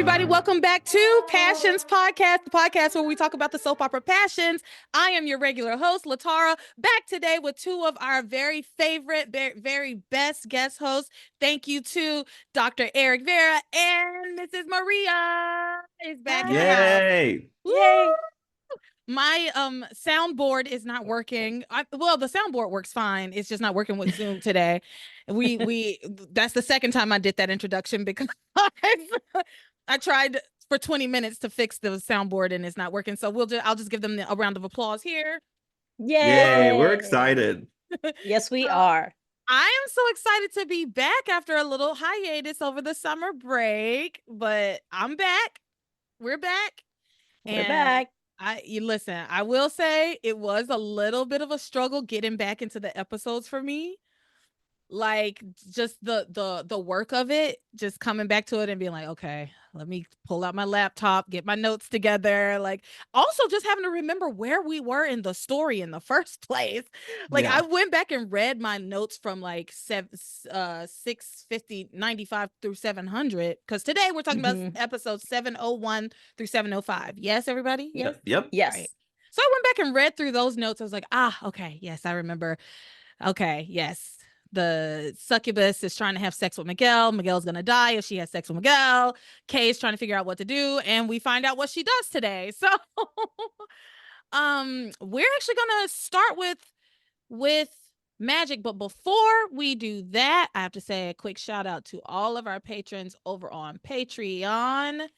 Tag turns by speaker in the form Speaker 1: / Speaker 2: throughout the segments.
Speaker 1: everybody. Welcome back to Passions Podcast, the podcast where we talk about the soap opera Passions. I am your regular host, Latara, back today with two of our very favorite, very best guest hosts. Thank you to Dr. Eric Vera and Mrs. Maria is back in the house.
Speaker 2: Yay!
Speaker 1: Yay! My soundboard is not working. Well, the soundboard works fine. It's just not working with Zoom today. We that's the second time I did that introduction because I tried for 20 minutes to fix the soundboard and it's not working. So I'll just give them a round of applause here.
Speaker 2: Yay! We're excited.
Speaker 3: Yes, we are.
Speaker 1: I am so excited to be back after a little hiatus over the summer break, but I'm back. We're back.
Speaker 3: We're back.
Speaker 1: Listen, I will say it was a little bit of a struggle getting back into the episodes for me. Like just the work of it, just coming back to it and being like, okay, let me pull out my laptop, get my notes together. Like also just having to remember where we were in the story in the first place. Like I went back and read my notes from like 650, 95 through 700. Because today we're talking about episodes 701 through 705. Yes, everybody? Yes.
Speaker 2: Yep.
Speaker 3: Yes.
Speaker 1: Right. So I went back and read through those notes. I was like, okay, yes, I remember. Okay, yes. The succubus is trying to have sex with Miguel. Miguel's going to die if she has sex with Miguel. Kay is trying to figure out what to do. And we find out what she does today. So we're actually going to start with magic. But before we do that, I have to say a quick shout out to all of our patrons over on Patreon.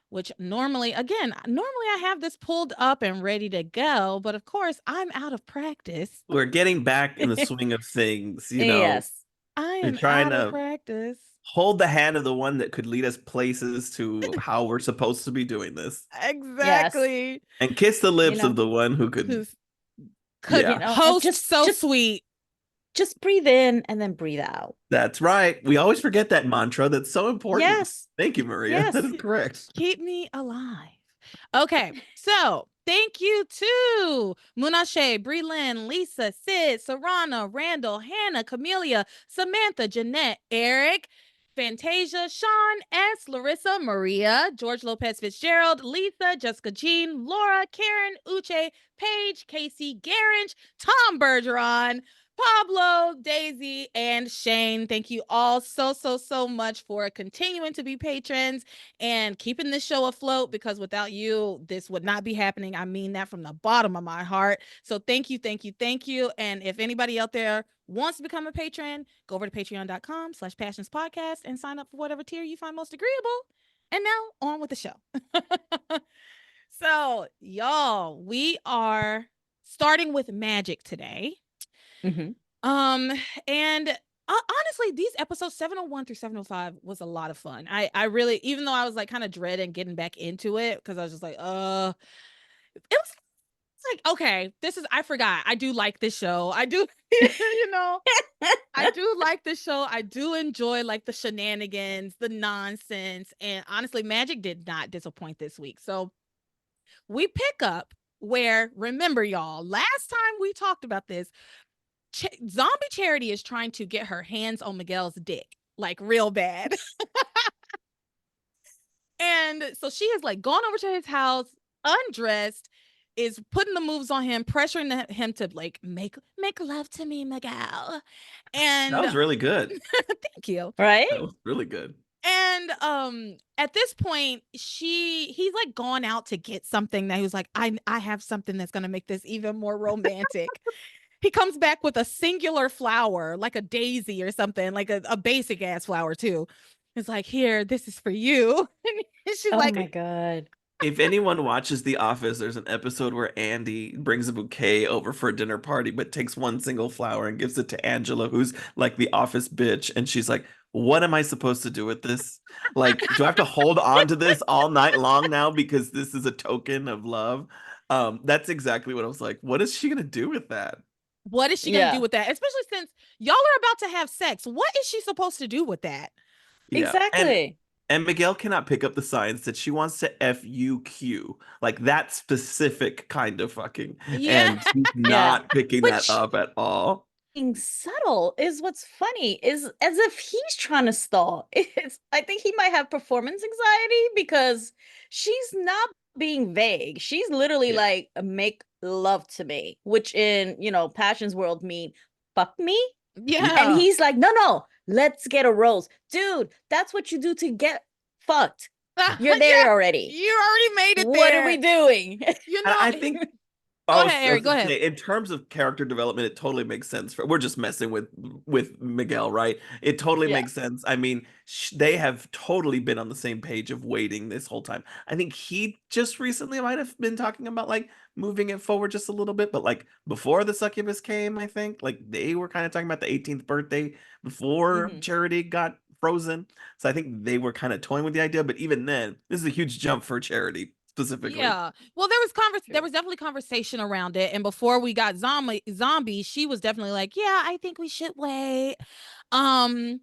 Speaker 1: Which normally I have this pulled up and ready to go, but of course I'm out of practice.
Speaker 2: We're getting back in the swing of things, you know.
Speaker 3: Yes.
Speaker 1: I am trying out of practice.
Speaker 2: Hold the hand of the one that could lead us places to how we're supposed to be doing this.
Speaker 1: Exactly.
Speaker 2: Yes. And kiss the lips of the one who could
Speaker 1: host just sweet.
Speaker 3: Just breathe in and then breathe out.
Speaker 2: That's right. We always forget that mantra. That's so important.
Speaker 3: Yes.
Speaker 2: Thank you, Maria.
Speaker 3: Yes.
Speaker 2: That is correct.
Speaker 1: Keep me alive. Okay. So thank you to Munashe, Breelyn, Lisa, Sid, Sarana, Randall, Hannah, Camelia, Samantha, Jeanette, Eric, Fantasia, Sean, S, Larissa, Maria, George Lopez Fitzgerald, Lisa, Jessica Jean, Laura, Karen, Uche, Paige, Casey, Garrinch, Tom Bergeron, Pablo, Daisy, and Shane. Thank you all so much for continuing to be patrons and keeping this show afloat, because without you, this would not be happening. I mean that from the bottom of my heart. So thank you. And if anybody out there wants to become a patron, go over to patreon.com/passionspodcast and sign up for whatever tier you find most agreeable. And now on with the show. So y'all, we are starting with magic today.
Speaker 3: Mm-hmm.
Speaker 1: And honestly, these episodes 701 through 705 was a lot of fun. I really, even though I was like kind of dreading getting back into it, because I was just like, it was like, okay, I forgot. I do like this show. I do, I do like this show. I do enjoy like the shenanigans, the nonsense. And honestly, magic did not disappoint this week. So we pick up where, remember y'all, last time we talked about this, Zombie Charity is trying to get her hands on Miguel's dick, like real bad. And so she has like gone over to his house, undressed, is putting the moves on him, pressuring him to like make love to me, Miguel. And
Speaker 2: that was really good.
Speaker 1: Thank you.
Speaker 3: Right?
Speaker 2: That was really good.
Speaker 1: And at this point, he's like gone out to get something that he was like, I have something that's gonna make this even more romantic. He comes back with a singular flower, like a daisy or something, like a basic ass flower too. It's like, here, this is for you. And she's like,
Speaker 3: oh my God.
Speaker 2: If anyone watches The Office, there's an episode where Andy brings a bouquet over for a dinner party, but takes one single flower and gives it to Angela, who's like the office bitch. And she's like, what am I supposed to do with this? Like, do I have to hold on to this all night long now because this is a token of love? That's exactly what I was like. What is she going to do with that?
Speaker 1: What is she going to do with that? Especially since y'all are about to have sex. What is she supposed to do with that?
Speaker 3: Yeah. Exactly.
Speaker 2: And Miguel cannot pick up the signs that she wants to FUQ, like that specific kind of fucking. Yeah. And she's not picking that up at all.
Speaker 3: subtle is what's funny, is as if he's trying to stall. I think he might have performance anxiety because she's not being vague. She's literally like, make love to me, which in, Passion's world mean fuck me.
Speaker 1: Yeah.
Speaker 3: And he's like, no, let's get a rose. Dude, that's what you do to get fucked. You're there already.
Speaker 1: You already made it
Speaker 3: What
Speaker 1: there.
Speaker 3: are we doing?
Speaker 2: I think
Speaker 1: Go ahead, Eric. Go ahead.
Speaker 2: In terms of character development, it totally makes sense. We're just messing with Miguel, right? It totally makes sense. I mean, they have totally been on the same page of waiting this whole time. I think he just recently might have been talking about like moving it forward just a little bit, but like before the succubus came, I think like they were kind of talking about the 18th birthday before Charity got frozen. So I think they were kind of toying with the idea, but even then, this is a huge jump for Charity. Specifically.
Speaker 1: Yeah. Well, there was definitely conversation around it. And before we got zombie, she was definitely like, yeah, I think we should wait. And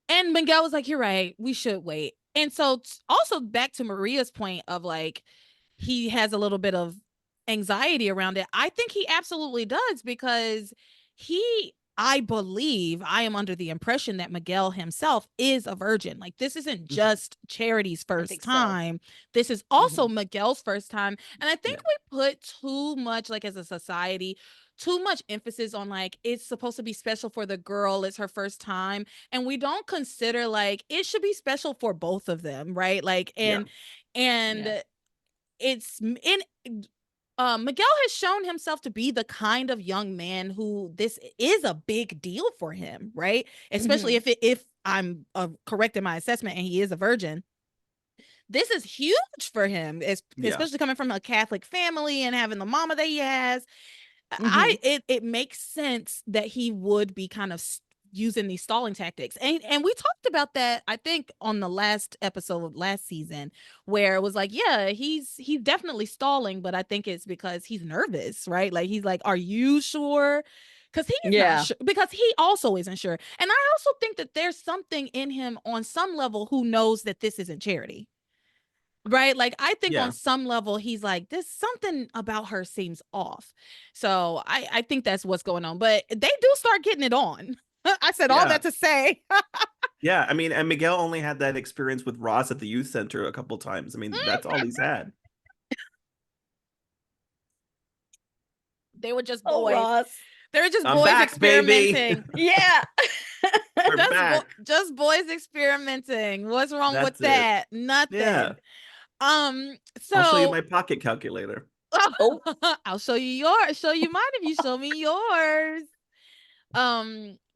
Speaker 1: Miguel was like, you're right, we should wait. And so also back to Maria's point of like, he has a little bit of anxiety around it. I think he absolutely does because I believe, I am under the impression that Miguel himself is a virgin. Like, this isn't just Charity's first time. So. This is also Miguel's first time. And I think we put too much, like as a society, too much emphasis on like, it's supposed to be special for the girl. It's her first time. And we don't consider like, it should be special for both of them. Right. Like, and it's in Miguel has shown himself to be the kind of young man who this is a big deal for him, right? Especially if I'm correct in my assessment and he is a virgin. This is huge for him, especially coming from a Catholic family and having the mama that he has. It makes sense that he would be kind of using these stalling tactics, and we talked about that I think on the last episode of last season, where it was like, yeah, he's definitely stalling, but I think it's because he's nervous, right? Like he's like, are you sure? Because he's not sure, because he also isn't sure. And I also think that there's something in him on some level who knows that this isn't Charity. Right. Like, I think on some level, he's like, there's something about her seems off. So I think that's what's going on. But they do start getting it on. I said all that to say.
Speaker 2: Yeah. I mean, and Miguel only had that experience with Ross at the youth center a couple times. I mean, that's all he's had.
Speaker 1: They were just boys.
Speaker 3: Ross.
Speaker 1: They were just
Speaker 2: I'm
Speaker 1: boys
Speaker 2: back,
Speaker 1: experimenting.
Speaker 2: Baby. We're back.
Speaker 1: Just boys experimenting. What's wrong with that? Nothing.
Speaker 2: Yeah.
Speaker 1: So
Speaker 2: I'll show you my pocket calculator.
Speaker 1: I'll show you yours. Show you mine if you show me yours.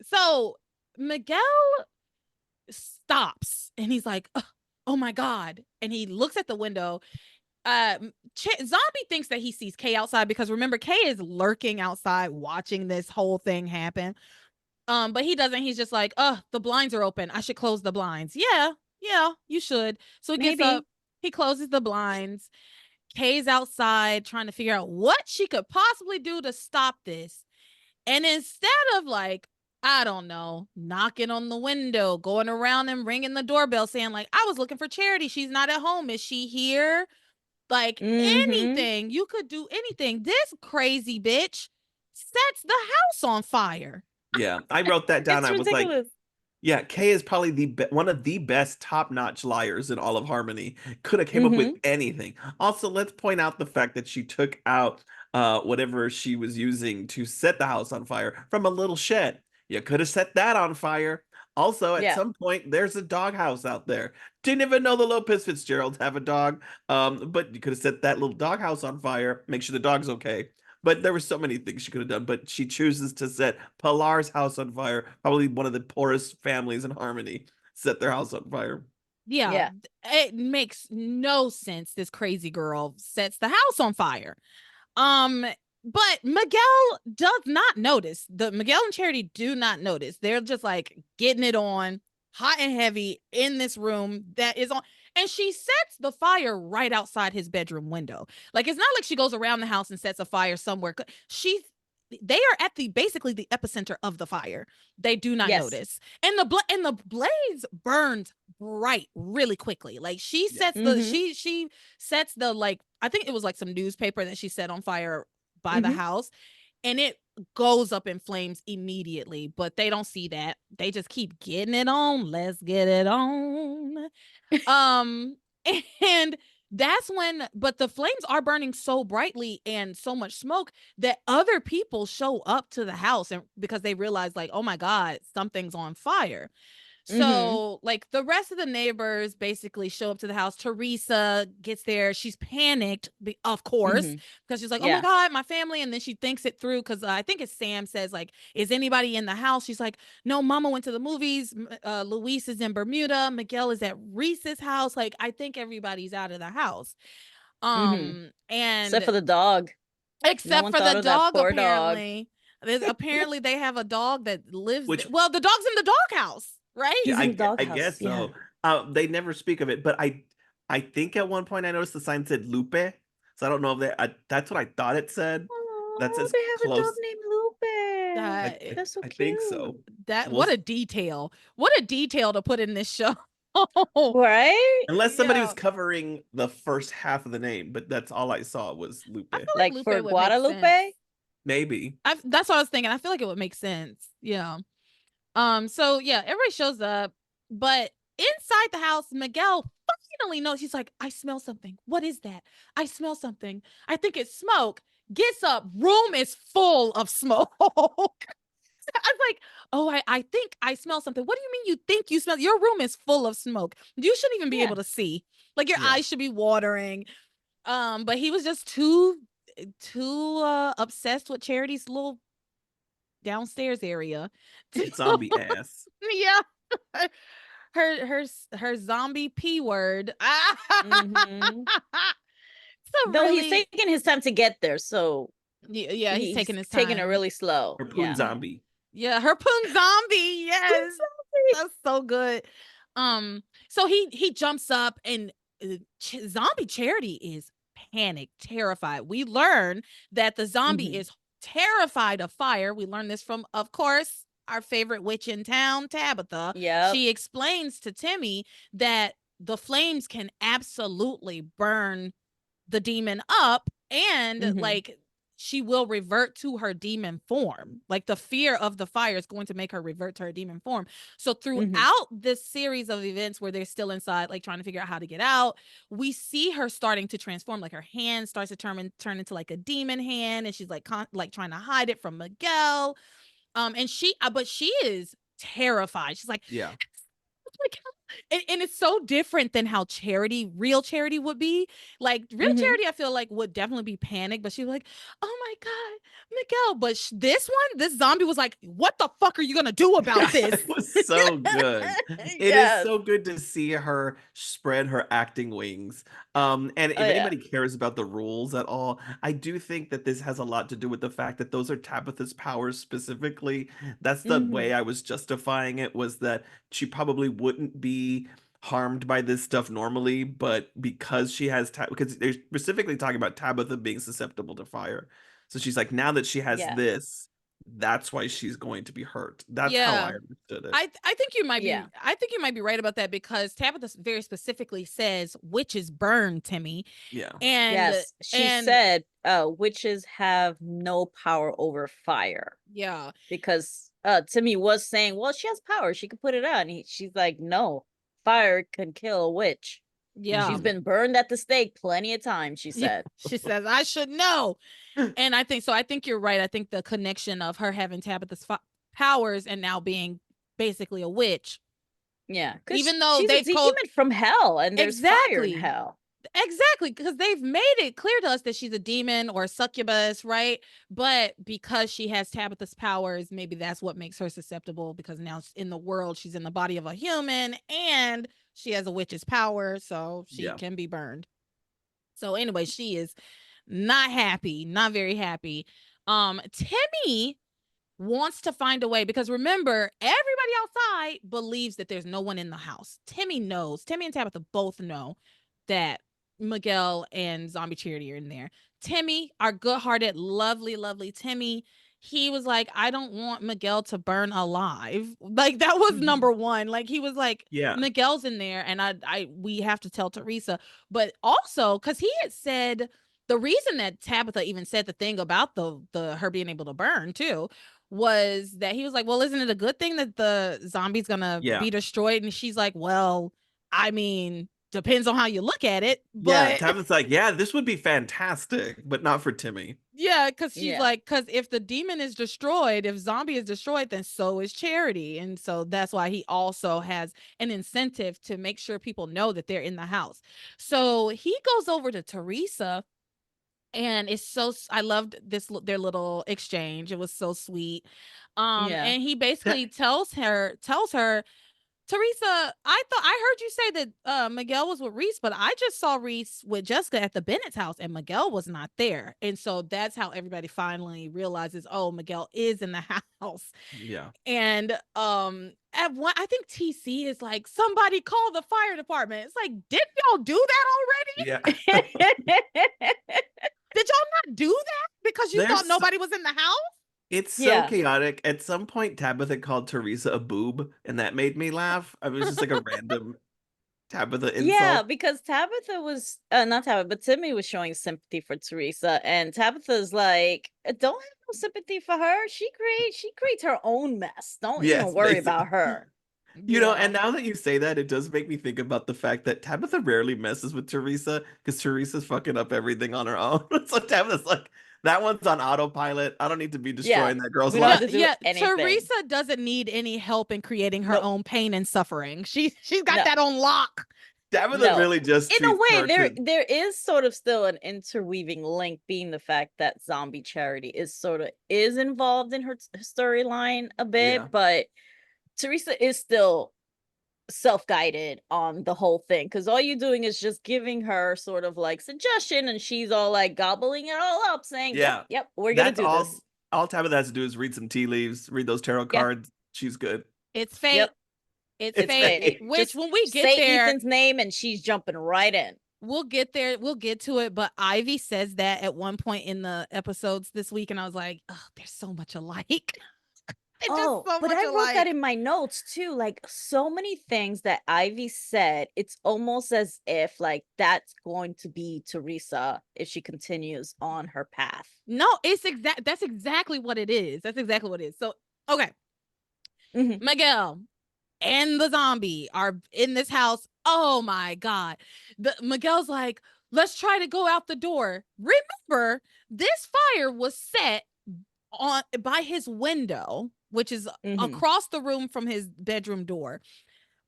Speaker 1: So Miguel stops and he's like, oh my God. And he looks at the window. Zombie thinks that he sees Kay outside because remember, Kay is lurking outside watching this whole thing happen. But he doesn't. He's just like, the blinds are open. I should close the blinds. Yeah, you should. So he gets up, he closes the blinds. Kay's outside trying to figure out what she could possibly do to stop this. And instead of like, I don't know, knocking on the window, going around and ringing the doorbell saying like, I was looking for Charity. She's not at home. Is she here? Like anything. You could do anything. This crazy bitch sets the house on fire.
Speaker 2: Yeah, I wrote that down. I was ridiculous. Like, yeah, Kay is probably one of the best top-notch liars in all of Harmony. Could have came up with anything. Also, let's point out the fact that she took out whatever she was using to set the house on fire from a little shed. You could have set that on fire. Also, at some point, there's a doghouse out there. Didn't even know the Lopez Fitzgeralds have a dog. But you could have set that little doghouse on fire. Make sure the dog's okay. But there were so many things she could have done. But she chooses to set Pilar's house on fire. Probably one of the poorest families in Harmony. Set their house on fire.
Speaker 1: Yeah. It makes no sense. This crazy girl sets the house on fire. But Miguel does not notice. Miguel and Charity do not notice. They're just like getting it on hot and heavy in this room that is on. And she sets the fire right outside his bedroom window. Like, it's not like she goes around the house and sets a fire somewhere. They are at basically the epicenter of the fire. They do not notice. And the blaze burns bright really quickly. Like, she sets she sets the, like, I think it was like some newspaper that she set on fire by the house, and it goes up in flames immediately, but they don't see that. They just keep getting it on. Let's get it on. Um, and that's when, but the flames are burning so brightly and so much smoke that other people show up to the house, and because they realize, like, oh my God, something's on fire. So, like, the rest of the neighbors basically show up to the house. Theresa gets there. She's panicked, of course, because she's like, oh my God, my family. And then she thinks it through because I think it's Sam says, like, is anybody in the house? She's like, no, Mama went to the movies. Luis is in Bermuda. Miguel is at Reese's house. Like, I think everybody's out of the house.
Speaker 3: Except
Speaker 1: And
Speaker 3: for the dog.
Speaker 1: except
Speaker 3: one
Speaker 1: for
Speaker 3: thought
Speaker 1: the
Speaker 3: of that
Speaker 1: dog,
Speaker 3: poor dog.
Speaker 1: apparently. Apparently they have a dog that lives
Speaker 2: Which-
Speaker 1: well, the dog's in the doghouse, right?
Speaker 3: He's in the
Speaker 2: I
Speaker 3: doghouse,
Speaker 2: guess
Speaker 3: yeah.
Speaker 2: so. They never speak of it, but I think at one point I noticed the sign said Lupe, so I don't know if that's what I thought it said. That's
Speaker 3: Oh,
Speaker 2: as
Speaker 3: they have a dog
Speaker 2: close.
Speaker 3: named Lupe.
Speaker 1: That
Speaker 3: That's so
Speaker 2: I
Speaker 3: cute.
Speaker 2: think so.
Speaker 1: That
Speaker 2: We'll
Speaker 1: what
Speaker 2: s-
Speaker 1: a detail. What a detail to put in this show.
Speaker 3: Right?
Speaker 2: Unless somebody was
Speaker 1: Yeah.
Speaker 2: covering the first half of the name, but that's all I saw was Lupe.
Speaker 1: I feel like
Speaker 3: Like
Speaker 1: Lupe
Speaker 3: for
Speaker 1: would make
Speaker 3: Guadalupe?
Speaker 1: sense.
Speaker 2: Maybe.
Speaker 1: That's what I was thinking. I feel like it would make sense. Yeah. So yeah, everybody shows up, but inside the house, Miguel finally knows. He's like, I smell something. What is that? I smell something. I think it's smoke. Gets up, room is full of smoke. I was like, oh, I think I smell something. What do you mean you think you smell? Your room is full of smoke. You shouldn't even be
Speaker 3: Yeah.
Speaker 1: able to see. Like, your
Speaker 2: Yeah.
Speaker 1: eyes should be watering. But he was just too obsessed with Charity's little downstairs area.
Speaker 2: Zombie ass.
Speaker 1: Yeah. Her zombie P word. So
Speaker 3: Though
Speaker 1: really,
Speaker 3: he's taking his time to get there, so
Speaker 1: yeah, he's taking his time.
Speaker 3: taking it really slow.
Speaker 2: Or Poon
Speaker 3: Yeah.
Speaker 2: Zombie.
Speaker 1: Yeah, her Poon Zombie. Yes. That's so good. So he jumps up, and Zombie Charity is panicked, terrified. We learn that the zombie is terrified of fire. We learn this from, of course, our favorite witch in town, Tabitha.
Speaker 3: Yep.
Speaker 1: She explains to Timmy that the flames can absolutely burn the demon up, and like, she will revert to her demon form. Like, the fear of the fire is going to make her revert to her demon form. So throughout this series of events where they're still inside, like, trying to figure out how to get out, we see her starting to transform. Like, her hand starts to turn into like a demon hand, and she's like trying to hide it from Miguel. And but she is terrified. She's like,
Speaker 2: Yeah.
Speaker 1: like, and it's so different than how real Charity would be. Like, real Charity, I feel like, would definitely be panicked, but she was like, oh my God, Miguel. But this zombie was like, what the fuck are you gonna do about this?
Speaker 2: It was so good. It is so good to see her spread her acting wings. And if anybody cares about the rules at all, I do think that this has a lot to do with the fact that those are Tabitha's powers specifically. That's the way I was justifying it, was that she probably wouldn't be harmed by this stuff normally, but because she has because they're specifically talking about Tabitha being susceptible to fire. So she's like, now that she has this, that's why she's going to be hurt. That's how I understood it.
Speaker 1: I think you might be I think you might be right about that, because Tabitha very specifically says witches burn, Timmy.
Speaker 2: Yeah.
Speaker 1: And
Speaker 3: she said witches have no power over fire.
Speaker 1: Yeah.
Speaker 3: Because Timmy was saying, well, she has power, she could put it on. She's like, no, fire can kill a witch.
Speaker 1: Yeah.
Speaker 3: She's been burned at the stake plenty of times, she said.
Speaker 1: She says, I should know. And I think you're right. I think the connection of her having Tabitha's powers and now being basically a witch.
Speaker 3: Yeah.
Speaker 1: Even though
Speaker 3: she's
Speaker 1: they've
Speaker 3: a demon from hell, and there's fire in hell.
Speaker 1: Exactly, because they've made it clear to us that she's a demon or a succubus, right? But because she has Tabitha's powers, maybe that's what makes her susceptible, because now in the world, she's in the body of a human and she has a witch's power, so she can be burned. So anyway, she is not happy, not very happy. Timmy wants to find a way, because remember, everybody outside believes that there's no one in the house. Timmy knows. Timmy and Tabitha both know that Miguel and Zombie Charity are in there. Timmy, our good-hearted, lovely, lovely Timmy, he was like, I don't want Miguel to burn alive. Like, that was number one. Like, he was like, Miguel's in there, and we have to tell Theresa. But also, because he had said the reason that Tabitha even said the thing about the her being able to burn too was that he was like, well, isn't it a good thing that the zombie's gonna be destroyed? And she's like, well, I mean, depends on how you look at it. But
Speaker 2: Tabitha's like, yeah, this would be fantastic, but not for Timmy.
Speaker 1: Yeah, because she's like, because if the demon is destroyed, if zombie is destroyed, then so is Charity. And so that's why he also has an incentive to make sure people know that they're in the house. So he goes over to Theresa, and it's so, I loved their little exchange. It was so sweet. And he basically tells her, Theresa, I heard you say that Miguel was with Reese, but I just saw Reese with Jessica at the Bennett's house, and Miguel was not there. And so that's how everybody finally realizes, oh, Miguel is in the house.
Speaker 2: Yeah.
Speaker 1: And at one, I think TC is like, somebody call the fire department. It's like, didn't y'all do that already?
Speaker 2: Yeah.
Speaker 1: Did y'all not do that because you thought nobody was in the house?
Speaker 2: It's so chaotic. At some point, Tabitha called Theresa a boob, and that made me laugh. I was just like a random Tabitha insult.
Speaker 3: Yeah, because Tabitha was not Tabitha, but Timmy was showing sympathy for Theresa, and Tabitha's like, "Don't have no sympathy for her. She creates her own mess. Don't even worry about her."
Speaker 2: You know, and now that you say that, it does make me think about the fact that Tabitha rarely messes with Theresa because Teresa's fucking up everything on her own. So Tabitha's like, that one's on autopilot. I don't need to be destroying that girl's life.
Speaker 1: Theresa doesn't need any help in creating her own pain and suffering. She's got that on lock.
Speaker 2: Tabitha really just
Speaker 3: in a way there is sort of still an interweaving link, being the fact that Zombie Charity is involved in her storyline a bit, but Theresa is still self-guided on the whole thing, because all you're doing is just giving her sort of like suggestion, and she's all like gobbling it all up, saying, yep, we're gonna do this.
Speaker 2: All Tabitha has to do is read some tea leaves, read those tarot cards. She's good.
Speaker 1: It's fate. It's fate. Which just when we get there,
Speaker 3: Ethan's name and she's jumping right in.
Speaker 1: We'll get there. We'll get to it. But Ivy says that at one point in the episodes this week, and I was like, oh, there's so much alike.
Speaker 3: But I wrote that in my notes too. Like, so many things that Ivy said, it's almost as if like that's going to be Theresa if she continues on her path.
Speaker 1: No, that's exactly what it is. That's exactly what it is. So, okay. Miguel and the zombie are in this house. Oh my God. Miguel's like, let's try to go out the door. Remember, this fire was set by his window, which is across the room from his bedroom door.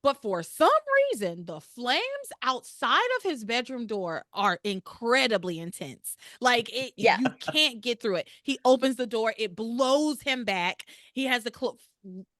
Speaker 1: But for some reason, the flames outside of his bedroom door are incredibly intense. Like, you can't get through it. He opens the door. It blows him back. He has to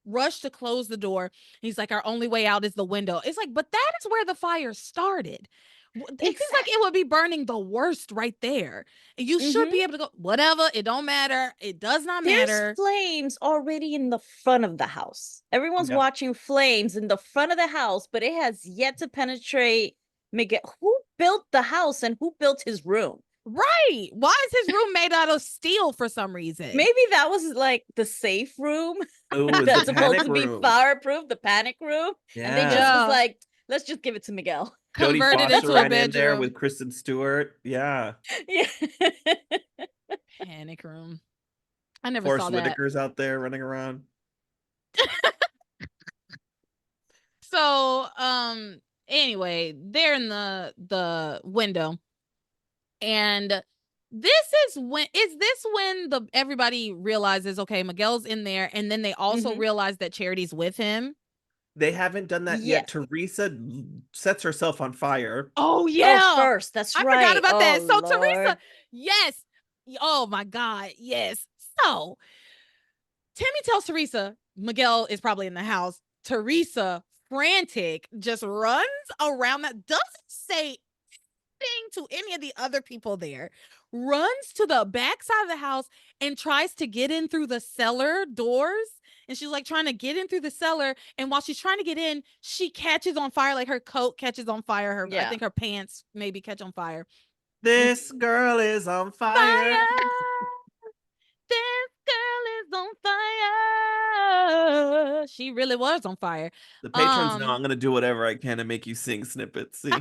Speaker 1: rush to close the door. He's like, our only way out is the window. It's like, but that is where the fire started. It seems like it would be burning the worst right there. You should be able to go, whatever, it don't matter. It does not matter.
Speaker 3: There's flames already in the front of the house. Everyone's watching flames in the front of the house, but it has yet to penetrate Miguel. Who built the house and who built his room?
Speaker 1: Right. Why is his room made out of steel for some reason?
Speaker 3: Maybe that was like the safe room that's supposed to be fireproof, the panic room. Yeah. And they just was like, let's just give it to Miguel.
Speaker 1: Converted into a bedroom.
Speaker 2: In there with Kristen Stewart. Yeah.
Speaker 1: Panic room. I never
Speaker 2: Forrest
Speaker 1: saw that.
Speaker 2: Whitaker's out there running around.
Speaker 1: So, anyway, they're in the window, and this is when everybody realizes, okay, Miguel's in there, and then they also realize that Charity's with him.
Speaker 2: They haven't done that yet. Theresa sets herself on fire.
Speaker 1: Oh, yeah.
Speaker 3: First. That's right.
Speaker 1: I forgot about that. So, Lord. Theresa, yes. Oh, my God. Yes. So, Timmy tells Theresa Miguel is probably in the house. Theresa, frantic, just runs around that, doesn't say anything to any of the other people there, runs to the back side of the house and tries to get in through the cellar doors. And she's like trying to get in through the cellar. And while she's trying to get in, she catches on fire. Like her coat catches on fire. I think her pants maybe catch on fire.
Speaker 2: This girl is on fire.
Speaker 1: This girl is on fire. She really was on fire.
Speaker 2: The patrons know I'm going to do whatever I can to make you sing snippets. See?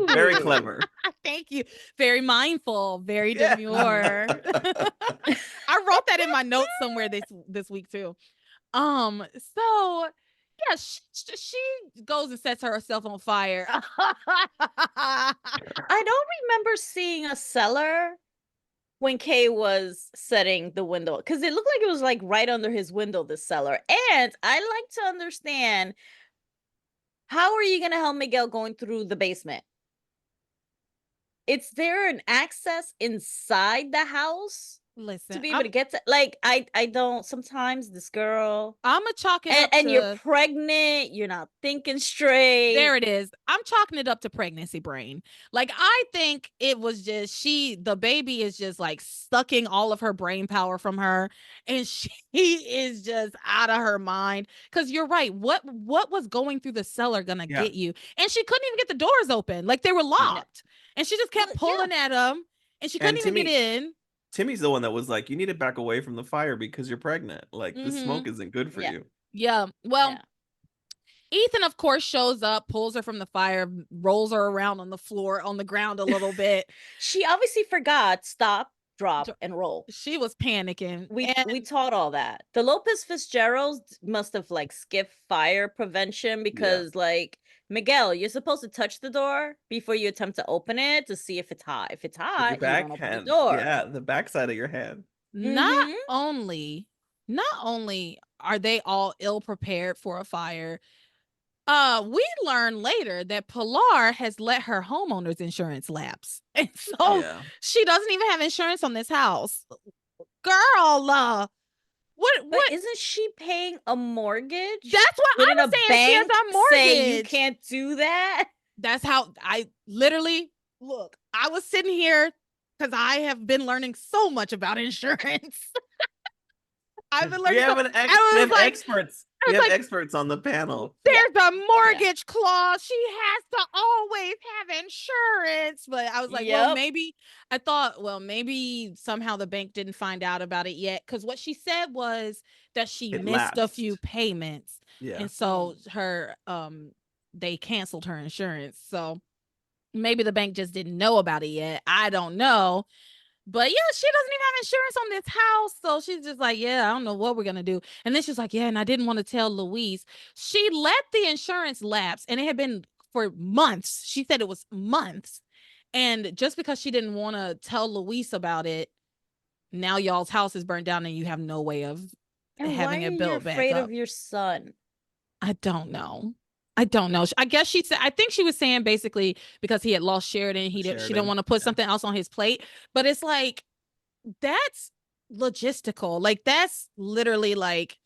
Speaker 2: Very clever.
Speaker 1: Thank you. Very mindful, very
Speaker 2: Yeah.
Speaker 1: demure. I wrote that in my notes somewhere this week too. So yeah, she goes and sets herself on fire.
Speaker 3: I don't remember seeing a cellar when Kay was setting the window, because it looked like it was like right under his window, the cellar. And I like to understand, how are you gonna help Miguel going through the basement? Is there an access inside the house to
Speaker 1: Listen,
Speaker 3: be able to get to, like, I don't, sometimes this girl,
Speaker 1: I'm gonna chalk it up
Speaker 3: and you're
Speaker 1: to
Speaker 3: pregnant, you're not thinking straight.
Speaker 1: there it is. I'm chalking it up to pregnancy brain. Like, I think it was just the baby is just like sucking all of her brain power from her, and she is just out of her mind. Because you're right. What was going through the cellar gonna
Speaker 2: Yeah.
Speaker 1: get you? And she couldn't even get the doors open. Like, they were locked, and she just kept pulling at them, and she couldn't even get in.
Speaker 2: Timmy's the one that was like, you need to back away from the fire because you're pregnant. Like, the
Speaker 1: Mhm.
Speaker 2: smoke isn't good for you.
Speaker 1: Yeah. Well,
Speaker 3: Yeah.
Speaker 1: Ethan, of course, shows up, pulls her from the fire, rolls her around on the floor, on the ground a little bit.
Speaker 3: She obviously forgot stop, drop, and roll.
Speaker 1: She was panicking.
Speaker 3: We taught all that. The Lopez Fitzgeralds must have like skipped fire prevention, because like, Miguel, you're supposed to touch the door before you attempt to open it to see if it's hot. If it's
Speaker 2: With your
Speaker 3: hot, you don't open the
Speaker 2: backhand.
Speaker 3: door.
Speaker 2: Yeah, the backside of your hand.
Speaker 1: Not only are they all ill prepared for a fire, we learn later that Pilar has let her homeowner's insurance lapse. And so
Speaker 2: Yeah.
Speaker 1: she doesn't even have insurance on this house. Girl,
Speaker 3: But isn't she paying a mortgage?
Speaker 1: That's what I
Speaker 3: Wouldn't
Speaker 1: was
Speaker 3: a
Speaker 1: saying. She has
Speaker 3: bank
Speaker 1: a mortgage.
Speaker 3: say you can't do that?
Speaker 1: That's how I literally look. I was sitting here because I have been learning so much about insurance. I've been learning.
Speaker 2: We have experts. We have experts on the panel.
Speaker 1: There's a mortgage clause. She has to always have insurance. But I was like, well, maybe I thought, well, maybe somehow the bank didn't find out about it yet. Because what she said was that she missed a few payments.
Speaker 2: Yeah.
Speaker 1: And so they canceled her insurance. So maybe the bank just didn't know about it yet. I don't know. But yeah, she doesn't even have insurance on this house. So she's just like, yeah, I don't know what we're going to do. And then she's like, yeah, and I didn't want to tell Louise. She let the insurance lapse, and it had been for months. She said it was months. And just because she didn't want to tell Louise about it, now y'all's house is burned down and you have no way of having it built back up.
Speaker 3: Afraid of your son?
Speaker 1: I don't know. I guess she said, I think she was saying basically because he had lost Sheridan, she didn't want to put something else on his plate. But it's like, that's logistical. Like, that's literally like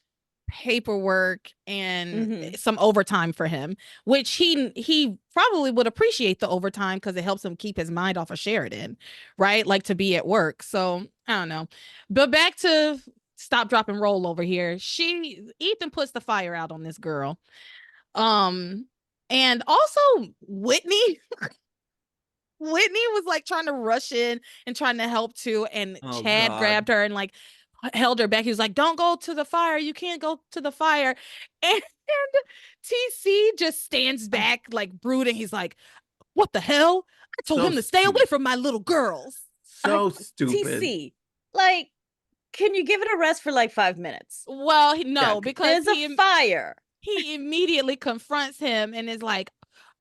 Speaker 1: paperwork and some overtime for him, which he probably would appreciate the overtime because it helps him keep his mind off of Sheridan, right? Like, to be at work. So I don't know. But back to stop, drop, and roll over here. Ethan puts the fire out on this girl. And also Whitney was like trying to rush in and trying to help too, and Chad grabbed her and like held her back. He was like, don't go to the fire, you can't go to the fire. And TC just stands back like brooding. He's like, what the hell? I told him to stay away from my little girls.
Speaker 2: So stupid.
Speaker 3: TC, like, can you give it a rest for like 5 minutes?
Speaker 1: Well, no, because
Speaker 3: there's a fire.
Speaker 1: He immediately confronts him and is like,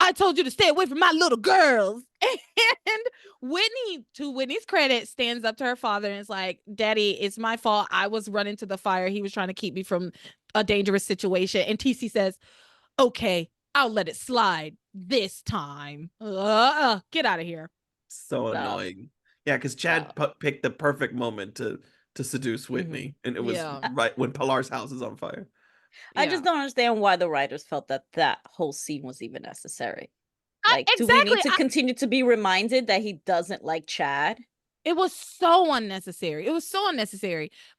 Speaker 1: I told you to stay away from my little girls. And Whitney, to Whitney's credit, stands up to her father and is like, Daddy, it's my fault. I was running to the fire. He was trying to keep me from a dangerous situation. And TC says, okay, I'll let it slide this time. Get out of here.
Speaker 2: So annoying. Yeah, because Chad picked the perfect moment to seduce Whitney. And it was right when Pilar's house is on fire.
Speaker 3: I just don't understand why the writers felt that whole scene was even necessary. Like,
Speaker 1: exactly.
Speaker 3: Do we need to continue to be reminded that he doesn't like Chad?
Speaker 1: It was so unnecessary.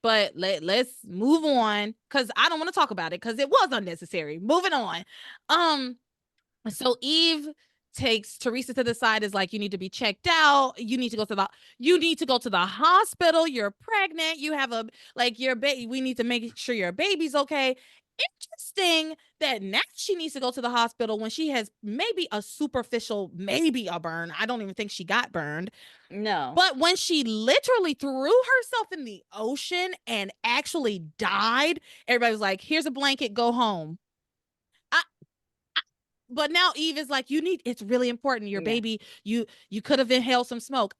Speaker 1: But let's move on, because I don't want to talk about it because it was unnecessary. Moving on. So Eve takes Theresa to the side, is like, you need to be checked out. You need to go to the hospital. You're pregnant. You have your baby. We need to make sure your baby's okay. interesting that now she needs to go to the hospital when she has maybe a superficial, maybe a burn. I don't even think she got burned.
Speaker 3: No.
Speaker 1: But when she literally threw herself in the ocean and actually died, everybody was like, here's a blanket, go home. But now Eve is like, it's really important. Your baby, you could have inhaled some smoke.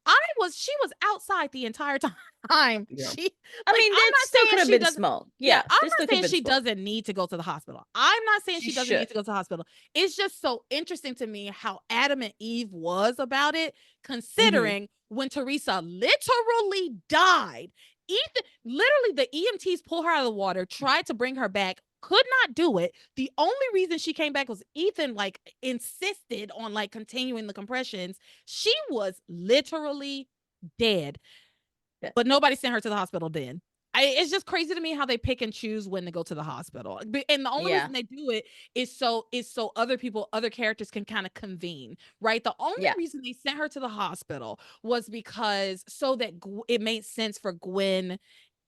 Speaker 1: She was outside the entire time.
Speaker 2: Yeah.
Speaker 3: I mean,
Speaker 1: I'm
Speaker 3: that
Speaker 1: not
Speaker 3: still
Speaker 1: saying
Speaker 3: could have
Speaker 1: she
Speaker 3: been
Speaker 1: doesn't.
Speaker 3: smoke.
Speaker 1: Yeah,
Speaker 3: Yeah,
Speaker 1: I'm
Speaker 3: there still
Speaker 1: not
Speaker 3: could
Speaker 1: saying
Speaker 3: have been
Speaker 1: she
Speaker 3: smoke.
Speaker 1: doesn't need to go to the hospital. I'm not saying she doesn't
Speaker 3: should.
Speaker 1: need to go to the hospital. It's just so interesting to me how adamant Eve was about it, considering when Theresa literally died. Ethan, literally, the EMTs pull her out of the water, tried to bring her back, could not do it. The only reason she came back was Ethan like insisted on like continuing the compressions. She was literally dead.
Speaker 3: Yeah.
Speaker 1: But nobody sent her to the hospital then. It's just crazy to me how they pick and choose when to go to the hospital. And the only reason they do it is so other characters can kind of convene, right? The only reason they sent her to the hospital was because so that it made sense for Gwen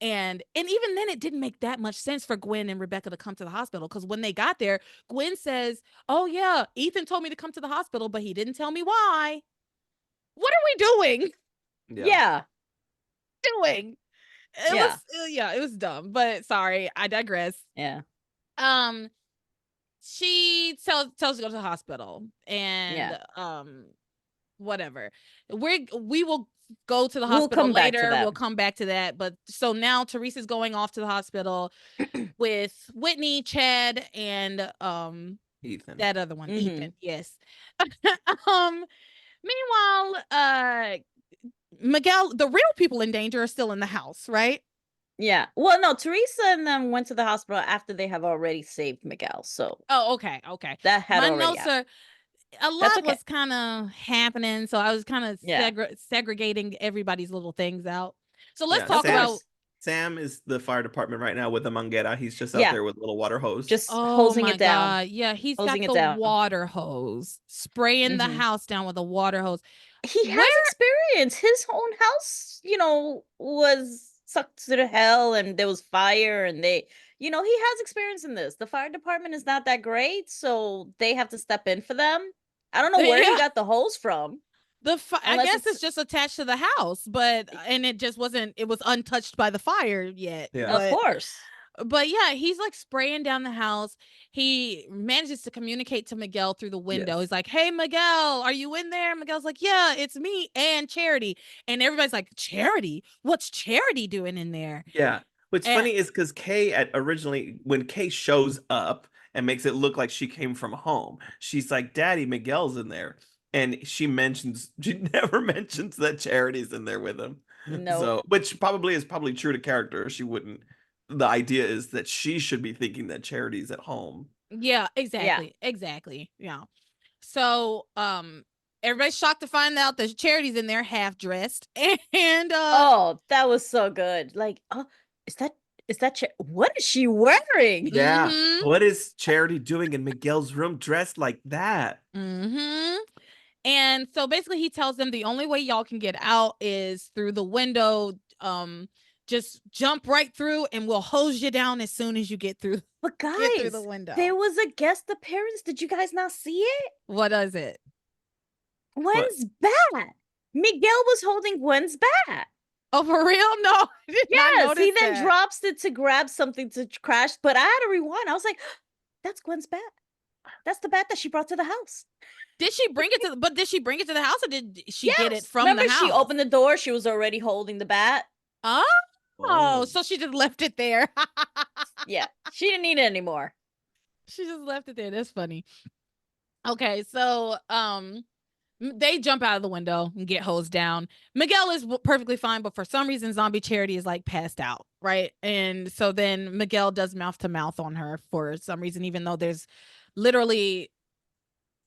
Speaker 1: and even then it didn't make that much sense for Gwen and Rebecca to come to the hospital, because when they got there, Gwen says, oh yeah, Ethan told me to come to the hospital, but he didn't tell me why. What are we doing?
Speaker 3: Yeah.
Speaker 1: Doing? It was dumb, but sorry, I digress.
Speaker 3: Yeah.
Speaker 1: She tells to go to the hospital and whatever. We will go to the hospital later. We'll come back to that. But so now Teresa's going off to the hospital with Whitney, Chad, and
Speaker 2: Ethan.
Speaker 1: That other one, Ethan. Yes. Meanwhile, Miguel, the real people in danger are still in the house, right?
Speaker 3: Yeah. Well, no, Theresa and them went to the hospital after they have already saved Miguel. So.
Speaker 1: Oh, okay.
Speaker 3: That had already happened.
Speaker 1: A lot was kind of happening, so I was kind of segregating everybody's little things out. So let's talk about
Speaker 2: Sam is the fire department right now with the manguera. He's just out there with a little water hose.
Speaker 3: Just hosing it down.
Speaker 1: God. Yeah, he's got the water hose, spraying the house down with a water hose.
Speaker 3: He has experience. His own house, was sucked to the hell and there was fire and he has experience in this. The fire department is not that great, so they have to step in for them. I don't know where he got the hose from.
Speaker 1: I guess it's just attached to the house, and it just wasn't, it was untouched by the fire yet.
Speaker 3: Yeah. Of course.
Speaker 1: But yeah, he's like spraying down the house. He manages to communicate to Miguel through the window. He's like, hey, Miguel, are you in there? Miguel's like, yeah, it's me and Charity. And everybody's like, Charity? What's Charity doing in there?
Speaker 2: Yeah. What's funny is because Kay originally, when Kay shows up and makes it look like she came from home, she's like, Daddy, Miguel's in there. And she never mentions that Charity's in there with him.
Speaker 3: No.
Speaker 2: So, which is probably true to character. She wouldn't. The idea is that she should be thinking that Charity's at home.
Speaker 1: Yeah, exactly. Yeah. So, everybody's shocked to find out that Charity's in there half dressed. And
Speaker 3: oh, that was so good. Like, oh, is that what is she wearing?
Speaker 2: Yeah. What is Charity doing in Miguel's room dressed like that?
Speaker 1: And so basically he tells them the only way y'all can get out is through the window. Just jump right through and we'll hose you down as soon as you get through.
Speaker 3: But guys,
Speaker 1: get through the window.
Speaker 3: There was a guest appearance. Did you guys not see it?
Speaker 1: What is it?
Speaker 3: Gwen's bat. Miguel was holding Gwen's bat.
Speaker 1: Oh, for real? No.
Speaker 3: Yes, he then drops it to grab something to crash, but I had to rewind. I was like, that's Gwen's bat. That's the bat that she brought to the house.
Speaker 1: Did she bring it to the house, or did she get it from the house?
Speaker 3: She opened the door. She was already holding the bat.
Speaker 1: Oh, so she just left it there.
Speaker 3: Yeah, she didn't need it anymore.
Speaker 1: She just left it there. That's funny. Okay, so they jump out of the window and get hosed down. Miguel is perfectly fine, but for some reason, Zombie Charity is like passed out, right? And so then Miguel does mouth to mouth on her for some reason, even though there's literally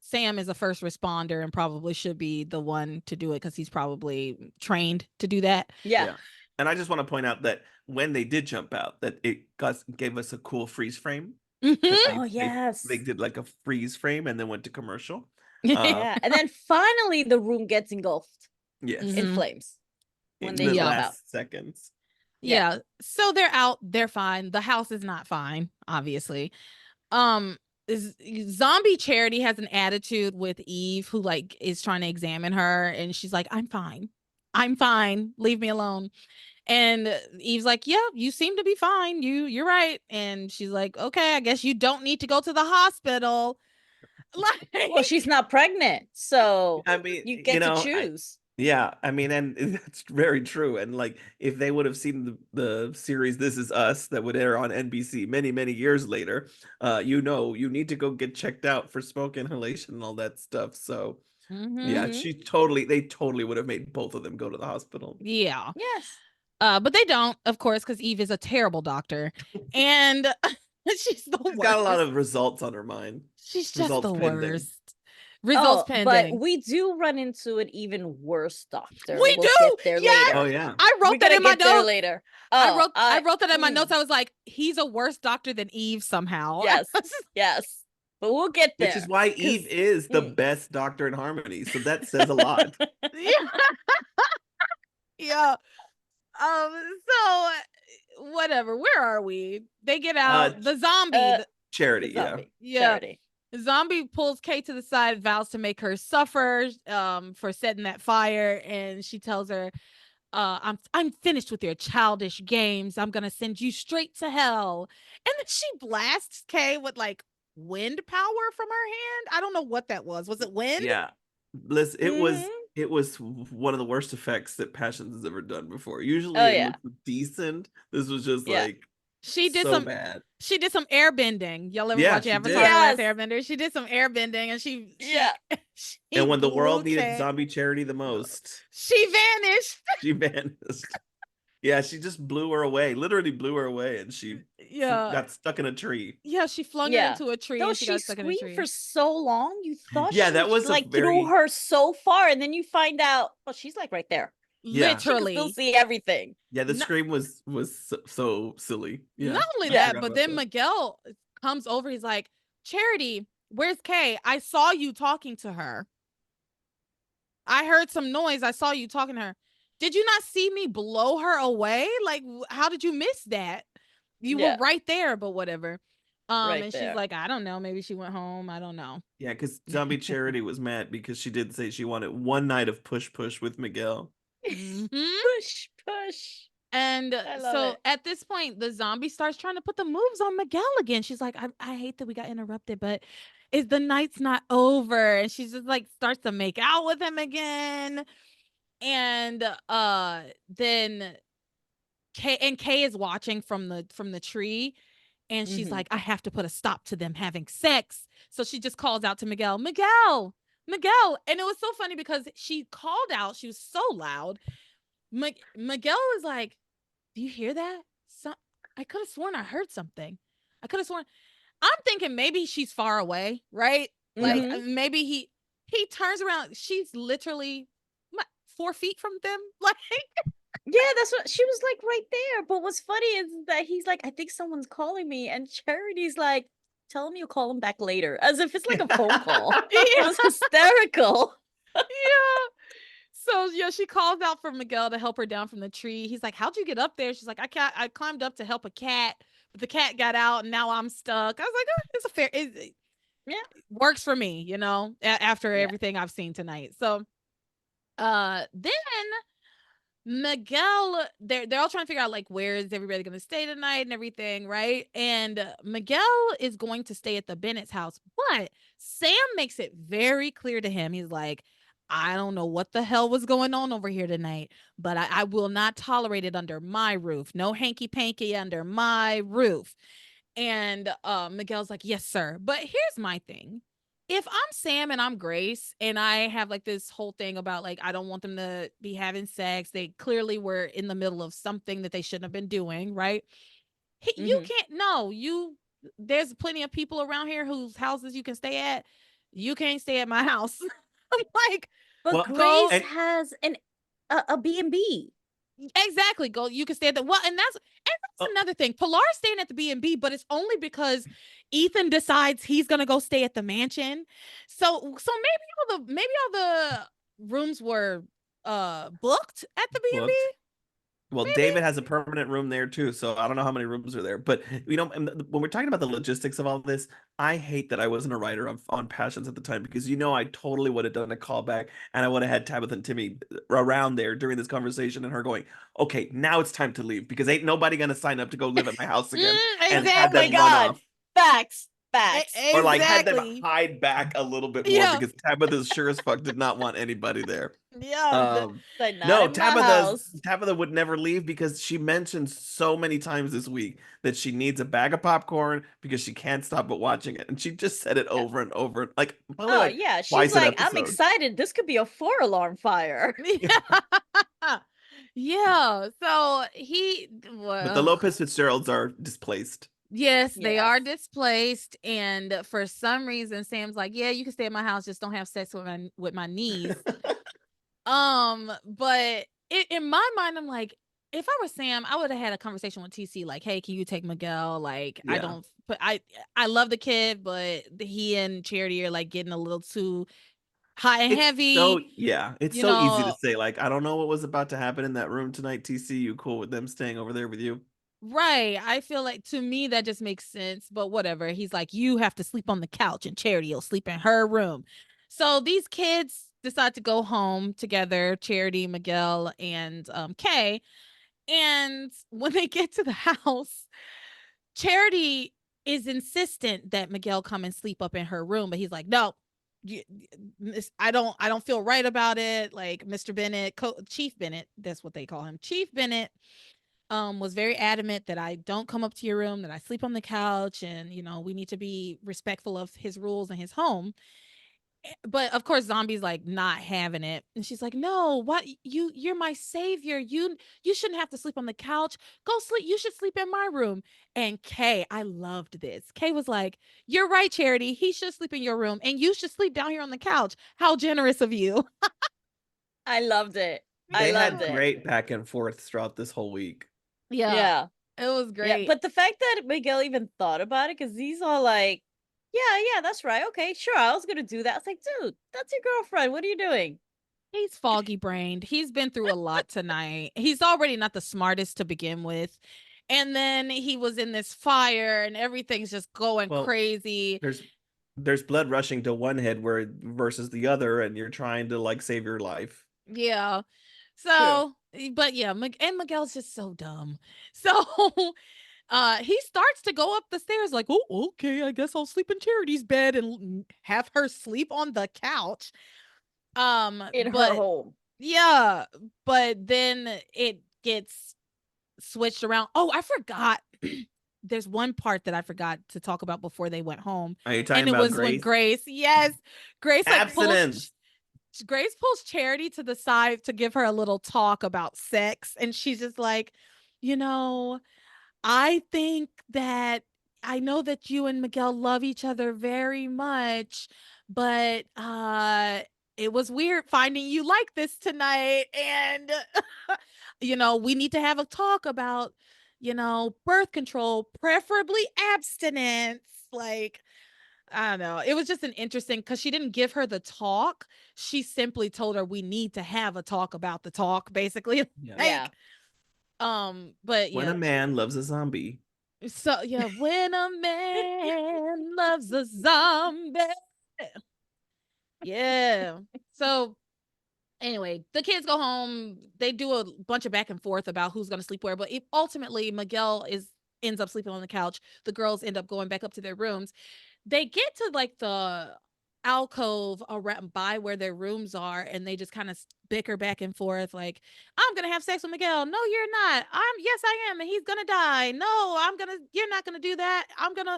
Speaker 1: Sam is a first responder and probably should be the one to do it because he's probably trained to do that.
Speaker 3: Yeah.
Speaker 2: And I just want to point out that when they did jump out, that it gave us a cool freeze frame.
Speaker 3: Oh, yes.
Speaker 2: They did like a freeze frame and then went to commercial.
Speaker 3: Yeah. And then finally the room gets engulfed.
Speaker 2: Yes.
Speaker 3: In flames.
Speaker 2: When they last seconds.
Speaker 1: Yeah. So they're out. They're fine. The house is not fine, obviously. Um, Zombie Charity has an attitude with Eve, who like is trying to examine her, and she's like, "I'm fine. I'm fine. Leave me alone." And Eve's like, "Yeah, you seem to be fine. You're right." And she's like, "Okay, I guess you don't need to go to the hospital." Like,
Speaker 3: Well, she's not pregnant, so
Speaker 2: I mean,
Speaker 3: you get to choose.
Speaker 2: I mean, and that's very true. And like, if they would have seen the series This Is Us that would air on NBC many, many years later, you know, you need to go get checked out for smoke inhalation and all that stuff. So, yeah,
Speaker 3: Mhm.
Speaker 2: they totally would have made both of them go to the hospital.
Speaker 1: yeah.
Speaker 3: Yes.
Speaker 1: But they don't, of course, because Eve is a terrible doctor, and she's the
Speaker 2: She's got a lot
Speaker 1: worst.
Speaker 2: of results on her mind.
Speaker 1: She's just
Speaker 2: Results
Speaker 1: the
Speaker 2: pending.
Speaker 1: worst. Results
Speaker 3: Oh, but
Speaker 1: pending.
Speaker 3: we do run into an even worse doctor.
Speaker 1: We
Speaker 3: We'll
Speaker 1: do.
Speaker 3: get there
Speaker 1: Yes.
Speaker 2: Oh
Speaker 3: later.
Speaker 2: yeah.
Speaker 1: I
Speaker 3: We're
Speaker 1: wrote that
Speaker 3: gonna
Speaker 1: in my
Speaker 3: get there
Speaker 1: notes.
Speaker 3: later.
Speaker 1: I
Speaker 3: Oh,
Speaker 1: wrote that in my notes. I was like, he's a worse doctor than Eve somehow.
Speaker 3: yes, yes. But we'll get
Speaker 2: Which is
Speaker 3: there.
Speaker 2: why Eve
Speaker 3: 'Cause
Speaker 2: is the best doctor in Harmony. So that says a lot.
Speaker 1: yeah. Yeah. So whatever. Where are we? They get out. The zombie.
Speaker 3: uh,
Speaker 2: Charity, yeah.
Speaker 3: zombie
Speaker 1: Yeah.
Speaker 3: charity.
Speaker 1: The zombie pulls Kate to the side, vows to make her suffer for setting that fire, and she tells her, I'm finished with your childish games. I'm gonna send you straight to hell." And then she blasts Kay with like wind power from her hand. I don't know what that was. Was it wind?
Speaker 2: Yeah. Bliss,
Speaker 3: Mhm.
Speaker 2: it was one of the worst effects that Passions has ever done before. Usually
Speaker 3: Oh
Speaker 2: it
Speaker 3: yeah,
Speaker 2: looks decent. This was just
Speaker 3: yeah.
Speaker 2: like
Speaker 1: She did
Speaker 2: so
Speaker 1: some
Speaker 2: bad.
Speaker 1: she did some airbending. Y'all ever
Speaker 2: Yeah,
Speaker 1: watch
Speaker 2: she
Speaker 1: Avatar:
Speaker 2: did.
Speaker 1: The Last
Speaker 3: Yes.
Speaker 1: Airbender? She did some airbending, and
Speaker 3: Yeah.
Speaker 1: she
Speaker 2: And when the
Speaker 1: blew
Speaker 2: world needed
Speaker 1: Kay.
Speaker 2: zombie charity the most,
Speaker 1: She vanished.
Speaker 2: she vanished. Yeah, she just blew her away. Literally blew her away, and she
Speaker 1: Yeah.
Speaker 2: got stuck in a tree.
Speaker 1: Yeah, she flung her
Speaker 3: Yeah.
Speaker 1: into a tree
Speaker 3: Though
Speaker 1: and she
Speaker 3: she
Speaker 1: got stuck in a
Speaker 3: screamed
Speaker 1: tree.
Speaker 3: for so long, you thought
Speaker 2: Yeah,
Speaker 3: she
Speaker 2: that was a
Speaker 3: like threw
Speaker 2: very
Speaker 3: her so far, and then you find out, oh, she's like right there.
Speaker 2: Yeah.
Speaker 3: She can still
Speaker 1: Literally.
Speaker 3: see everything.
Speaker 2: Yeah, the
Speaker 1: No,
Speaker 2: scream was so silly. Yeah,
Speaker 1: not only
Speaker 2: I
Speaker 3: Yeah.
Speaker 1: that,
Speaker 2: forgot
Speaker 1: but
Speaker 2: about
Speaker 1: then
Speaker 2: that.
Speaker 1: Miguel comes over. He's like, "Charity, where's Kay? I saw you talking to her. I heard some noise. I saw you talking to her. Did you not see me blow her away? Like, how did you miss that? You were
Speaker 3: Yeah,
Speaker 1: right there, but whatever."
Speaker 3: right
Speaker 1: And she's
Speaker 3: there.
Speaker 1: like, "I don't know. Maybe she went home. I don't know."
Speaker 2: Yeah, because Zombie Charity was mad because she did say she wanted one night of push with Miguel.
Speaker 1: hmm
Speaker 3: Push, push.
Speaker 1: And
Speaker 3: I love
Speaker 1: so
Speaker 3: it.
Speaker 1: at this point, the zombie starts trying to put the moves on Miguel again. She's like, I hate that we got interrupted, but is the night's not over? And she's just like starts to make out with him again. And then Kay is watching from the tree, and she's
Speaker 3: Mhm.
Speaker 1: like, I have to put a stop to them having sex. So she just calls out to Miguel, Miguel, Miguel. And it was so funny because she called out, she was so loud. Miguel is like, do you hear that? I could have sworn I heard something. I could have sworn. I'm thinking maybe she's far away, right? Like
Speaker 3: Mhm.
Speaker 1: maybe he turns around. She's literally what, 4 feet from them. Like
Speaker 3: Yeah, that's what she was like right there. But what's funny is that he's like, I think someone's calling me, and Charity's like, tell him you'll call him back later, as if it's like a phone call. It
Speaker 1: yeah,
Speaker 3: was hysterical.
Speaker 1: yeah. So yeah, she calls out for Miguel to help her down from the tree. He's like, "How'd you get up there?" She's like, I climbed up to help a cat, but the cat got out, and now I'm stuck." I was like, "It's a fair. It
Speaker 3: Yeah.
Speaker 1: works for me, you know. After
Speaker 3: Yeah.
Speaker 1: everything I've seen tonight." So, then Miguel, they're all trying to figure out like where is everybody going to stay tonight and everything, right? And Miguel is going to stay at the Bennett's house, but Sam makes it very clear to him. He's like, I don't know what the hell was going on over here tonight, but I will not tolerate it under my roof. No hanky panky under my roof. And Miguel's like, yes, sir. But here's my thing. If I'm Sam and I'm Grace and I have like this whole thing about like I don't want them to be having sex. They clearly were in the middle of something that they shouldn't have been doing, right? You
Speaker 3: Mhm.
Speaker 1: can't no, you there's plenty of people around here whose houses you can stay at. You can't stay at my house. I'm like,
Speaker 3: But
Speaker 2: Well,
Speaker 1: go
Speaker 3: Grace
Speaker 2: and
Speaker 3: has a B&B.
Speaker 1: exactly. Go. You can stay at the well, and that's
Speaker 2: uh,
Speaker 1: another thing. Pilar's staying at the B&B, but it's only because Ethan decides he's gonna go stay at the mansion. So maybe all the rooms were booked at the B&B.
Speaker 2: booked. Well, David has a permanent room there too, so I don't know how many rooms are there. But and when we're talking about the logistics of all this, I hate that I wasn't a writer on Passions at the time, because I totally would have done a callback, and I would have had Tabitha and Timmy around there during this conversation, and her going, "Okay, now it's time to leave, because ain't nobody gonna sign up to go live at my house again," and had
Speaker 3: Oh my
Speaker 2: them run
Speaker 3: God.
Speaker 2: off.
Speaker 3: Facts. Facts.
Speaker 2: Or like had them
Speaker 1: Exactly.
Speaker 2: hide back a little bit more,
Speaker 1: Yeah.
Speaker 2: because Tabitha sure as fuck did not want anybody there.
Speaker 1: Yeah.
Speaker 3: Like, not
Speaker 2: No,
Speaker 3: in my house.
Speaker 2: Tabitha would never leave, because she mentioned so many times this week that she needs a bag of popcorn because she can't stop but watching it. And she just said it over and over, like probably
Speaker 3: Oh
Speaker 2: like
Speaker 3: yeah. She's
Speaker 2: twice an
Speaker 3: like, I'm
Speaker 2: episode.
Speaker 3: excited. This could be a 4-alarm fire.
Speaker 1: Yeah. Yeah. So
Speaker 2: But the Lopez Fitzgeralds are displaced.
Speaker 1: yes, they are
Speaker 3: Yes.
Speaker 1: displaced, and for some reason, Sam's like, "Yeah, you can stay at my house, just don't have sex with my niece." But in my mind, I'm like, if I were Sam, I would have had a conversation with TC, like, "Hey, can you take Miguel? Like, I
Speaker 2: Yeah.
Speaker 1: don't, but I love the kid, but he and Charity are like getting a little too high and heavy,
Speaker 2: It's
Speaker 1: you
Speaker 2: so easy to
Speaker 1: know."
Speaker 2: say, like, I don't know what was about to happen in that room tonight, TC. You cool with them staying over there with you?
Speaker 1: Right. I feel like to me that just makes sense, but whatever. He's like, you have to sleep on the couch and Charity will sleep in her room. So these kids decide to go home together, Charity, Miguel, and Kay. And when they get to the house, Charity is insistent that Miguel come and sleep up in her room, but he's like, no. I don't feel right about it. Like Mr. Bennett, Chief Bennett, that's what they call him. Chief Bennett was very adamant that I don't come up to your room, that I sleep on the couch, and we need to be respectful of his rules and his home. But of course, Zombie's like not having it, and she's like, "No, what you're my savior. You shouldn't have to sleep on the couch. Go sleep. You should sleep in my room." And Kay, I loved this. Kay was like, "You're right, Charity. He should sleep in your room, and you should sleep down here on the couch. How generous of you."
Speaker 3: I loved it. I
Speaker 2: They
Speaker 3: loved
Speaker 2: had
Speaker 3: it.
Speaker 2: great back and forth throughout this whole week.
Speaker 1: Yeah,
Speaker 3: Yeah.
Speaker 1: it was
Speaker 3: Yeah.
Speaker 1: great.
Speaker 3: But the fact that Miguel even thought about it, because he's all like, yeah, that's right. Okay, sure. I was gonna do that. I was like, dude, that's your girlfriend. What are you doing?
Speaker 1: He's foggy brained. He's been through a lot tonight. He's already not the smartest to begin with. And then he was in this fire and everything's just going
Speaker 2: Well,
Speaker 1: crazy.
Speaker 2: there's blood rushing to one head versus the other, and you're trying to like save your life.
Speaker 1: Yeah.
Speaker 3: True.
Speaker 1: So, but yeah, and Miguel's just so dumb. So, he starts to go up the stairs like, "Oh, okay, I guess I'll sleep in Charity's bed and have her sleep on the couch."
Speaker 3: In her
Speaker 1: But
Speaker 3: home.
Speaker 1: yeah, but then it gets switched around. Oh, I forgot. There's one part that I forgot to talk about before they went home.
Speaker 2: Are you
Speaker 1: And
Speaker 2: talking
Speaker 1: it
Speaker 2: about
Speaker 1: was when
Speaker 2: Grace?
Speaker 1: Grace, yes, Grace like
Speaker 2: Abstinence.
Speaker 1: Grace pulls Charity to the side to give her a little talk about sex. And she's just like, you know, I think that I know that you and Miguel love each other very much, but it was weird finding you like this tonight, and we need to have a talk about birth control, preferably abstinence. Like, I don't know. It was just an interesting, because she didn't give her the talk. She simply told her we need to have a talk about the talk, basically.
Speaker 2: Yeah.
Speaker 3: Yeah.
Speaker 1: Like, but
Speaker 2: When
Speaker 1: yeah.
Speaker 2: a man loves a zombie.
Speaker 1: So yeah, when a man loves a zombie. Yeah. So anyway, the kids go home. They do a bunch of back and forth about who's going to sleep where, but ultimately Miguel ends up sleeping on the couch. The girls end up going back up to their rooms. They get to like the alcove around by where their rooms are, and they just kind of bicker back and forth like, I'm gonna have sex with Miguel. No, you're not. Yes, I am, and he's gonna die. No, you're not gonna do that. I'm gonna,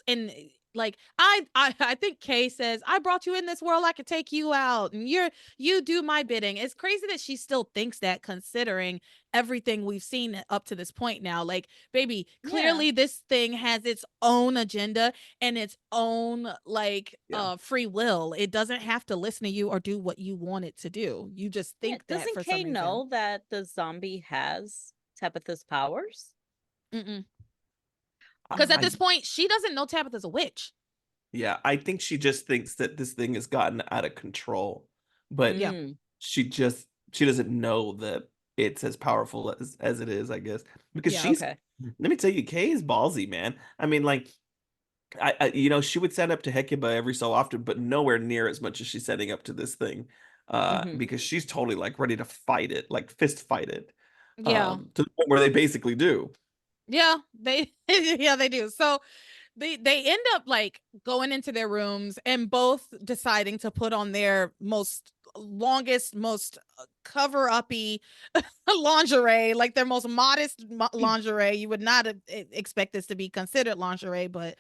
Speaker 1: and like I think Kay says, I brought you in this world, I could take you out, and you do my bidding. It's crazy that she still thinks that, considering everything we've seen up to this point now. Like, baby,
Speaker 3: Yeah.
Speaker 1: clearly this thing has its own agenda and its own like free will. It doesn't have to listen to you or do what you want it to do. You just think that
Speaker 3: Doesn't
Speaker 1: for
Speaker 3: Kay
Speaker 1: some reason.
Speaker 3: know that the zombie has Tabitha's powers?
Speaker 1: Mm-mm. Because at
Speaker 2: I-
Speaker 1: this point, she doesn't know Tabitha's a witch.
Speaker 2: Yeah, I think she just thinks that this thing has gotten out of control, but
Speaker 1: Yeah.
Speaker 3: Mm.
Speaker 2: she doesn't know that it's as powerful as it is, I guess. Because
Speaker 3: Yeah, okay.
Speaker 2: let me tell you, Kay is ballsy, man. I mean, like, she would set up to Hecuba every so often, but nowhere near as much as she's setting up to this thing. Because she's totally like ready to fight it, like fist fight it.
Speaker 1: Yeah.
Speaker 2: To the point where they basically do.
Speaker 1: Yeah, they yeah, they do. So they end up like going into their rooms and both deciding to put on their most longest, most cover uppy lingerie, like their most modest lingerie. You would not expect this to be considered lingerie, but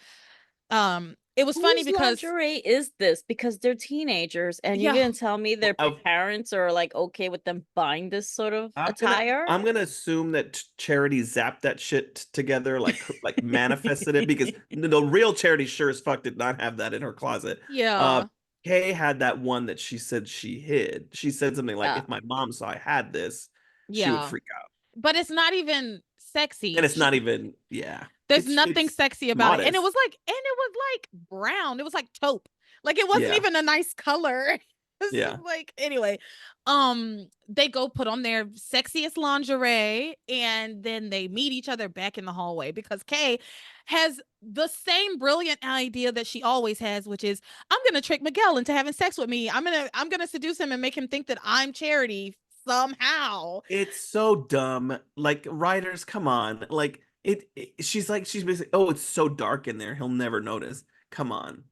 Speaker 1: it was funny
Speaker 3: Whose
Speaker 1: because
Speaker 3: lingerie is this? Because they're teenagers, and you're
Speaker 1: yeah,
Speaker 3: gonna tell me their
Speaker 2: Well,
Speaker 3: parents are like okay with them buying this sort of attire?
Speaker 2: I'm gonna assume that Charity zapped that shit together, like manifested it, because the real Charity sure as fuck did not have that in her closet. Uh,
Speaker 1: yeah,
Speaker 2: Kay had that one that she said she hid. She said something like,
Speaker 3: Uh,
Speaker 2: "If my mom saw I had this, she would
Speaker 1: yeah.
Speaker 2: freak out."
Speaker 1: But it's not even
Speaker 2: And
Speaker 1: sexy.
Speaker 2: it's not even, yeah,
Speaker 1: There's nothing
Speaker 2: it's
Speaker 1: sexy about it. And it
Speaker 2: modest.
Speaker 1: was like brown. It was like taupe. Like it wasn't
Speaker 2: Yeah,
Speaker 1: even a nice color. It's
Speaker 2: yeah.
Speaker 1: just like anyway. They go put on their sexiest lingerie and then they meet each other back in the hallway because Kay has the same brilliant idea that she always has, which is I'm gonna trick Miguel into having sex with me. I'm gonna seduce him and make him think that I'm Charity somehow.
Speaker 2: It's so dumb. Like, writers, come on. Like, she's basically, oh, it's so dark in there. He'll never notice. Come on.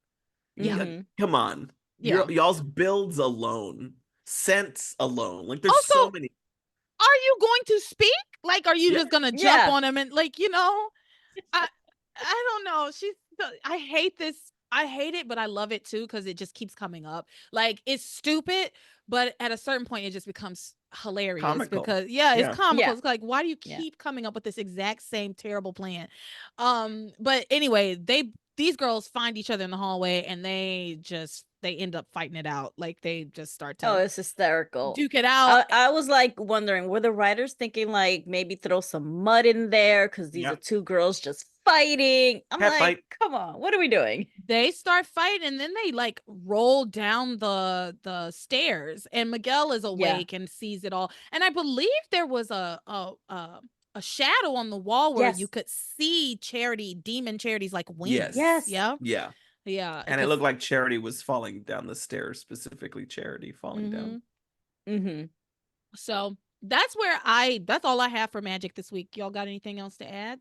Speaker 1: Yeah.
Speaker 2: Come on.
Speaker 1: Yeah.
Speaker 2: Y'all's builds alone, scents alone. Like, there's so
Speaker 1: Also,
Speaker 2: many.
Speaker 1: are you going to speak? Like, are you
Speaker 2: Yeah.
Speaker 1: just gonna jump
Speaker 3: yeah.
Speaker 1: on him and like, I don't know. I hate this. I hate it, but I love it too because it just keeps coming up. Like it's stupid, but at a certain point it just becomes hilarious
Speaker 2: Comical.
Speaker 1: because yeah, it's
Speaker 2: Yeah.
Speaker 1: comical.
Speaker 3: Yeah.
Speaker 1: It's like, why do you
Speaker 3: Yeah.
Speaker 1: keep coming up with this exact same terrible plan? But anyway, these girls find each other in the hallway and they end up fighting it out. Like they just start
Speaker 3: Oh,
Speaker 1: to
Speaker 3: it's hysterical.
Speaker 1: duke it out.
Speaker 3: I was like wondering, were the writers thinking like maybe throw some mud in there because these are
Speaker 2: Yeah.
Speaker 3: two girls just fighting? I'm
Speaker 2: Cat
Speaker 3: like,
Speaker 2: fight.
Speaker 3: come on, what are we doing?
Speaker 1: They start fighting and then they like roll down the stairs and Miguel is
Speaker 3: Yeah.
Speaker 1: awake and sees it all. And I believe there was a shadow on the wall where you
Speaker 3: Yes.
Speaker 1: could see Demon Charity's like wings.
Speaker 2: Yes.
Speaker 3: Yes.
Speaker 1: Yeah.
Speaker 2: Yeah.
Speaker 1: Yeah.
Speaker 2: And it
Speaker 1: Because
Speaker 2: looked like Charity was falling down the stairs, specifically Charity falling
Speaker 1: mm-hmm.
Speaker 2: down.
Speaker 3: Mm-hmm.
Speaker 1: So that's all I have for magic this week. Y'all got anything else to add?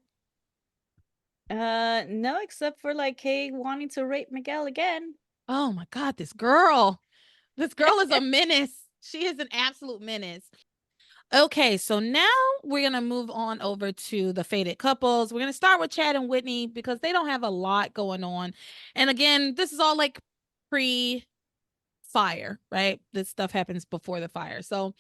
Speaker 3: No, except for like Kay wanting to rape Miguel again.
Speaker 1: Oh my God, this girl. This girl is a menace. She is an absolute menace. Okay, so now we're going to move on over to the fated couples. We're going to start with Chad and Whitney because they don't have a lot going on. And again, this is all like pre fire, right? This stuff happens before the fire. So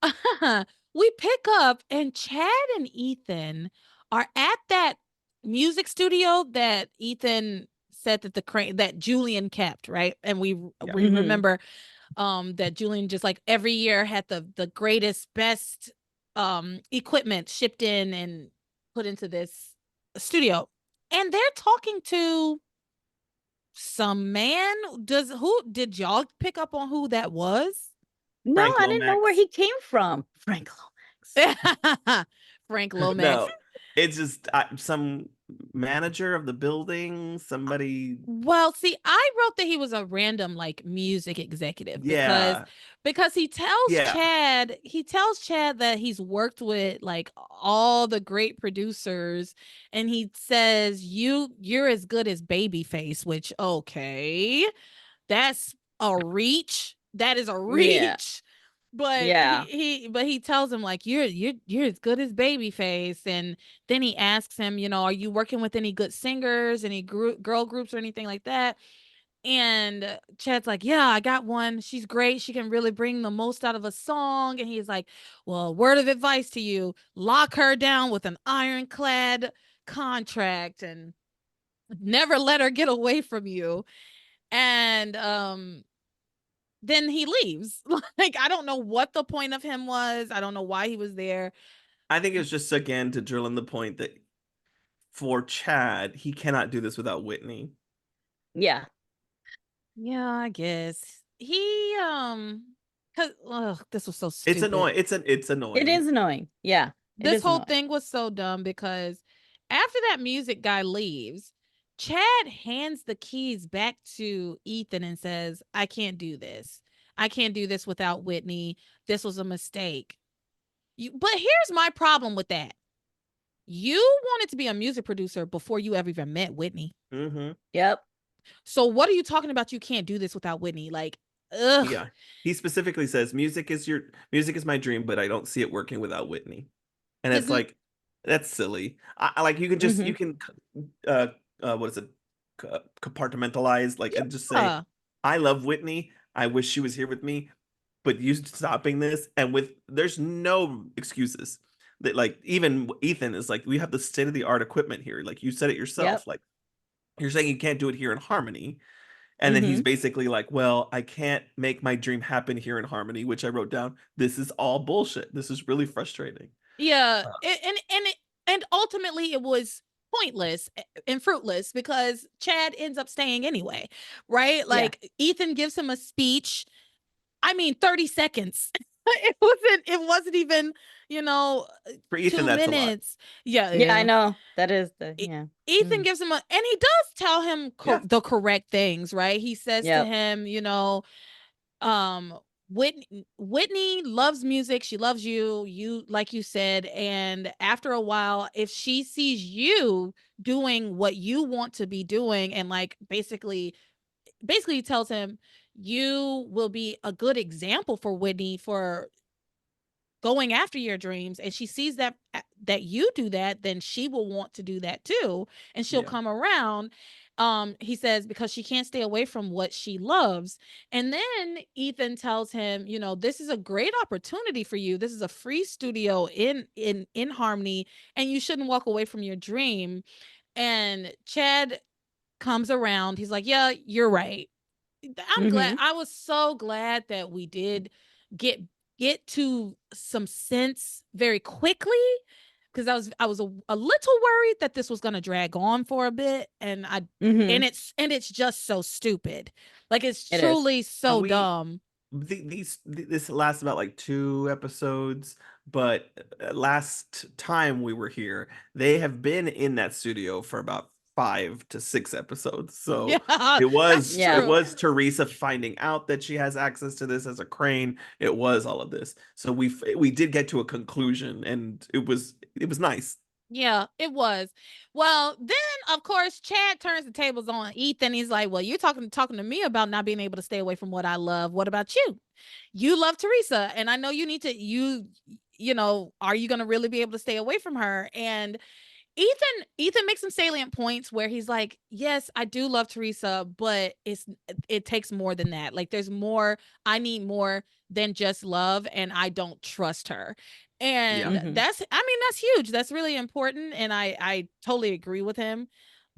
Speaker 1: we pick up and Chad and Ethan are at that music studio that Ethan said that that Julian kept, right? And we remember that Julian just like every year had the greatest best equipment shipped in and put into this studio. And they're talking to some man. Who did y'all pick up on who that was?
Speaker 3: No,
Speaker 2: Frank
Speaker 3: I didn't know where
Speaker 2: Lomax.
Speaker 3: he came from. Frank Lomax.
Speaker 1: Frank Lomax.
Speaker 2: No, it's just some manager of the building, somebody.
Speaker 1: Well, see, I wrote that he was a random like music executive
Speaker 2: Yeah,
Speaker 1: because
Speaker 2: yeah,
Speaker 1: he tells Chad that he's worked with like all the great producers and he says you're as good as Babyface, which okay, that's a reach. That is a
Speaker 3: Yeah.
Speaker 1: reach. But
Speaker 3: Yeah.
Speaker 1: he tells him like you're as good as Babyface, and then he asks him, are you working with any good singers, any girl groups or anything like that? And Chad's like, yeah, I got one. She's great. She can really bring the most out of a song. And he's like, well, word of advice to you: lock her down with an ironclad contract and never let her get away from you. And then he leaves. Like, I don't know what the point of him was. I don't know why he was there.
Speaker 2: I think it's just again to drill in the point that for Chad, he cannot do this without Whitney.
Speaker 3: Yeah.
Speaker 1: Yeah, I guess. He Cause this was so
Speaker 2: It's
Speaker 1: stupid.
Speaker 2: annoying. It's annoying.
Speaker 3: It is annoying. Yeah, it
Speaker 1: This
Speaker 3: is
Speaker 1: whole
Speaker 3: annoying.
Speaker 1: thing was so dumb because after that music guy leaves, Chad hands the keys back to Ethan and says, I can't do this. I can't do this without Whitney. This was a mistake. But here's my problem with that. You wanted to be a music producer before you ever even met Whitney.
Speaker 2: Mm-hmm.
Speaker 3: Yep.
Speaker 1: So what are you talking about? You can't do this without Whitney. Like, ugh.
Speaker 2: Yeah. He specifically says music is my dream, but I don't see it working without Whitney. And it's
Speaker 1: Because,
Speaker 2: like that's silly. I like you
Speaker 3: Hmm.
Speaker 2: can uh what is it? Compartmentalize like and just say
Speaker 1: yeah,
Speaker 2: I love Whitney. I wish she was here with me, but you stopping this and with there's no excuses. That like even Ethan is like we have the state of the art equipment here. Like you said it
Speaker 3: Yep.
Speaker 2: yourself. Like you're saying you can't do it here in Harmony. And then he's
Speaker 3: Hmm.
Speaker 2: basically like, well, I can't make my dream happen here in Harmony, which I wrote down. This is all bullshit. This is really frustrating.
Speaker 1: yeah,
Speaker 2: Uh,
Speaker 1: and ultimately it was pointless and fruitless because Chad ends up staying anyway, right?
Speaker 3: Yeah.
Speaker 1: Like Ethan gives him a speech. I mean, 30 seconds. It wasn't even, you know,
Speaker 2: for Ethan,
Speaker 1: two
Speaker 2: that's a lot.
Speaker 1: minutes. Yeah,
Speaker 3: Yeah, I
Speaker 1: yeah.
Speaker 3: know. That is the
Speaker 1: E-
Speaker 3: yeah.
Speaker 1: Ethan
Speaker 3: Mhm.
Speaker 1: gives him and he does tell him
Speaker 2: Yeah.
Speaker 1: the correct things, right? He says to
Speaker 3: Yep.
Speaker 1: him, Whitney loves music. She loves you like you said, and after a while, if she sees you doing what you want to be doing, and like basically tells him you will be a good example for Whitney for going after your dreams, and she sees that you do that, then she will want to do that too, and she'll
Speaker 2: Yeah.
Speaker 1: come around. He says because she can't stay away from what she loves. And then Ethan tells him, this is a great opportunity for you. This is a free studio in Harmony, and you shouldn't walk away from your dream. And Chad comes around. He's like, yeah, you're right. I'm glad.
Speaker 3: Hmm.
Speaker 1: I was so glad that we did get get to some sense very quickly, because I was a little worried that this was going to drag on for a bit, and I
Speaker 3: Hmm.
Speaker 1: and it's just so stupid. Like it's
Speaker 3: It is.
Speaker 1: truly
Speaker 2: And
Speaker 1: so dumb.
Speaker 2: this lasts about like 2 episodes, but last time we were here, they have been in that studio for about 5 to 6 episodes. So
Speaker 1: Yeah, that's
Speaker 2: it
Speaker 3: Yeah.
Speaker 1: true.
Speaker 2: was Theresa finding out that she has access to this as a crane. It was all of this. So we did get to a conclusion, and it was nice.
Speaker 1: Yeah, it was. Well, then of course Chad turns the tables on Ethan. He's like, "Well, you're talking to me about not being able to stay away from what I love. What about you? You love Theresa, and I know you need to are you going to really be able to stay away from her?" And Ethan makes some salient points where he's like, "Yes, I do love Theresa, but it takes more than that. Like there's more. I need more than just love, and I don't trust her."
Speaker 2: Yeah.
Speaker 1: And
Speaker 3: Hmm.
Speaker 1: that's huge. That's really important, and I totally agree with him.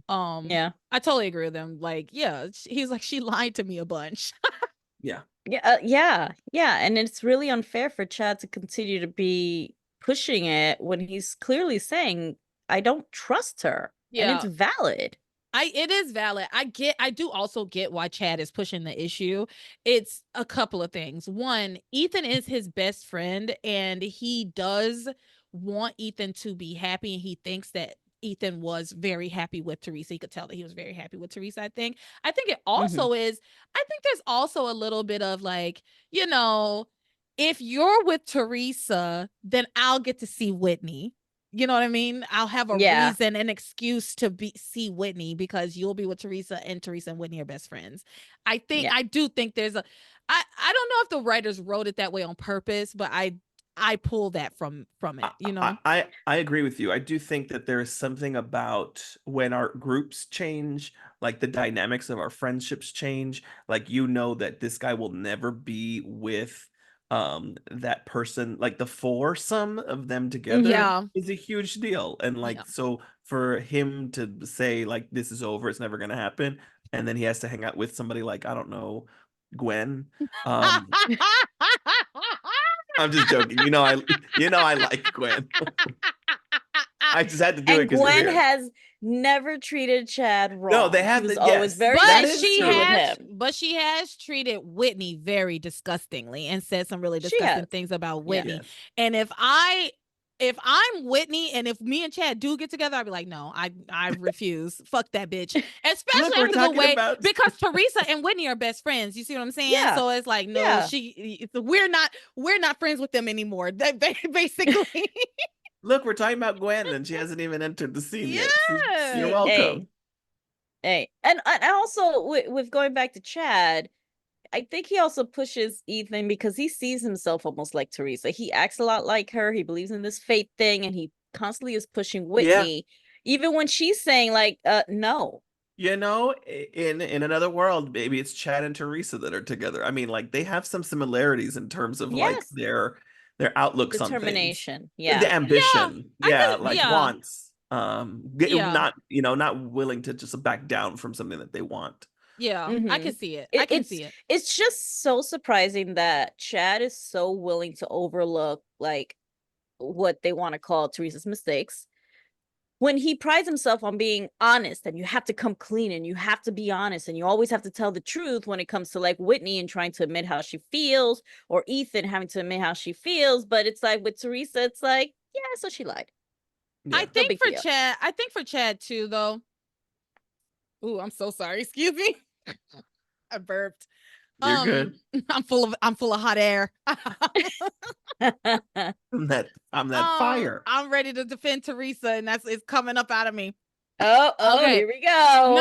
Speaker 3: Yeah.
Speaker 1: I totally agree with him. Like, yeah, he's like she lied to me a bunch.
Speaker 2: Yeah.
Speaker 3: Yeah. Yeah. Yeah. And it's really unfair for Chad to continue to be pushing it when he's clearly saying, I don't trust her. And it's
Speaker 1: Yeah,
Speaker 3: valid.
Speaker 1: it is valid. I do also get why Chad is pushing the issue. It's a couple of things. One, Ethan is his best friend, and he does want Ethan to be happy, and he thinks that Ethan was very happy with Theresa. He could tell that he was very happy with Theresa, I think. I think it
Speaker 3: Hmm.
Speaker 1: also is I think there's also a little bit of like, you know, if you're with Theresa, then I'll get to see Whitney. You know what I mean? I'll have a
Speaker 3: Yeah.
Speaker 1: reason, an excuse to see Whitney because you'll be with Theresa, and Theresa and Whitney are best friends.
Speaker 3: Yeah.
Speaker 1: I do think there's I don't know if the writers wrote it that way on purpose, but I pull that from
Speaker 2: I,
Speaker 1: it, you
Speaker 2: I
Speaker 1: know?
Speaker 2: I agree with you. I do think that there is something about when our groups change, like the dynamics of our friendships change, like that this guy will never be with that person, like the foursome of them together
Speaker 1: Yeah.
Speaker 2: is a huge deal. And
Speaker 1: Yeah.
Speaker 2: like so for him to say like this is over, it's never gonna happen, and then he has to hang out with somebody like I don't know, Gwen. Um I'm just joking. I like Gwen. I just had to do it
Speaker 3: And
Speaker 2: because you're
Speaker 3: Gwen
Speaker 2: here.
Speaker 3: has never treated Chad wrong.
Speaker 2: No, they
Speaker 3: She
Speaker 2: have
Speaker 3: was
Speaker 2: the-
Speaker 3: always
Speaker 2: yes,
Speaker 3: very
Speaker 2: that
Speaker 1: But
Speaker 2: is
Speaker 1: she
Speaker 3: true with
Speaker 2: true.
Speaker 1: has,
Speaker 3: him.
Speaker 1: but she has treated Whitney very disgustingly and said some really
Speaker 3: She
Speaker 1: disgusting
Speaker 3: has.
Speaker 1: things about
Speaker 3: Yeah.
Speaker 1: Whitney.
Speaker 2: Yes.
Speaker 1: And if I'm Whitney and if me and Chad do get together, I'd be like, no, I refuse. Fuck that bitch. Especially
Speaker 2: Look, we're
Speaker 1: after the
Speaker 2: talking
Speaker 1: way
Speaker 2: about
Speaker 1: because Teresa and Whitney are best friends. You see what I'm saying?
Speaker 3: Yeah.
Speaker 1: So it's like, no,
Speaker 3: Yeah.
Speaker 1: we're not friends with them anymore. That basically.
Speaker 2: look, we're talking about Gwen, and she hasn't even entered the scene yet. See? You're
Speaker 1: Yeah.
Speaker 2: welcome.
Speaker 3: Hey. And also with going back to Chad, I think he also pushes Ethan because he sees himself almost like Theresa. He acts a lot like her. He believes in this fate thing, and he constantly is pushing Whitney, even when she's saying like, no.
Speaker 2: You know, in another world, maybe it's Chad and Teresa that are together. I mean, like they have some similarities in terms of like
Speaker 3: Yes.
Speaker 2: their outlooks on things.
Speaker 3: Determination.
Speaker 2: The
Speaker 3: Yeah.
Speaker 2: ambition.
Speaker 1: I
Speaker 2: Yeah,
Speaker 1: could-
Speaker 2: like
Speaker 1: yeah.
Speaker 2: wants.
Speaker 1: Yeah.
Speaker 2: Not, not willing to just back down from something that they want.
Speaker 1: Yeah, I
Speaker 3: Mhm.
Speaker 1: can see it. I can see it.
Speaker 3: It's just so surprising that Chad is so willing to overlook like what they want to call Teresa's mistakes when he prides himself on being honest, and you have to come clean and you have to be honest and you always have to tell the truth when it comes to like Whitney and trying to admit how she feels, or Ethan having to admit how she feels. But it's like with Theresa, it's like, yeah, so she lied.
Speaker 2: Yeah.
Speaker 1: I
Speaker 3: No
Speaker 1: think
Speaker 3: big
Speaker 1: for
Speaker 3: deal.
Speaker 1: Chad too, though. Ooh, I'm so sorry. Excuse me. I burped.
Speaker 2: You're good.
Speaker 1: I'm full of hot air.
Speaker 2: I'm that fire.
Speaker 1: I'm ready to defend Teresa, and it's coming up out of me.
Speaker 3: Oh,
Speaker 1: Okay.
Speaker 3: here we go.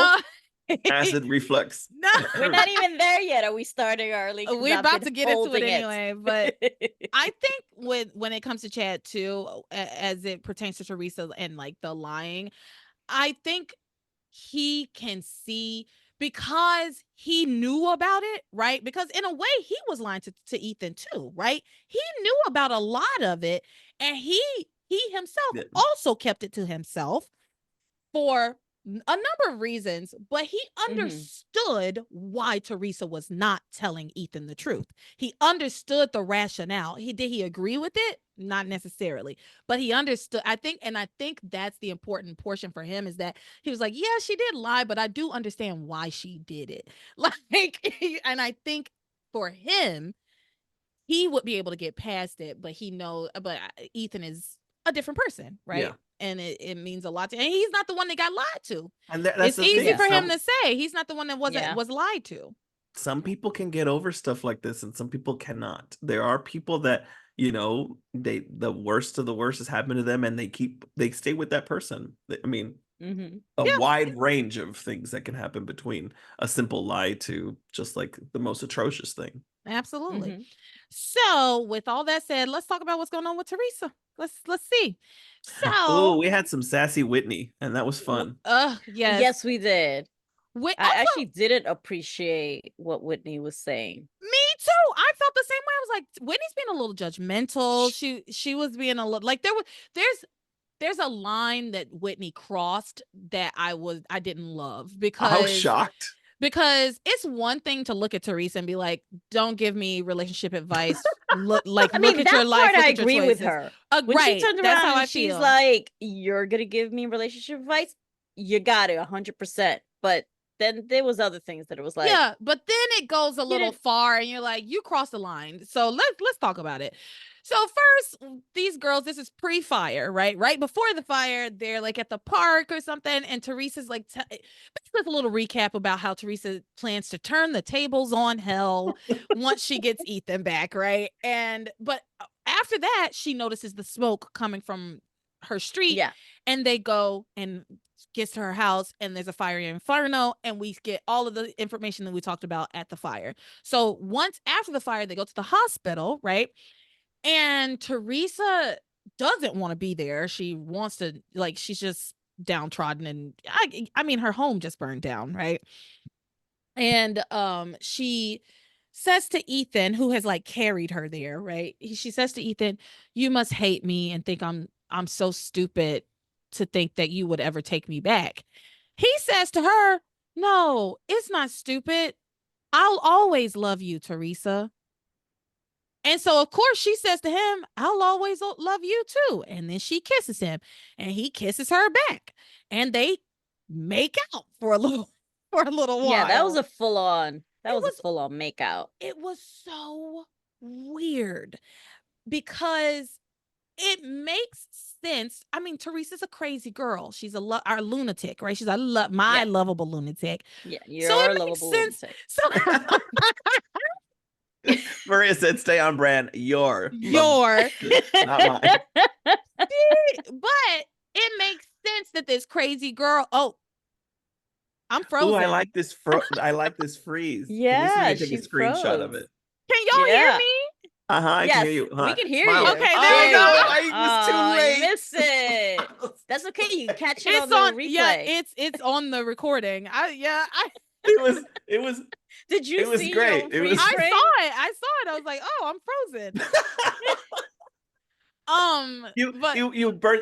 Speaker 1: No,
Speaker 2: Acid reflux.
Speaker 1: no,
Speaker 3: We're not even there yet. Are we starting early? 'Cause
Speaker 1: we're
Speaker 3: I've
Speaker 1: about
Speaker 3: been
Speaker 1: to get into it
Speaker 3: holding
Speaker 1: anyway. But I think when it comes to Chad too, as it pertains to Teresa and like the lying, I think he can see because he knew about it, right? Because in a way, he was lying to Ethan too, right? He knew about a lot of it, and he himself
Speaker 2: Yeah.
Speaker 1: also kept it to himself for a number of reasons, but he understood why Teresa was not telling Ethan the truth. He understood the rationale. Did he agree with it? Not necessarily, but he understood. I think that's the important portion for him, is that he was like, yeah, she did lie, but I do understand why she did it. Like, and I think for him, he would be able to get past it, but Ethan is a different person, right?
Speaker 2: Yeah.
Speaker 1: And it means a lot to, and he's not the one that got lied to.
Speaker 2: And that's
Speaker 1: It's
Speaker 2: the
Speaker 1: easy
Speaker 2: thing.
Speaker 1: for him to say he's not the one that
Speaker 3: Yeah.
Speaker 1: was lied to.
Speaker 2: Some people can get over stuff like this and some people cannot. There are people that, the worst of the worst has happened to them and they stay with that person. I mean, a wide range of things that can happen between a simple lie to just like the most atrocious thing.
Speaker 1: Absolutely. So with all that said, let's talk about what's going on with Theresa. Let's see. So
Speaker 2: we had some sassy Whitney and that was fun.
Speaker 1: Yes.
Speaker 3: Yes, we did.
Speaker 1: I
Speaker 3: actually didn't appreciate what Whitney was saying.
Speaker 1: Me too. I felt the same way. I was like, Whitney's being a little judgmental. She was being a little like there's a line that Whitney crossed that I didn't love, because
Speaker 2: I was shocked.
Speaker 1: Because it's one thing to look at Theresa and be like, don't give me relationship advice. Look at your life.
Speaker 3: I agree with her. When
Speaker 1: right.
Speaker 3: She turned
Speaker 1: That's
Speaker 3: around
Speaker 1: how I
Speaker 3: and she's
Speaker 1: feel.
Speaker 3: like, you're going to give me relationship advice? You got it 100%. But then there was other things that it was like,
Speaker 1: yeah, but then it goes a little far and you're like, you crossed the line. So let's talk about it. So first, these girls, this is pre-fire, right? Right before the fire, they're like at the park or something, and Teresa's like, basically a little recap about how Theresa plans to turn the tables on hell once she gets Ethan back, right? But after that, she notices the smoke coming from her street, and they go and gets to her house, and there's a fire inferno, and we get all of the information that we talked about at the fire. So once after the fire, they go to the hospital, right? And Theresa doesn't want to be there. She wants to, like, she's just downtrodden, and I mean, her home just burned down, right? And she says to Ethan, who has like carried her there, right? She says to Ethan, you must hate me and think I'm so stupid to think that you would ever take me back. He says to her, no, it's not stupid. I'll always love you, Theresa. And so, of course, she says to him, I'll always love you too. And then she kisses him and he kisses her back. And they make out for a little while.
Speaker 3: Yeah, that was a full-on makeout.
Speaker 1: It was so weird because it makes sense. I mean, Theresa's a crazy girl. She's our lunatic, right? She's my lovable lunatic.
Speaker 3: Yeah, you're a lovable lunatic.
Speaker 1: So
Speaker 2: Maria said, "Stay on brand." Your,
Speaker 1: not
Speaker 2: mine.
Speaker 1: But it makes sense that this crazy girl. Oh, I'm frozen.
Speaker 2: Oh, I like this. I like this freeze.
Speaker 3: Yeah,
Speaker 2: take a screenshot of it.
Speaker 1: Can y'all hear me?
Speaker 2: I can hear you.
Speaker 3: We can hear
Speaker 2: Smile.
Speaker 3: you.
Speaker 1: Okay, there we go.
Speaker 2: I was too late.
Speaker 3: You missed it. That's okay. You can catch it
Speaker 1: It's
Speaker 3: on the replay.
Speaker 1: Yeah, it's on the recording.
Speaker 2: It was.
Speaker 3: Did you?
Speaker 2: It was
Speaker 3: see
Speaker 2: great.
Speaker 3: It was.
Speaker 1: I saw it. I was like, oh, I'm frozen.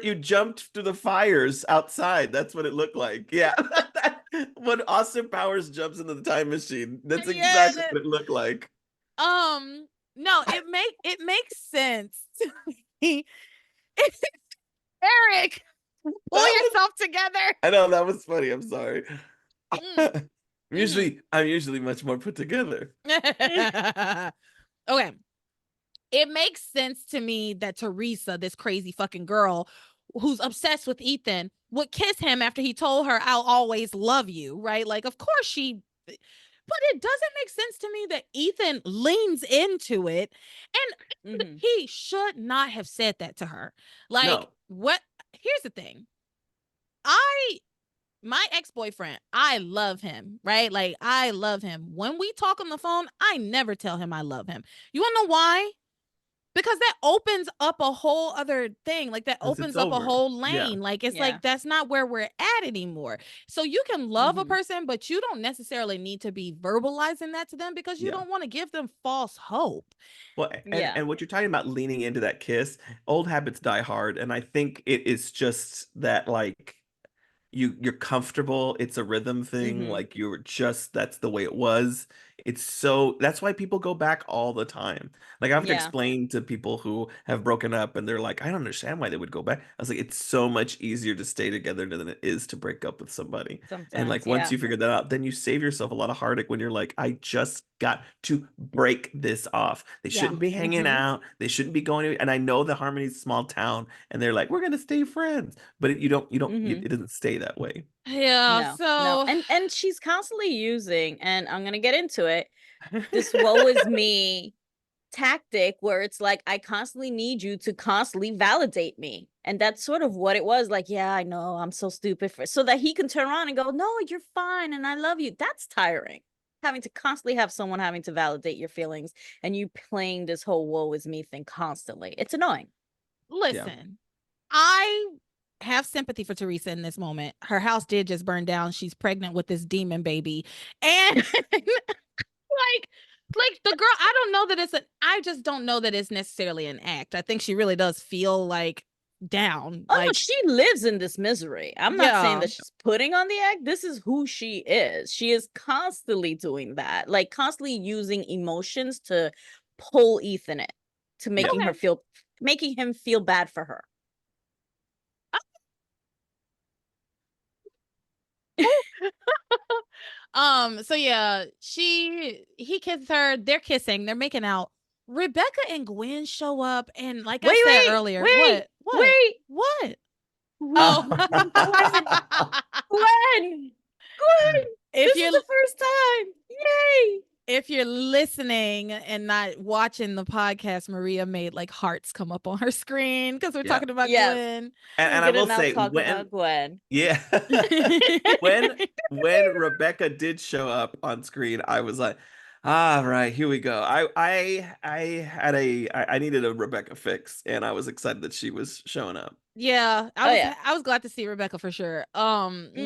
Speaker 2: You jumped to the fires outside. That's what it looked like. Yeah. When Austin Powers jumps into the time machine, that's exactly what it looked like.
Speaker 1: No, it makes sense to me. Eric, pull yourself together.
Speaker 2: I know that was funny. I'm sorry. I'm usually much more put together.
Speaker 1: Okay. It makes sense to me that Theresa, this crazy fucking girl who's obsessed with Ethan, would kiss him after he told her, I'll always love you, right? Like, of course but it doesn't make sense to me that Ethan leans into it. And he should not have said that to her. Like,
Speaker 2: No.
Speaker 1: what? Here's the thing. My ex-boyfriend, I love him, right? Like, I love him. When we talk on the phone, I never tell him I love him. You want to know why? Because that opens up a whole other thing. Like, that opens up a whole lane. Yeah. Like, it's like, that's not where we're at anymore. So you can love a person, but you don't necessarily need to be verbalizing that to them because you don't want to give them false hope.
Speaker 2: Well, and what you're talking about, leaning into that kiss, old habits die hard. And I think it is just that, like, you're comfortable. It's a rhythm thing. Like, that's the way it was. That's why people go back all the time. Like, I have to explain to people who have broken up and they're like, I don't understand why they would go back. I was like, it's so much easier to stay together than it is to break up with somebody.
Speaker 3: Sometimes,
Speaker 2: and like, once you figure that out, then you save yourself a lot of heartache when you're like, I just got to break this off. They shouldn't be hanging out. They shouldn't be going. And I know the Harmony's a small town and they're like, we're going to stay friends, but it doesn't stay that way.
Speaker 1: Yeah.
Speaker 3: No. And she's constantly using, and I'm going to get into it, this woe is me tactic where it's like, I constantly need you to constantly validate me. And that's sort of what it was. Like, yeah, I know I'm so stupid so that he can turn around and go, no, you're fine. And I love you. That's tiring. Having to constantly have someone having to validate your feelings and you playing this whole woe is me thing constantly. It's annoying.
Speaker 1: Listen, I have sympathy for Theresa in this moment. Her house did just burn down. She's pregnant with this demon baby. And like the girl, I just don't know that it's necessarily an act. I think she really does feel like down.
Speaker 3: Oh, no, she lives in this misery. I'm not saying that she's putting on the act. This is who she is. She is constantly doing that, like constantly using emotions to pull Ethan in, to making him feel bad for her.
Speaker 1: So yeah, he kisses her, they're kissing, they're making out. Rebecca and Gwen show up, and like I said earlier, what? Oh,
Speaker 3: Gwen, this is the first time. Yay!
Speaker 1: If you're listening and not watching the podcast, Maria made like hearts come up on her screen because we're talking about Gwen.
Speaker 2: And I will say,
Speaker 3: about Gwen.
Speaker 2: Yeah. when Rebecca did show up on screen, I was like, right, here we go. I needed a Rebecca fix, and I was excited that she was showing up.
Speaker 1: Yeah, I was glad to see Rebecca for sure. Gwen.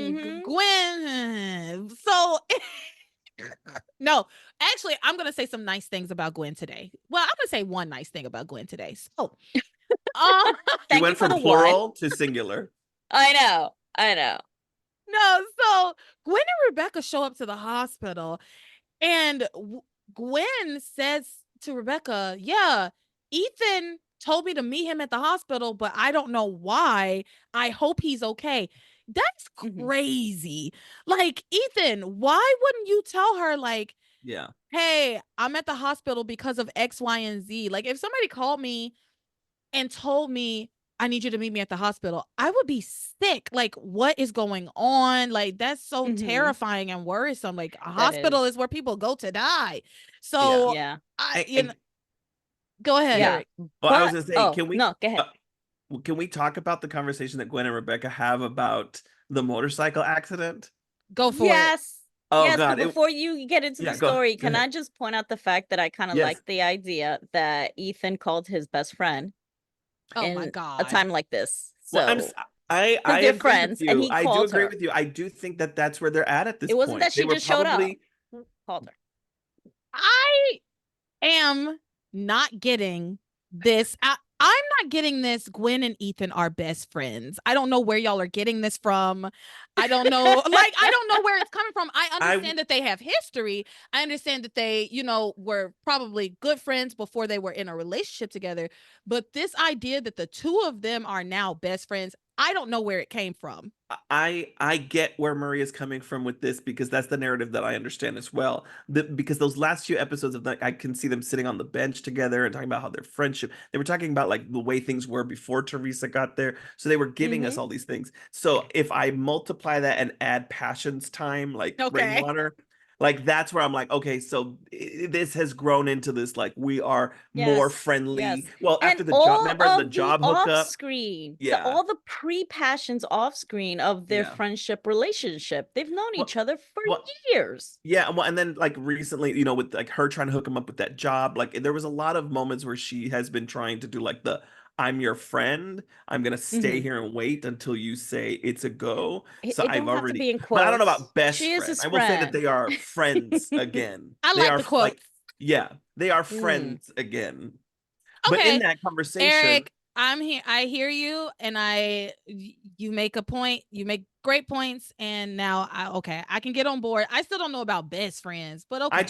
Speaker 1: So no, actually, I'm gonna say some nice things about Gwen today. Well, I'm gonna say one nice thing about Gwen today. So,
Speaker 2: you went from plural to singular.
Speaker 3: I know.
Speaker 1: No, so Gwen and Rebecca show up to the hospital, and Gwen says to Rebecca, yeah, Ethan told me to meet him at the hospital, but I don't know why. I hope he's okay. That's crazy. Like, Ethan, why wouldn't you tell her, like,
Speaker 2: Yeah.
Speaker 1: hey, I'm at the hospital because of X, Y, and Z? Like, if somebody called me and told me, I need you to meet me at the hospital, I would be sick. Like, what is going on? Like, that's so terrifying and worrisome. Like, a hospital is where people go to die. So,
Speaker 3: Yeah.
Speaker 1: go ahead,
Speaker 3: Yeah.
Speaker 1: Eric.
Speaker 2: Well, I was gonna say, can we?
Speaker 3: No, go ahead.
Speaker 2: Can we talk about the conversation that Gwen and Rebecca have about the motorcycle accident?
Speaker 1: Go for it.
Speaker 2: Oh
Speaker 3: Yes,
Speaker 2: God!
Speaker 3: but before you get into the story, can I just point out the fact that I kind of like the idea that Ethan called his best friend
Speaker 1: Oh my
Speaker 3: in
Speaker 1: God.
Speaker 3: a time like this?
Speaker 2: Well,
Speaker 3: So
Speaker 2: I
Speaker 3: they're
Speaker 2: agree
Speaker 3: friends,
Speaker 2: with you.
Speaker 3: and he
Speaker 2: I do
Speaker 3: called
Speaker 2: agree
Speaker 3: her.
Speaker 2: with you. I do think that that's where they're at this
Speaker 3: It wasn't
Speaker 2: point.
Speaker 3: that she
Speaker 2: They were
Speaker 3: just showed up.
Speaker 2: probably
Speaker 3: Called her.
Speaker 1: I am not getting this. I'm not getting this. Gwen and Ethan are best friends. I don't know where y'all are getting this from. I don't know. Like, I don't know where it's coming from. I understand that they have history. I understand that they, were probably good friends before they were in a relationship together. But this idea that the two of them are now best friends, I don't know where it came from.
Speaker 2: I get where Maria's coming from with this because that's the narrative that I understand as well. Because those last few episodes of I can see them sitting on the bench together and talking about how their friendship. They were talking about like the way things were before Theresa got there. So they were giving us all these things. So if I multiply that and add passions time, like rainwater, like that's where I'm like, okay, so this has grown into this like we are more friendly.
Speaker 3: Yes.
Speaker 2: Well, after
Speaker 3: And
Speaker 2: the job,
Speaker 3: all
Speaker 2: remember the
Speaker 3: of
Speaker 2: job
Speaker 3: off
Speaker 2: hookup?
Speaker 3: screen,
Speaker 2: Yeah.
Speaker 3: all the pre-passions off screen of their friendship relationship. They've known each other for years.
Speaker 2: Yeah, well, and then like recently, with like her trying to hook him up with that job, like there was a lot of moments where she has been trying to do like the I'm your friend. I'm gonna stay here and wait until you say it's a go. So
Speaker 3: It
Speaker 2: I've
Speaker 3: don't have to
Speaker 2: already,
Speaker 3: be in
Speaker 2: but I don't know
Speaker 3: quotes.
Speaker 2: about best
Speaker 3: She is
Speaker 2: friend.
Speaker 3: his
Speaker 2: I will say that
Speaker 3: friend.
Speaker 2: they are friends again.
Speaker 1: I
Speaker 2: They
Speaker 1: like
Speaker 2: are
Speaker 1: the quote.
Speaker 2: like, yeah, they are friends again. But
Speaker 1: Okay,
Speaker 2: in that conversation,
Speaker 1: Eric, I'm here. I hear you, and you make a point. You make great points, and now I can get on board. I still don't know about best friends, but okay.
Speaker 2: I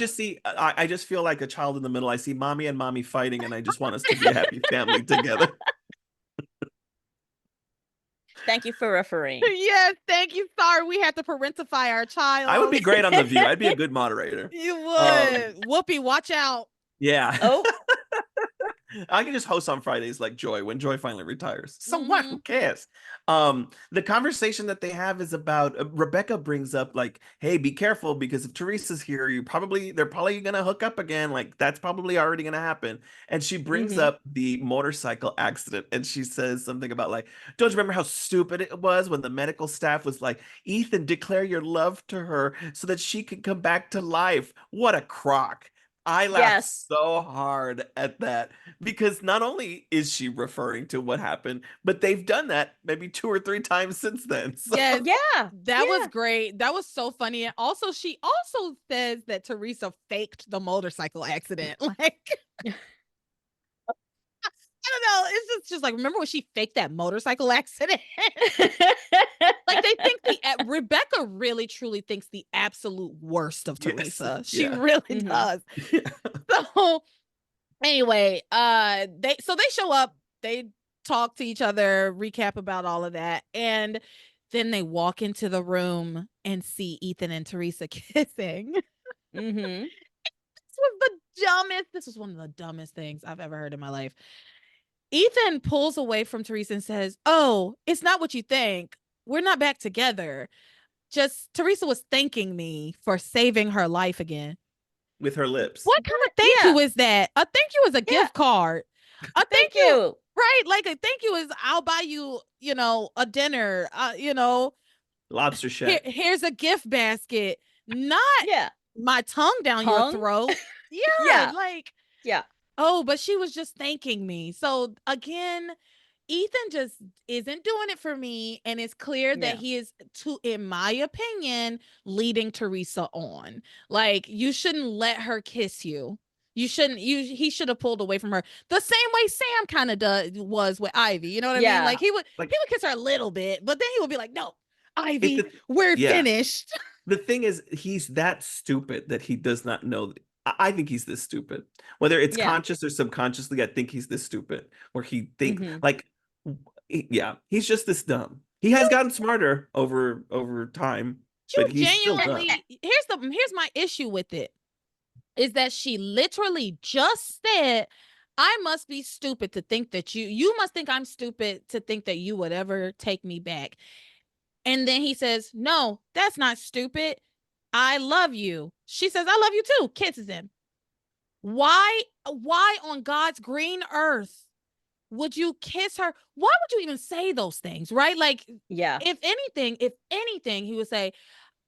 Speaker 2: just feel like a child in the middle. I see mommy and mommy fighting, and I just want us to be a happy family together.
Speaker 3: Thank you for referring.
Speaker 1: Yes, thank you. Sorry, we had to parentify our child.
Speaker 2: I would be great on The View. I'd be a good moderator.
Speaker 1: You would. Whoopi, watch out.
Speaker 2: Yeah.
Speaker 3: Oh.
Speaker 2: I can just host on Fridays like Joy when Joy finally retires. So what? Who cares? The conversation that they have is about Rebecca brings up like, hey, be careful because if Teresa's here, they're probably gonna hook up again. Like that's probably already gonna happen. And she brings up the motorcycle accident and she says something about like, don't you remember how stupid it was when the medical staff was like, Ethan, declare your love to her so that she can come back to life. What a crock. I laughed so hard at that because not only is she referring to what happened, but they've done that maybe 2 or 3 times since then. So.
Speaker 1: Yes, that was great. That was so funny. And also, she also says that Theresa faked the motorcycle accident. Like, I don't know. It's just like, remember when she faked that motorcycle accident? Like they think Rebecca really truly thinks the absolute worst of Theresa.
Speaker 2: Yes.
Speaker 1: She really does. So anyway, they show up, they talk to each other, recap about all of that, and then they walk into the room and see Ethan and Theresa kissing. This was one of the dumbest things I've ever heard in my life. Ethan pulls away from Theresa and says, "Oh, it's not what you think. We're not back together. Just Theresa was thanking me for saving her life again."
Speaker 2: With her lips.
Speaker 1: What kind of thank you is that? A thank you is a gift card. A thank you, right? Like a thank you is I'll buy you, a dinner,
Speaker 2: Lobster chef.
Speaker 1: Here's a gift basket. Not my tongue down your throat. Yeah. Oh, but she was just thanking me. So again, Ethan just isn't doing it for me. And it's clear that he is, in my opinion, leading Theresa on. Like, you shouldn't let her kiss you. He should have pulled away from her. The same way Sam kind of was with Ivy. You know what I mean? Like he would kiss her a little bit, but then he would be like, no, Ivy, we're finished.
Speaker 2: The thing is, he's that stupid that he does not know. I think he's this stupid. Whether it's
Speaker 3: Yeah.
Speaker 2: conscious or subconsciously, I think he's this stupid. Where he think
Speaker 3: Mhm.
Speaker 2: like, yeah, he's just this dumb. He has gotten smarter over time,
Speaker 1: You
Speaker 2: but he's still dumb.
Speaker 1: genuinely here's my issue with it is that she literally just said, I must be stupid to think that you must think I'm stupid to think that you would ever take me back. And then he says, no, that's not stupid. I love you. She says, I love you too. Kisses him. Why on God's green earth would you kiss her? Why would you even say those things? Right? Like,
Speaker 3: Yeah.
Speaker 1: if anything, he would say,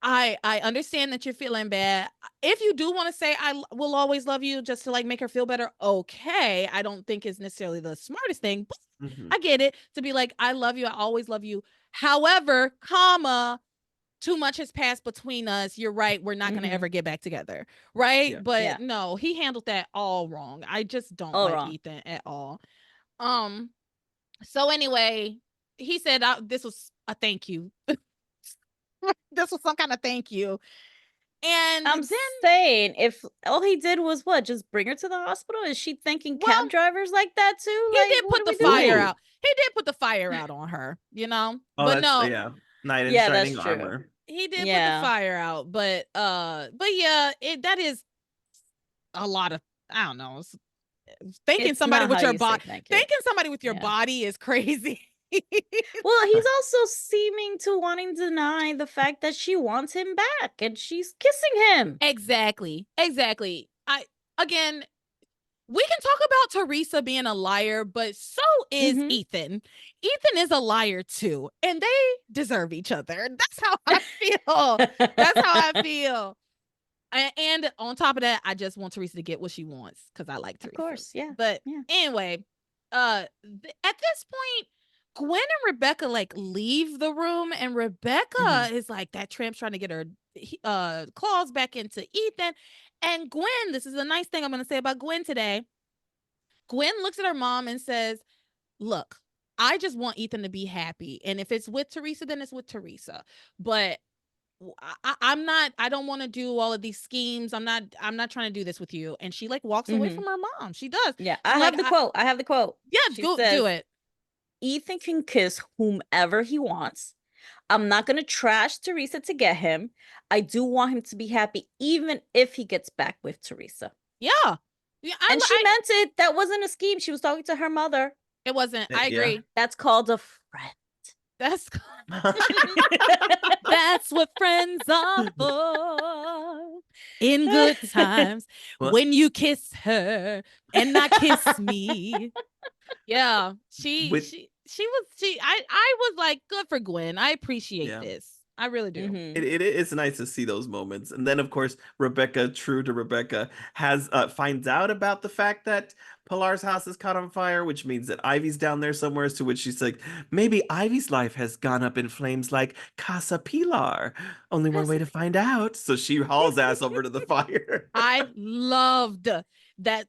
Speaker 1: I understand that you're feeling bad. If you do want to say will always love you just to like make her feel better, okay. I don't think it's necessarily the smartest thing, but
Speaker 2: Mhm.
Speaker 1: I get it. To be like, I love you, I always love you. However, comma, too much has passed between us. You're right. We're not going to
Speaker 3: Mhm.
Speaker 1: ever get back together. Right?
Speaker 2: Yeah.
Speaker 1: But
Speaker 3: Yeah.
Speaker 1: no, he handled that all wrong. I just don't
Speaker 3: All
Speaker 1: like
Speaker 3: wrong.
Speaker 1: Ethan at all. So anyway, he said this was a thank you. This was some kind of thank you. And
Speaker 3: I'm
Speaker 1: then,
Speaker 3: saying, if all he did was what, just bring her to the hospital? Is she thanking
Speaker 1: well,
Speaker 3: cab drivers like that too?
Speaker 1: he
Speaker 3: Like,
Speaker 1: did
Speaker 3: what
Speaker 1: put
Speaker 3: are
Speaker 1: the
Speaker 3: we
Speaker 1: fire
Speaker 3: doing?
Speaker 2: Ooh.
Speaker 1: out. He did put the fire out on her, you know?
Speaker 2: Oh,
Speaker 1: But
Speaker 2: that's
Speaker 1: no,
Speaker 2: yeah. Knight in
Speaker 3: Yeah, that's
Speaker 2: shining
Speaker 3: true.
Speaker 2: armor.
Speaker 1: he did put the
Speaker 3: Yeah.
Speaker 1: fire out. But yeah, that is a lot of, I don't know. Thanking
Speaker 3: It's
Speaker 1: somebody
Speaker 3: not how
Speaker 1: with your
Speaker 3: you say
Speaker 1: body,
Speaker 3: thank you.
Speaker 1: thanking somebody with your
Speaker 3: Yeah.
Speaker 1: body is crazy.
Speaker 3: Well, he's also seeming to wanting to deny the fact that she wants him back and she's kissing him.
Speaker 1: Exactly. Again, we can talk about Theresa being a liar, but so is
Speaker 3: Mhm.
Speaker 1: Ethan. Ethan is a liar too, and they deserve each other. That's how I feel. That's how I feel. And on top of that, I just want Theresa to get what she wants because I like
Speaker 3: Of
Speaker 1: Theresa.
Speaker 3: course, yeah.
Speaker 1: But
Speaker 3: Yeah.
Speaker 1: anyway, at this point, Gwen and Rebecca like leave the room, and Rebecca
Speaker 3: Mhm.
Speaker 1: is like that tramp's trying to get her claws back into Ethan. And Gwen, this is a nice thing I'm going to say about Gwen today. Gwen looks at her mom and says, look, I just want Ethan to be happy. And if it's with Theresa, then it's with Theresa. But I'm not, I don't want to do all of these schemes. I'm not trying to do this with you. And she like walks away
Speaker 3: Mhm.
Speaker 1: from her mom. She does.
Speaker 3: Yeah.
Speaker 1: She's
Speaker 3: I
Speaker 1: like,
Speaker 3: have the quote. I have the quote.
Speaker 1: yeah,
Speaker 3: She
Speaker 1: go do
Speaker 3: says,
Speaker 1: it.
Speaker 3: Ethan can kiss whomever he wants. I'm not going to trash Theresa to get him. I do want him to be happy, even if he gets back with Theresa.
Speaker 1: Yeah. Yeah.
Speaker 3: And she meant it. That wasn't a scheme. She was talking to her mother.
Speaker 1: It wasn't. I
Speaker 2: Yeah.
Speaker 1: agree.
Speaker 3: That's called a friend.
Speaker 1: That's that's what friends are for. In good times,
Speaker 2: Well,
Speaker 1: when you kiss her and not kiss me. Yeah,
Speaker 2: with
Speaker 1: I was like, good for Gwen. I appreciate
Speaker 2: yeah.
Speaker 1: this. I really do.
Speaker 3: Mhm.
Speaker 2: It's nice to see those moments. And then of course Rebecca, true to Rebecca, has finds out about the fact that Pilar's house is caught on fire, which means that Ivy's down there somewhere, to which she's like, maybe Ivy's life has gone up in flames like Casa Pilar. Only one way to find out. So she hauls ass over to the fire.
Speaker 1: I loved that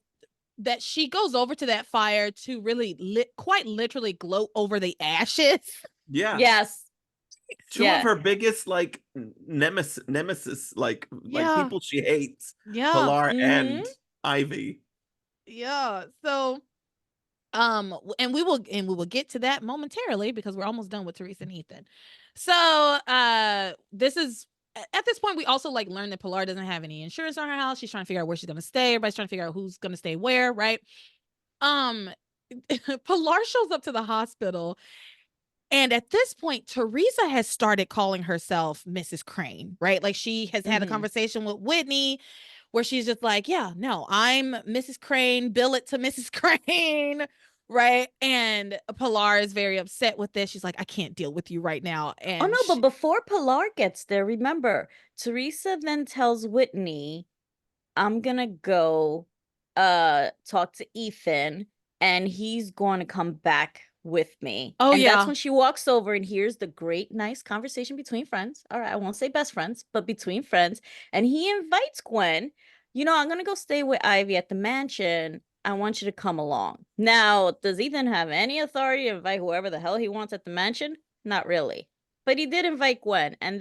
Speaker 1: she goes over to that fire to really quite literally gloat over the ashes.
Speaker 2: Yeah.
Speaker 3: Yes.
Speaker 2: Two of
Speaker 3: Yeah.
Speaker 2: her biggest like nemesis like
Speaker 1: Yeah.
Speaker 2: people she hates,
Speaker 1: Yeah.
Speaker 2: Pilar
Speaker 3: Mhm.
Speaker 2: and Ivy.
Speaker 1: Yeah. So and we will get to that momentarily because we're almost done with Theresa and Ethan. So this is at this point we also like learn that Pilar doesn't have any insurance on her house. She's trying to figure out where she's gonna stay. Everybody's trying to figure out who's gonna stay where, right? um Pilar shows up to the hospital, and at this point Theresa has started calling herself Mrs. Crane, right? Like she has had a
Speaker 3: Mhm.
Speaker 1: conversation with Whitney where she's just like, yeah, no, I'm Mrs. Crane, bill it to Mrs. Crane, right? And Pilar is very upset with this. She's like, I can't deal with you right now.
Speaker 3: Oh
Speaker 1: And
Speaker 3: no, but before Pilar gets there, remember, Theresa then tells Whitney, I'm gonna go talk to Ethan and he's going to come back with me.
Speaker 1: oh
Speaker 3: And that's
Speaker 1: yeah,
Speaker 3: when she walks over and hears the great nice conversation between friends. All right, I won't say best friends, but between friends. And he invites Gwen, I'm gonna go stay with Ivy at the mansion. I want you to come along. Now, does Ethan have any authority to invite whoever the hell he wants at the mansion? Not really. But he did invite Gwen, and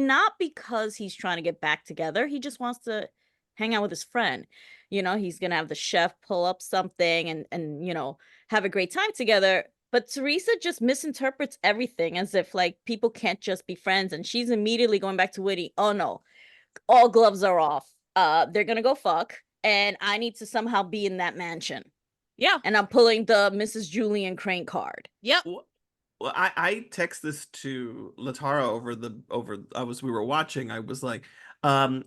Speaker 3: not because he's trying to get back together. He just wants to hang out with his friend. He's gonna have the chef pull up something and have a great time together. But Theresa just misinterprets everything as if like people can't just be friends, and she's immediately going back to Whitney. Oh no, all gloves are off. They're gonna go fuck, and I need to somehow be in that mansion.
Speaker 1: Yeah.
Speaker 3: And I'm pulling the Mrs. Julian Crane card.
Speaker 1: Yep.
Speaker 2: Well, I text this to Latara we were watching. I was like,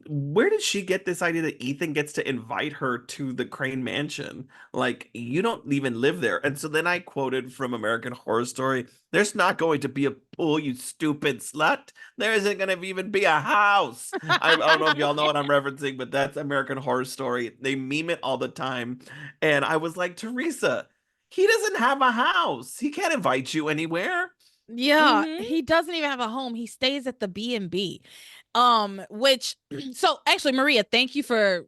Speaker 2: where did she get this idea that Ethan gets to invite her to the Crane Mansion? Like, you don't even live there. And so then I quoted from American Horror Story, there's not going to be a pool, you stupid slut. There isn't going to even be a house. I don't know if y'all know what I'm referencing, but that's American Horror Story. They meme it all the time. And I was like, Theresa, he doesn't have a house. He can't invite you anywhere.
Speaker 1: Yeah,
Speaker 3: Mhm.
Speaker 1: he doesn't even have a home. He stays at the B&B. Which so actually, Maria, thank you for,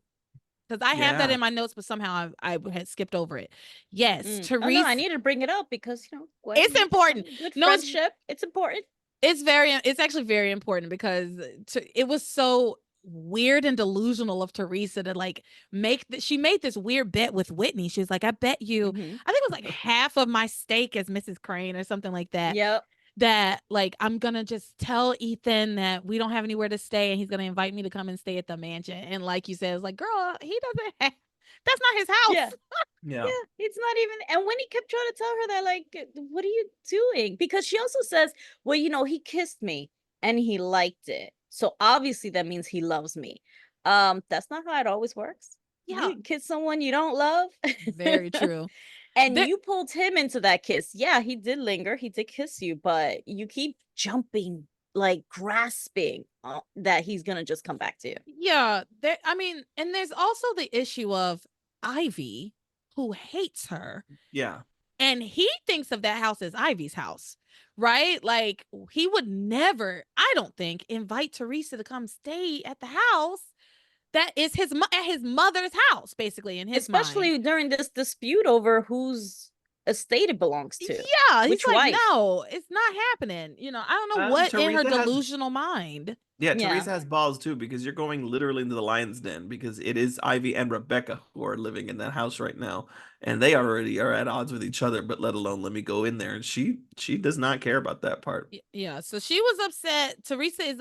Speaker 1: because I have that
Speaker 2: Yeah.
Speaker 1: in my notes, but somehow I had skipped over it. Yes,
Speaker 3: Oh no,
Speaker 1: Theresa.
Speaker 3: I need to bring it up because Gwen,
Speaker 1: It's important.
Speaker 3: good
Speaker 1: No,
Speaker 3: friendship. It's important.
Speaker 1: it's actually very important because it was so weird and delusional of Theresa to like she made this weird bet with Whitney. She was like, I bet you,
Speaker 3: Mhm.
Speaker 1: I think it was like half of my stake as Mrs. Crane or something like that.
Speaker 3: Yep.
Speaker 1: That like I'm gonna just tell Ethan that we don't have anywhere to stay and he's gonna invite me to come and stay at the mansion. And like you said, it's like, girl, he doesn't have, that's not his house.
Speaker 3: Yeah.
Speaker 2: Yeah.
Speaker 3: It's not even. And when he kept trying to tell her that, like, what are you doing? Because she also says, well, he kissed me and he liked it. So obviously that means he loves me. That's not how it always works.
Speaker 1: Yeah.
Speaker 3: You kiss someone you don't love.
Speaker 1: Very true.
Speaker 3: And
Speaker 1: There-
Speaker 3: you pulled him into that kiss. Yeah, he did linger. He did kiss you, but you keep jumping, like grasping that he's gonna just come back to you.
Speaker 1: yeah, I mean, and there's also the issue of Ivy, who hates her.
Speaker 2: Yeah.
Speaker 1: And he thinks of that house as Ivy's house, right? Like he would never, I don't think, invite Theresa to come stay at the house that is at his mother's house, basically, in his mind.
Speaker 3: Especially during this dispute over whose estate it belongs to.
Speaker 1: Yeah, he's
Speaker 3: Which
Speaker 1: like,
Speaker 3: wife?
Speaker 1: no, it's not happening. I don't know what in her
Speaker 2: Theresa has-
Speaker 1: delusional mind.
Speaker 2: Yeah,
Speaker 3: Yeah.
Speaker 2: Theresa has balls too, because you're going literally into the lion's den, because it is Ivy and Rebecca who are living in that house right now, and they already are at odds with each other, but let alone let me go in there. And she does not care about that part.
Speaker 1: Yeah, so she was upset. Theresa is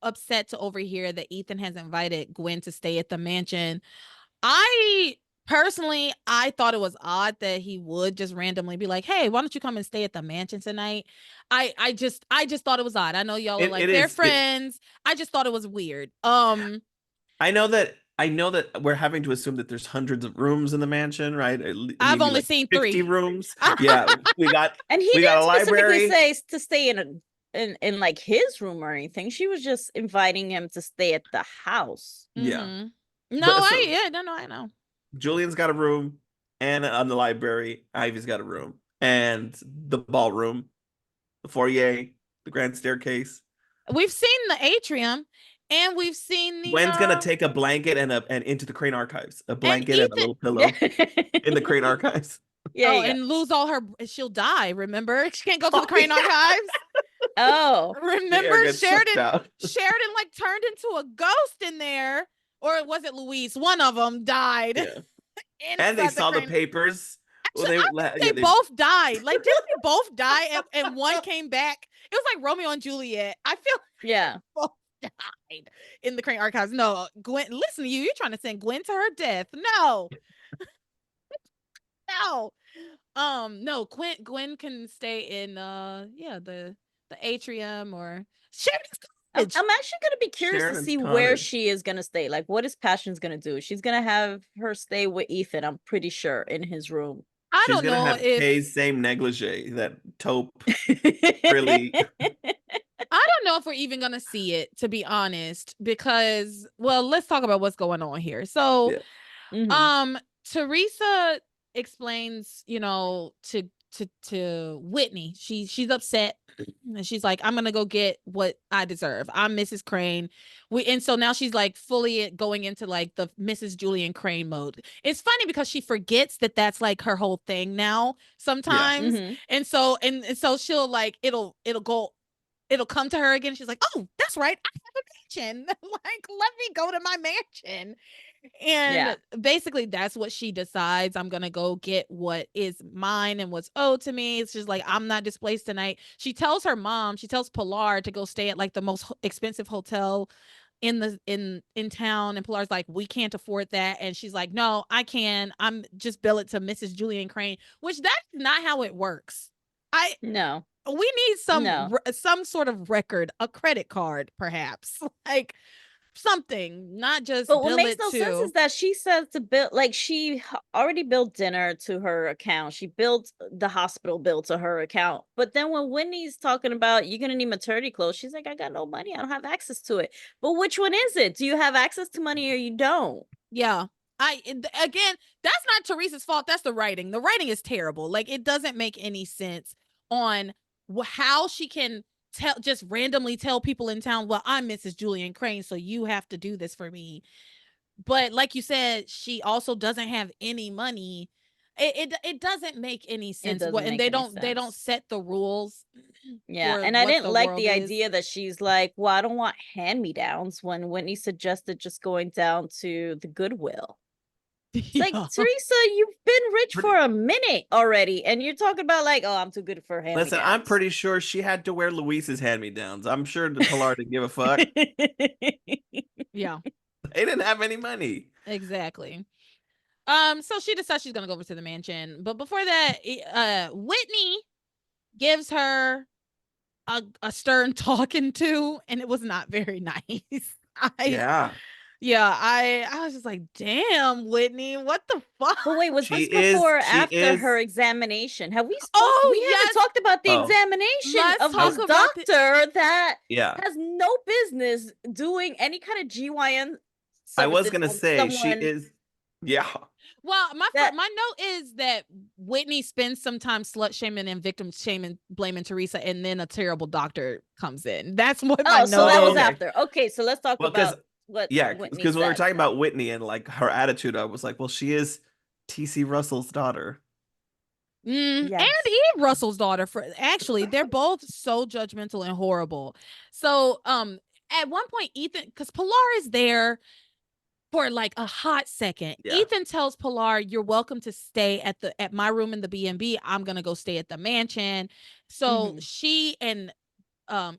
Speaker 1: upset to overhear that Ethan has invited Gwen to stay at the mansion. I personally, I thought it was odd that he would just randomly be like, "Hey, why don't you come and stay at the mansion tonight?" I just thought it was odd. I know y'all are like they're friends. I just thought it was weird.
Speaker 2: I know that we're having to assume that there's hundreds of rooms in the mansion, right?
Speaker 1: I've only seen
Speaker 2: 50
Speaker 1: 3
Speaker 2: rooms. Yeah, we got
Speaker 3: And he
Speaker 2: we got
Speaker 3: didn't
Speaker 2: a library.
Speaker 3: specifically say to stay in like his room or anything. She was just inviting him to stay at the house.
Speaker 2: Yeah.
Speaker 1: Mm-hmm. No,
Speaker 2: But
Speaker 1: I know.
Speaker 2: Julian's got a room, and on the library, Ivy's got a room, and the ballroom, the foyer, the grand staircase.
Speaker 1: We've seen the atrium, and we've seen the.
Speaker 2: Gwen's gonna take a blanket and into the Crane archives, a blanket and a
Speaker 1: Ethan-
Speaker 2: little pillow in the Crane archives.
Speaker 3: Yeah.
Speaker 1: and lose all her. She'll die. Remember, she can't go to the Crane archives.
Speaker 3: Oh,
Speaker 1: Remember, Sheridan
Speaker 2: Out.
Speaker 1: like turned into a ghost in there, or was it Louise? One of them died.
Speaker 2: Yeah. And they saw the papers.
Speaker 1: Actually, they both died. Like, didn't they both die and one came back? It was like Romeo and Juliet. I feel
Speaker 3: yeah.
Speaker 1: both died in the Crane archives. No, Gwen, listen to you. You're trying to send Gwen to her death. No. No. No, Gwen can stay in the atrium or Sheridan's cottage.
Speaker 3: I'm actually gonna be curious
Speaker 2: Sheridan's
Speaker 3: to see where she is gonna stay. Like, what is Passion's gonna do? She's gonna have her stay with Ethan, I'm pretty sure, in his room.
Speaker 1: I
Speaker 2: She's
Speaker 1: don't
Speaker 2: gonna
Speaker 1: know
Speaker 2: have
Speaker 1: if
Speaker 2: Kay's same negligee, that taupe. Really.
Speaker 1: I don't know if we're even gonna see it, to be honest, because let's talk about what's going on here. So Theresa explains, to Whitney, she's upset and she's like, I'm gonna go get what I deserve. I'm Mrs. Crane. And so now she's like fully going into like the Mrs. Julian Crane mode. It's funny because she forgets that that's like her whole thing now sometimes. And so she'll like it'll go it'll come to her again. She's like, oh, that's right, I have a mansion. Like, let me go to my mansion. And basically that's what she decides. I'm gonna go get what is mine and what's owed to me. It's just like, I'm not displaced tonight. She tells her mom, she tells Pilar to go stay at like the most expensive hotel in town, and Pilar's like, we can't afford that. And she's like, no, I can. I'm just bill it to Mrs. Julian Crane, which that's not how it works.
Speaker 3: No.
Speaker 1: We need some sort of record, a credit card perhaps. Like something, not just
Speaker 3: But what
Speaker 1: bill
Speaker 3: makes
Speaker 1: it
Speaker 3: no sense
Speaker 1: to.
Speaker 3: is that she says to build, like, already billed dinner to her account. She built the hospital bill to her account. But then when Whitney's talking about you're gonna need maternity clothes, she's like, I got no money. I don't have access to it. But which one is it? Do you have access to money or you don't?
Speaker 1: Yeah. Again, that's not Theresa's fault. That's the writing. The writing is terrible. Like, it doesn't make any sense on how she can just randomly tell people in town, well, I'm Mrs. Julian Crane, so you have to do this for me. But like you said, she also doesn't have any money. It doesn't make any
Speaker 3: It
Speaker 1: sense.
Speaker 3: doesn't
Speaker 1: And
Speaker 3: make any
Speaker 1: they don't
Speaker 3: sense.
Speaker 1: set the rules
Speaker 3: Yeah,
Speaker 1: for
Speaker 3: and I
Speaker 1: what
Speaker 3: didn't
Speaker 1: the
Speaker 3: like
Speaker 1: world
Speaker 3: the
Speaker 1: is.
Speaker 3: idea that she's like, well, I don't want hand-me-downs when Whitney suggested just going down to the Goodwill. It's like,
Speaker 1: Yeah.
Speaker 3: Theresa, you've been rich
Speaker 2: Pretty,
Speaker 3: for a minute already, and you're talking about like, oh, I'm too good for
Speaker 2: listen, I'm
Speaker 3: hand-me-downs.
Speaker 2: pretty sure she had to wear Luis's hand-me-downs. I'm sure the Pilar didn't give a fuck.
Speaker 1: Yeah.
Speaker 2: They didn't have any money.
Speaker 1: Exactly. So she decides she's gonna go over to the mansion. But before that, Whitney gives her a stern talking to, and it was not very nice. I
Speaker 2: Yeah.
Speaker 1: Yeah, I was just like, damn, Whitney, what the fuck?
Speaker 3: But wait, was
Speaker 2: She
Speaker 3: this before
Speaker 2: is
Speaker 3: or
Speaker 2: she
Speaker 3: after
Speaker 2: is
Speaker 3: her examination? Have we spoke?
Speaker 1: Oh,
Speaker 3: We haven't
Speaker 1: yes.
Speaker 3: talked about the
Speaker 2: Oh,
Speaker 3: examination
Speaker 1: Let's
Speaker 3: of
Speaker 1: talk
Speaker 3: this
Speaker 1: about the
Speaker 3: doctor that
Speaker 2: yeah.
Speaker 3: has no business doing any kind of GYN
Speaker 2: I was
Speaker 3: services
Speaker 2: gonna
Speaker 3: on
Speaker 2: say she
Speaker 3: someone
Speaker 2: is yeah.
Speaker 1: Well,
Speaker 3: that.
Speaker 1: my note is that Whitney spends some time slut shaming and victim shaming, blaming Theresa, and then a terrible doctor comes in. That's what my
Speaker 3: Oh, so
Speaker 1: note
Speaker 3: that
Speaker 2: Oh,
Speaker 3: was
Speaker 1: is.
Speaker 2: okay.
Speaker 3: after. Okay, so let's talk
Speaker 2: Well, because
Speaker 3: about what
Speaker 2: yeah,
Speaker 3: Whitney
Speaker 2: because when we were
Speaker 3: says
Speaker 2: talking
Speaker 3: then.
Speaker 2: about Whitney and like her attitude, I was like, well, she is TC Russell's daughter.
Speaker 1: And
Speaker 3: Yes.
Speaker 1: Eve Russell's daughter. For actually, they're both so judgmental and horrible. So, at one point, Ethan, because Pilar is there for like a hot second.
Speaker 2: Yeah.
Speaker 1: Ethan tells Pilar, "You're welcome to stay at my room in the B&B. I'm gonna go stay at the mansion." So
Speaker 3: Mhm.
Speaker 1: she and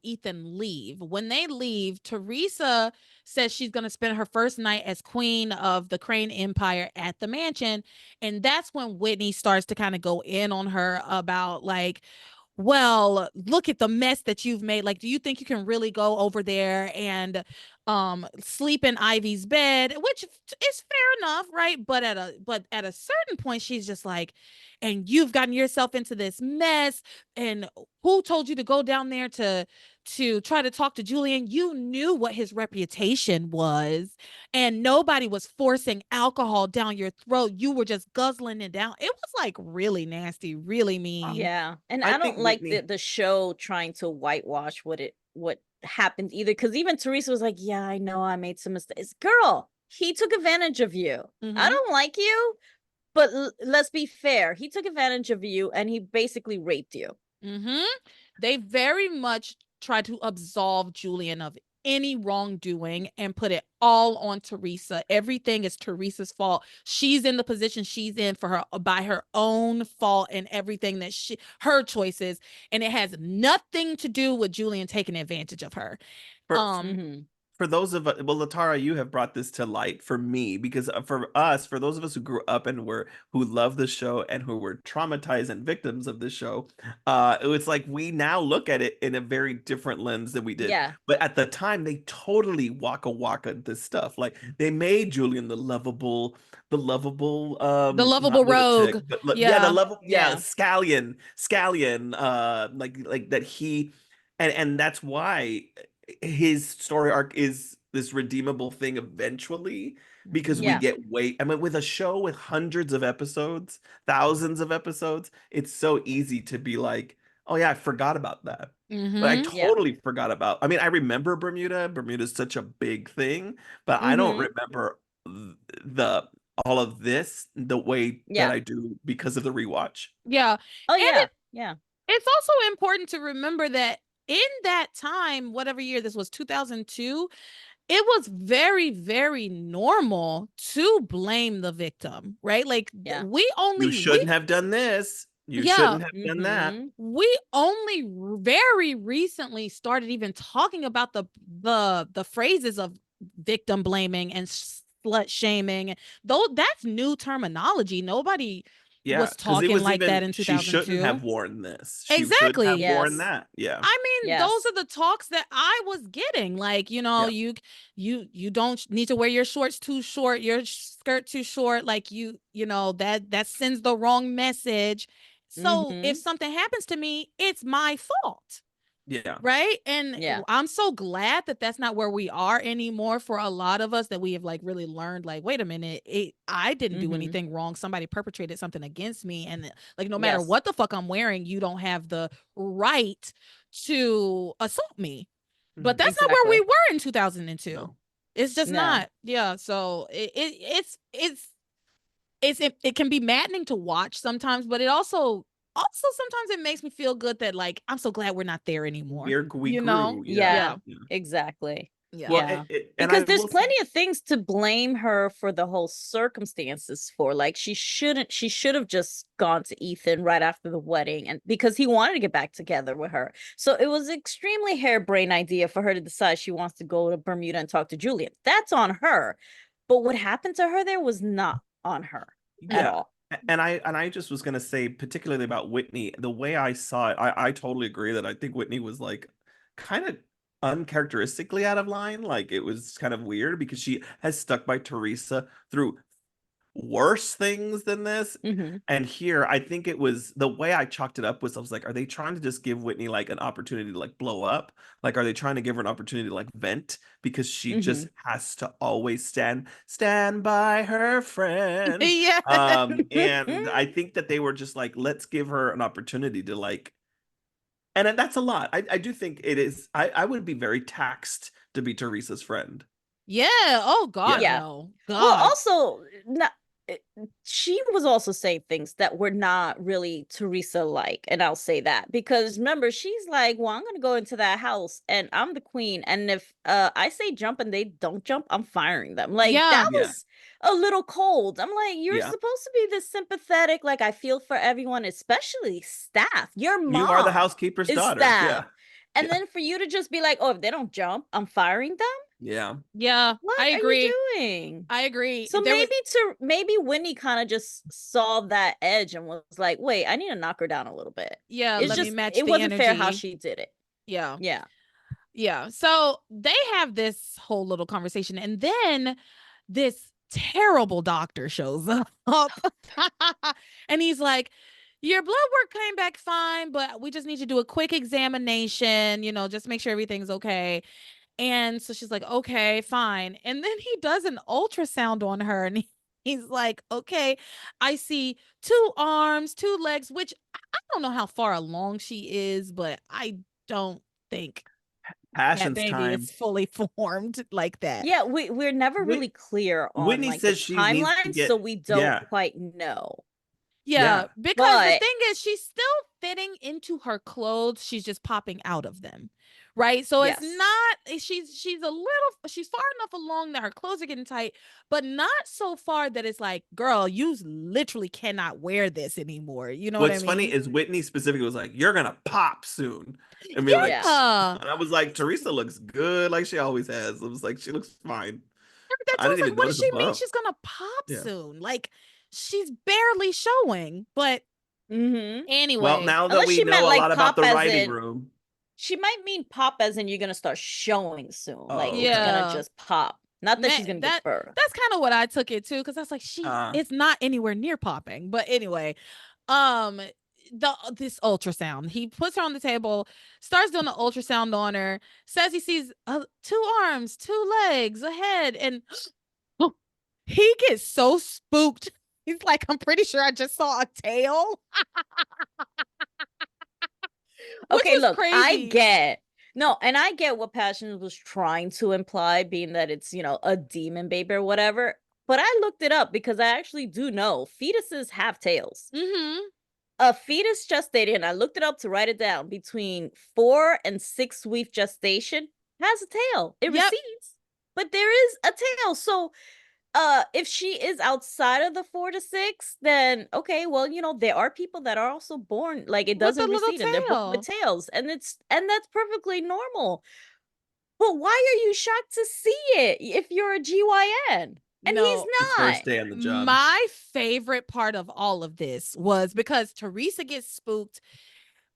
Speaker 1: Ethan leave. When they leave, Theresa says she's going to spend her first night as queen of the Crane Empire at the mansion, and that's when Whitney starts to kind of go in on her about like, well, look at the mess that you've made. Like, do you think you can really go over there and sleep in Ivy's bed? Which is fair enough, right? But at a certain point, she's just like, and you've gotten yourself into this mess, and who told you to go down there to try to talk to Julian? You knew what his reputation was, and nobody was forcing alcohol down your throat. You were just guzzling it down. It was like really nasty, really mean.
Speaker 3: Yeah. And
Speaker 2: I
Speaker 3: I don't
Speaker 2: think
Speaker 3: like
Speaker 2: Whitney.
Speaker 3: the show trying to whitewash what happened either, because even Theresa was like, yeah, I know I made some mistakes. Girl, he took advantage of you. I
Speaker 1: Mm-hmm.
Speaker 3: don't like you, but let's be fair. He took advantage of you and he basically raped you.
Speaker 1: Mm-hmm. They very much try to absolve Julian of any wrongdoing and put it all on Theresa. Everything is Theresa's fault. She's in the position she's in for her by her own fault, and everything that her choices, and it has nothing to do with Julian taking advantage of her.
Speaker 2: For
Speaker 1: Um
Speaker 3: Mhm.
Speaker 2: for those of us, well, Latara, you have brought this to light for me because for us, for those of us who grew up and who love the show and who were traumatized and victims of the show, it was like we now look at it in a very different lens than we did.
Speaker 3: Yeah.
Speaker 2: But at the time, they totally waka this stuff. Like they made Julian
Speaker 1: the
Speaker 2: not
Speaker 1: lovable rogue.
Speaker 2: lunatic, but yeah, the
Speaker 1: Yeah.
Speaker 2: level, yeah,
Speaker 3: Yeah.
Speaker 2: scallion, like that he, and that's why his story arc is this redeemable thing eventually because we
Speaker 3: Yeah.
Speaker 2: get weight. I mean, with a show with hundreds of episodes, thousands of episodes, it's so easy to be like, oh yeah, I forgot about that. But I
Speaker 1: Mm-hmm.
Speaker 3: Yeah.
Speaker 2: totally forgot about. I mean, I remember Bermuda. Bermuda's such a big thing, but I don't
Speaker 3: Mhm.
Speaker 2: remember the all of this the way that
Speaker 3: Yeah.
Speaker 2: I do because of the rewatch.
Speaker 1: Yeah.
Speaker 3: Oh
Speaker 1: And
Speaker 3: yeah. Yeah.
Speaker 1: it's also important to remember that in that time, whatever year this was, 2002, it was very, very normal to blame the victim, right? Like
Speaker 3: Yeah.
Speaker 2: You shouldn't have done this. You
Speaker 1: yeah,
Speaker 2: shouldn't have done that.
Speaker 1: we only very recently started even talking about the phrases of victim blaming and slut shaming. Though that's new terminology. Nobody
Speaker 2: Yeah,
Speaker 1: was
Speaker 2: because it
Speaker 1: talking
Speaker 2: was
Speaker 1: like that
Speaker 2: even
Speaker 1: in
Speaker 2: she shouldn't
Speaker 1: 2002.
Speaker 2: have worn this. She should have
Speaker 1: Exactly.
Speaker 2: worn
Speaker 3: Yes.
Speaker 2: that. Yeah.
Speaker 1: I mean, those
Speaker 3: Yes.
Speaker 1: are the talks that I was getting. Like,
Speaker 2: Yeah.
Speaker 1: you don't need to wear your shorts too short, your skirt too short. Like that sends the wrong message. So if something happens to me, it's my fault.
Speaker 2: Yeah.
Speaker 1: Right. And
Speaker 3: Yeah.
Speaker 1: I'm so glad that that's not where we are anymore for a lot of us, that we have like really learned, like, wait a minute, I didn't do anything wrong. Somebody perpetrated something against me. And like, no matter
Speaker 3: Yes.
Speaker 1: what the fuck I'm wearing, you don't have the right to assault me. But that's not where we
Speaker 3: Exactly.
Speaker 1: were in 2002.
Speaker 2: No.
Speaker 1: It's just
Speaker 3: No.
Speaker 1: not. Yeah. So it can be maddening to watch sometimes, but it also sometimes it makes me feel good that, like, I'm so glad we're not there anymore.
Speaker 2: We
Speaker 1: You know?
Speaker 2: grew.
Speaker 3: Yeah.
Speaker 2: Yeah.
Speaker 3: Exactly.
Speaker 1: Yeah.
Speaker 2: Well,
Speaker 3: Yeah.
Speaker 2: and
Speaker 3: Because
Speaker 2: I
Speaker 3: there's
Speaker 2: will say,
Speaker 3: plenty of things to blame her for the whole circumstances for. Like she should have just gone to Ethan right after the wedding, and because he wanted to get back together with her. So it was extremely harebrained idea for her to decide she wants to go to Bermuda and talk to Julian. That's on her. But what happened to her there was not on her at
Speaker 2: yeah.
Speaker 3: all.
Speaker 2: And I just was gonna say, particularly about Whitney, the way I saw it, I totally agree that I think Whitney was like kind of uncharacteristically out of line. Like it was kind of weird because she has stuck by Theresa through worse things than this. And here, I think it was the way I chalked it up was I was like, are they trying to just give Whitney like an opportunity to like blow up? Like, are they trying to give her an opportunity to like vent because she just has to always stand by her friend?
Speaker 1: Yeah.
Speaker 2: And I think that they were just like, let's give her an opportunity to like, and that's a lot. I do think it is. I would be very taxed to be Teresa's friend.
Speaker 1: Yeah. Oh God,
Speaker 2: Yeah.
Speaker 1: no.
Speaker 3: Well,
Speaker 1: God.
Speaker 3: also, she was also saying things that were not really Theresa like, and I'll say that because remember, she's like, "Well, I'm gonna go into that house, and I'm the queen, and if I say jump and they don't jump, I'm firing them." Like
Speaker 1: Yeah.
Speaker 3: that was a little cold. I'm like, you're
Speaker 2: Yeah.
Speaker 3: supposed to be this sympathetic, like I feel for everyone, especially staff. Your
Speaker 2: You are the
Speaker 3: mom
Speaker 2: housekeeper's
Speaker 3: is
Speaker 2: daughter.
Speaker 3: staff,
Speaker 2: Yeah.
Speaker 3: and
Speaker 2: Yeah.
Speaker 3: then for you to just be like, "Oh, if they don't jump, I'm firing them."
Speaker 2: Yeah.
Speaker 1: Yeah.
Speaker 3: What
Speaker 1: I
Speaker 3: are
Speaker 1: agree.
Speaker 3: you doing?
Speaker 1: I agree.
Speaker 3: So
Speaker 1: There was
Speaker 3: maybe Winnie kind of just saw that edge and was like, "Wait, I need to knock her down a little bit."
Speaker 1: yeah,
Speaker 3: It's
Speaker 1: let me
Speaker 3: just
Speaker 1: match
Speaker 3: it
Speaker 1: the
Speaker 3: wasn't fair how
Speaker 1: energy.
Speaker 3: she did it.
Speaker 1: Yeah.
Speaker 3: Yeah.
Speaker 1: Yeah. So they have this whole little conversation, and then this terrible doctor shows up. And he's like, your blood work came back fine, but we just need you to do a quick examination, just make sure everything's okay. And so she's like, okay, fine. And then he does an ultrasound on her, and he's like, okay, I see 2 arms, 2 legs, which I don't know how far along she is, but I don't think that
Speaker 2: Passion's
Speaker 1: baby is
Speaker 2: time.
Speaker 1: fully formed like that.
Speaker 3: Yeah, we're never really clear on
Speaker 2: Whitney
Speaker 3: like the
Speaker 2: says she needs to
Speaker 3: timeline, so
Speaker 2: get,
Speaker 3: we don't
Speaker 2: yeah.
Speaker 3: quite know.
Speaker 1: Yeah,
Speaker 2: Yeah.
Speaker 1: because the
Speaker 3: But
Speaker 1: thing is, she's still fitting into her clothes. She's just popping out of them, right? So it's
Speaker 3: yes.
Speaker 1: not. She's far enough along that her clothes are getting tight, but not so far that it's like, girl, you literally cannot wear this anymore. You know what I
Speaker 2: What's funny
Speaker 1: mean?
Speaker 2: is Whitney specifically was like, you're gonna pop soon. And be like,
Speaker 3: Yeah.
Speaker 1: Yeah.
Speaker 2: and I was like, Theresa looks good like she always has. I was like, she looks fine.
Speaker 1: That's
Speaker 2: I
Speaker 1: I
Speaker 2: didn't
Speaker 1: was
Speaker 2: even
Speaker 1: like, what does
Speaker 2: notice a
Speaker 1: she mean
Speaker 2: bump.
Speaker 1: she's gonna pop
Speaker 2: Yeah.
Speaker 1: soon? Like, she's barely showing. But
Speaker 2: Well,
Speaker 1: anyway,
Speaker 2: now that
Speaker 3: Unless
Speaker 2: we
Speaker 3: she meant
Speaker 2: know a
Speaker 3: like
Speaker 2: lot about
Speaker 3: pop
Speaker 2: the
Speaker 3: as
Speaker 2: writing
Speaker 3: in
Speaker 2: room.
Speaker 3: she might mean pop as in you're gonna start showing soon. Like
Speaker 2: Oh,
Speaker 3: it's
Speaker 2: okay.
Speaker 3: gonna
Speaker 1: yeah.
Speaker 3: just pop. Not that she's
Speaker 1: Man,
Speaker 3: gonna give birth.
Speaker 1: that's kind of what I took it to, because I was like, it's not anywhere near popping. But anyway, um, this ultrasound, he puts her on the table, starts doing the ultrasound on her, says he sees 2 arms, 2 legs, a head, and he gets so spooked. He's like, I'm pretty sure I just saw a tail, which
Speaker 3: Okay,
Speaker 1: was
Speaker 3: look,
Speaker 1: crazy.
Speaker 3: I get what Passion was trying to imply, being that it's, a demon baby or whatever. But I looked it up because I actually do know fetuses have tails.
Speaker 1: Mm-hmm.
Speaker 3: A fetus gestated, and I looked it up to write it down, between 4 and 6 week gestation has a tail. It
Speaker 1: Yep.
Speaker 3: recedes, but there is a tail. So if she is outside of the 4 to 6, then okay, well, there are people that are also born like it
Speaker 1: With a
Speaker 3: doesn't
Speaker 1: little
Speaker 3: recede and they're born with
Speaker 1: tail.
Speaker 3: tails, and that's perfectly normal. But why are you shocked to see it if you're a GYN? And he's
Speaker 1: No.
Speaker 2: His
Speaker 3: not.
Speaker 2: first day on the job.
Speaker 1: My favorite part of all of this was because Theresa gets spooked,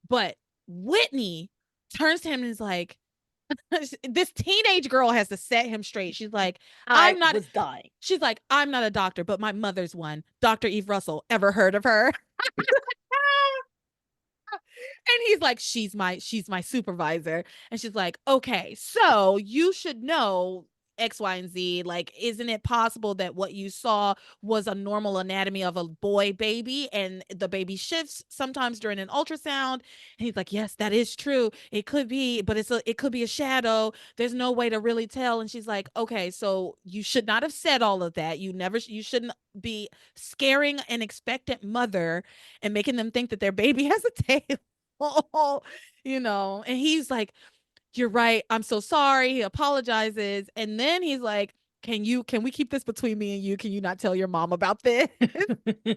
Speaker 1: but Whitney turns to him and is like, this teenage girl has to set him straight. She's like,
Speaker 3: I
Speaker 1: I'm not,
Speaker 3: was dying.
Speaker 1: she's like, I'm not a doctor, but my mother's one. Dr. Eve Russell. Ever heard of her? And he's like, she's my supervisor. And she's like, okay, so you should know X, Y, and Z. Like, isn't it possible that what you saw was a normal anatomy of a boy baby and the baby shifts sometimes during an ultrasound? And he's like, yes, that is true. It could be, but it could be a shadow. There's no way to really tell. And she's like, okay, so you should not have said all of that. You shouldn't be scaring an expectant mother and making them think that their baby has a tail. And he's like, you're right, I'm so sorry. He apologizes, and then he's like, can we keep this between me and you? Can you not tell your mom about this? Everybody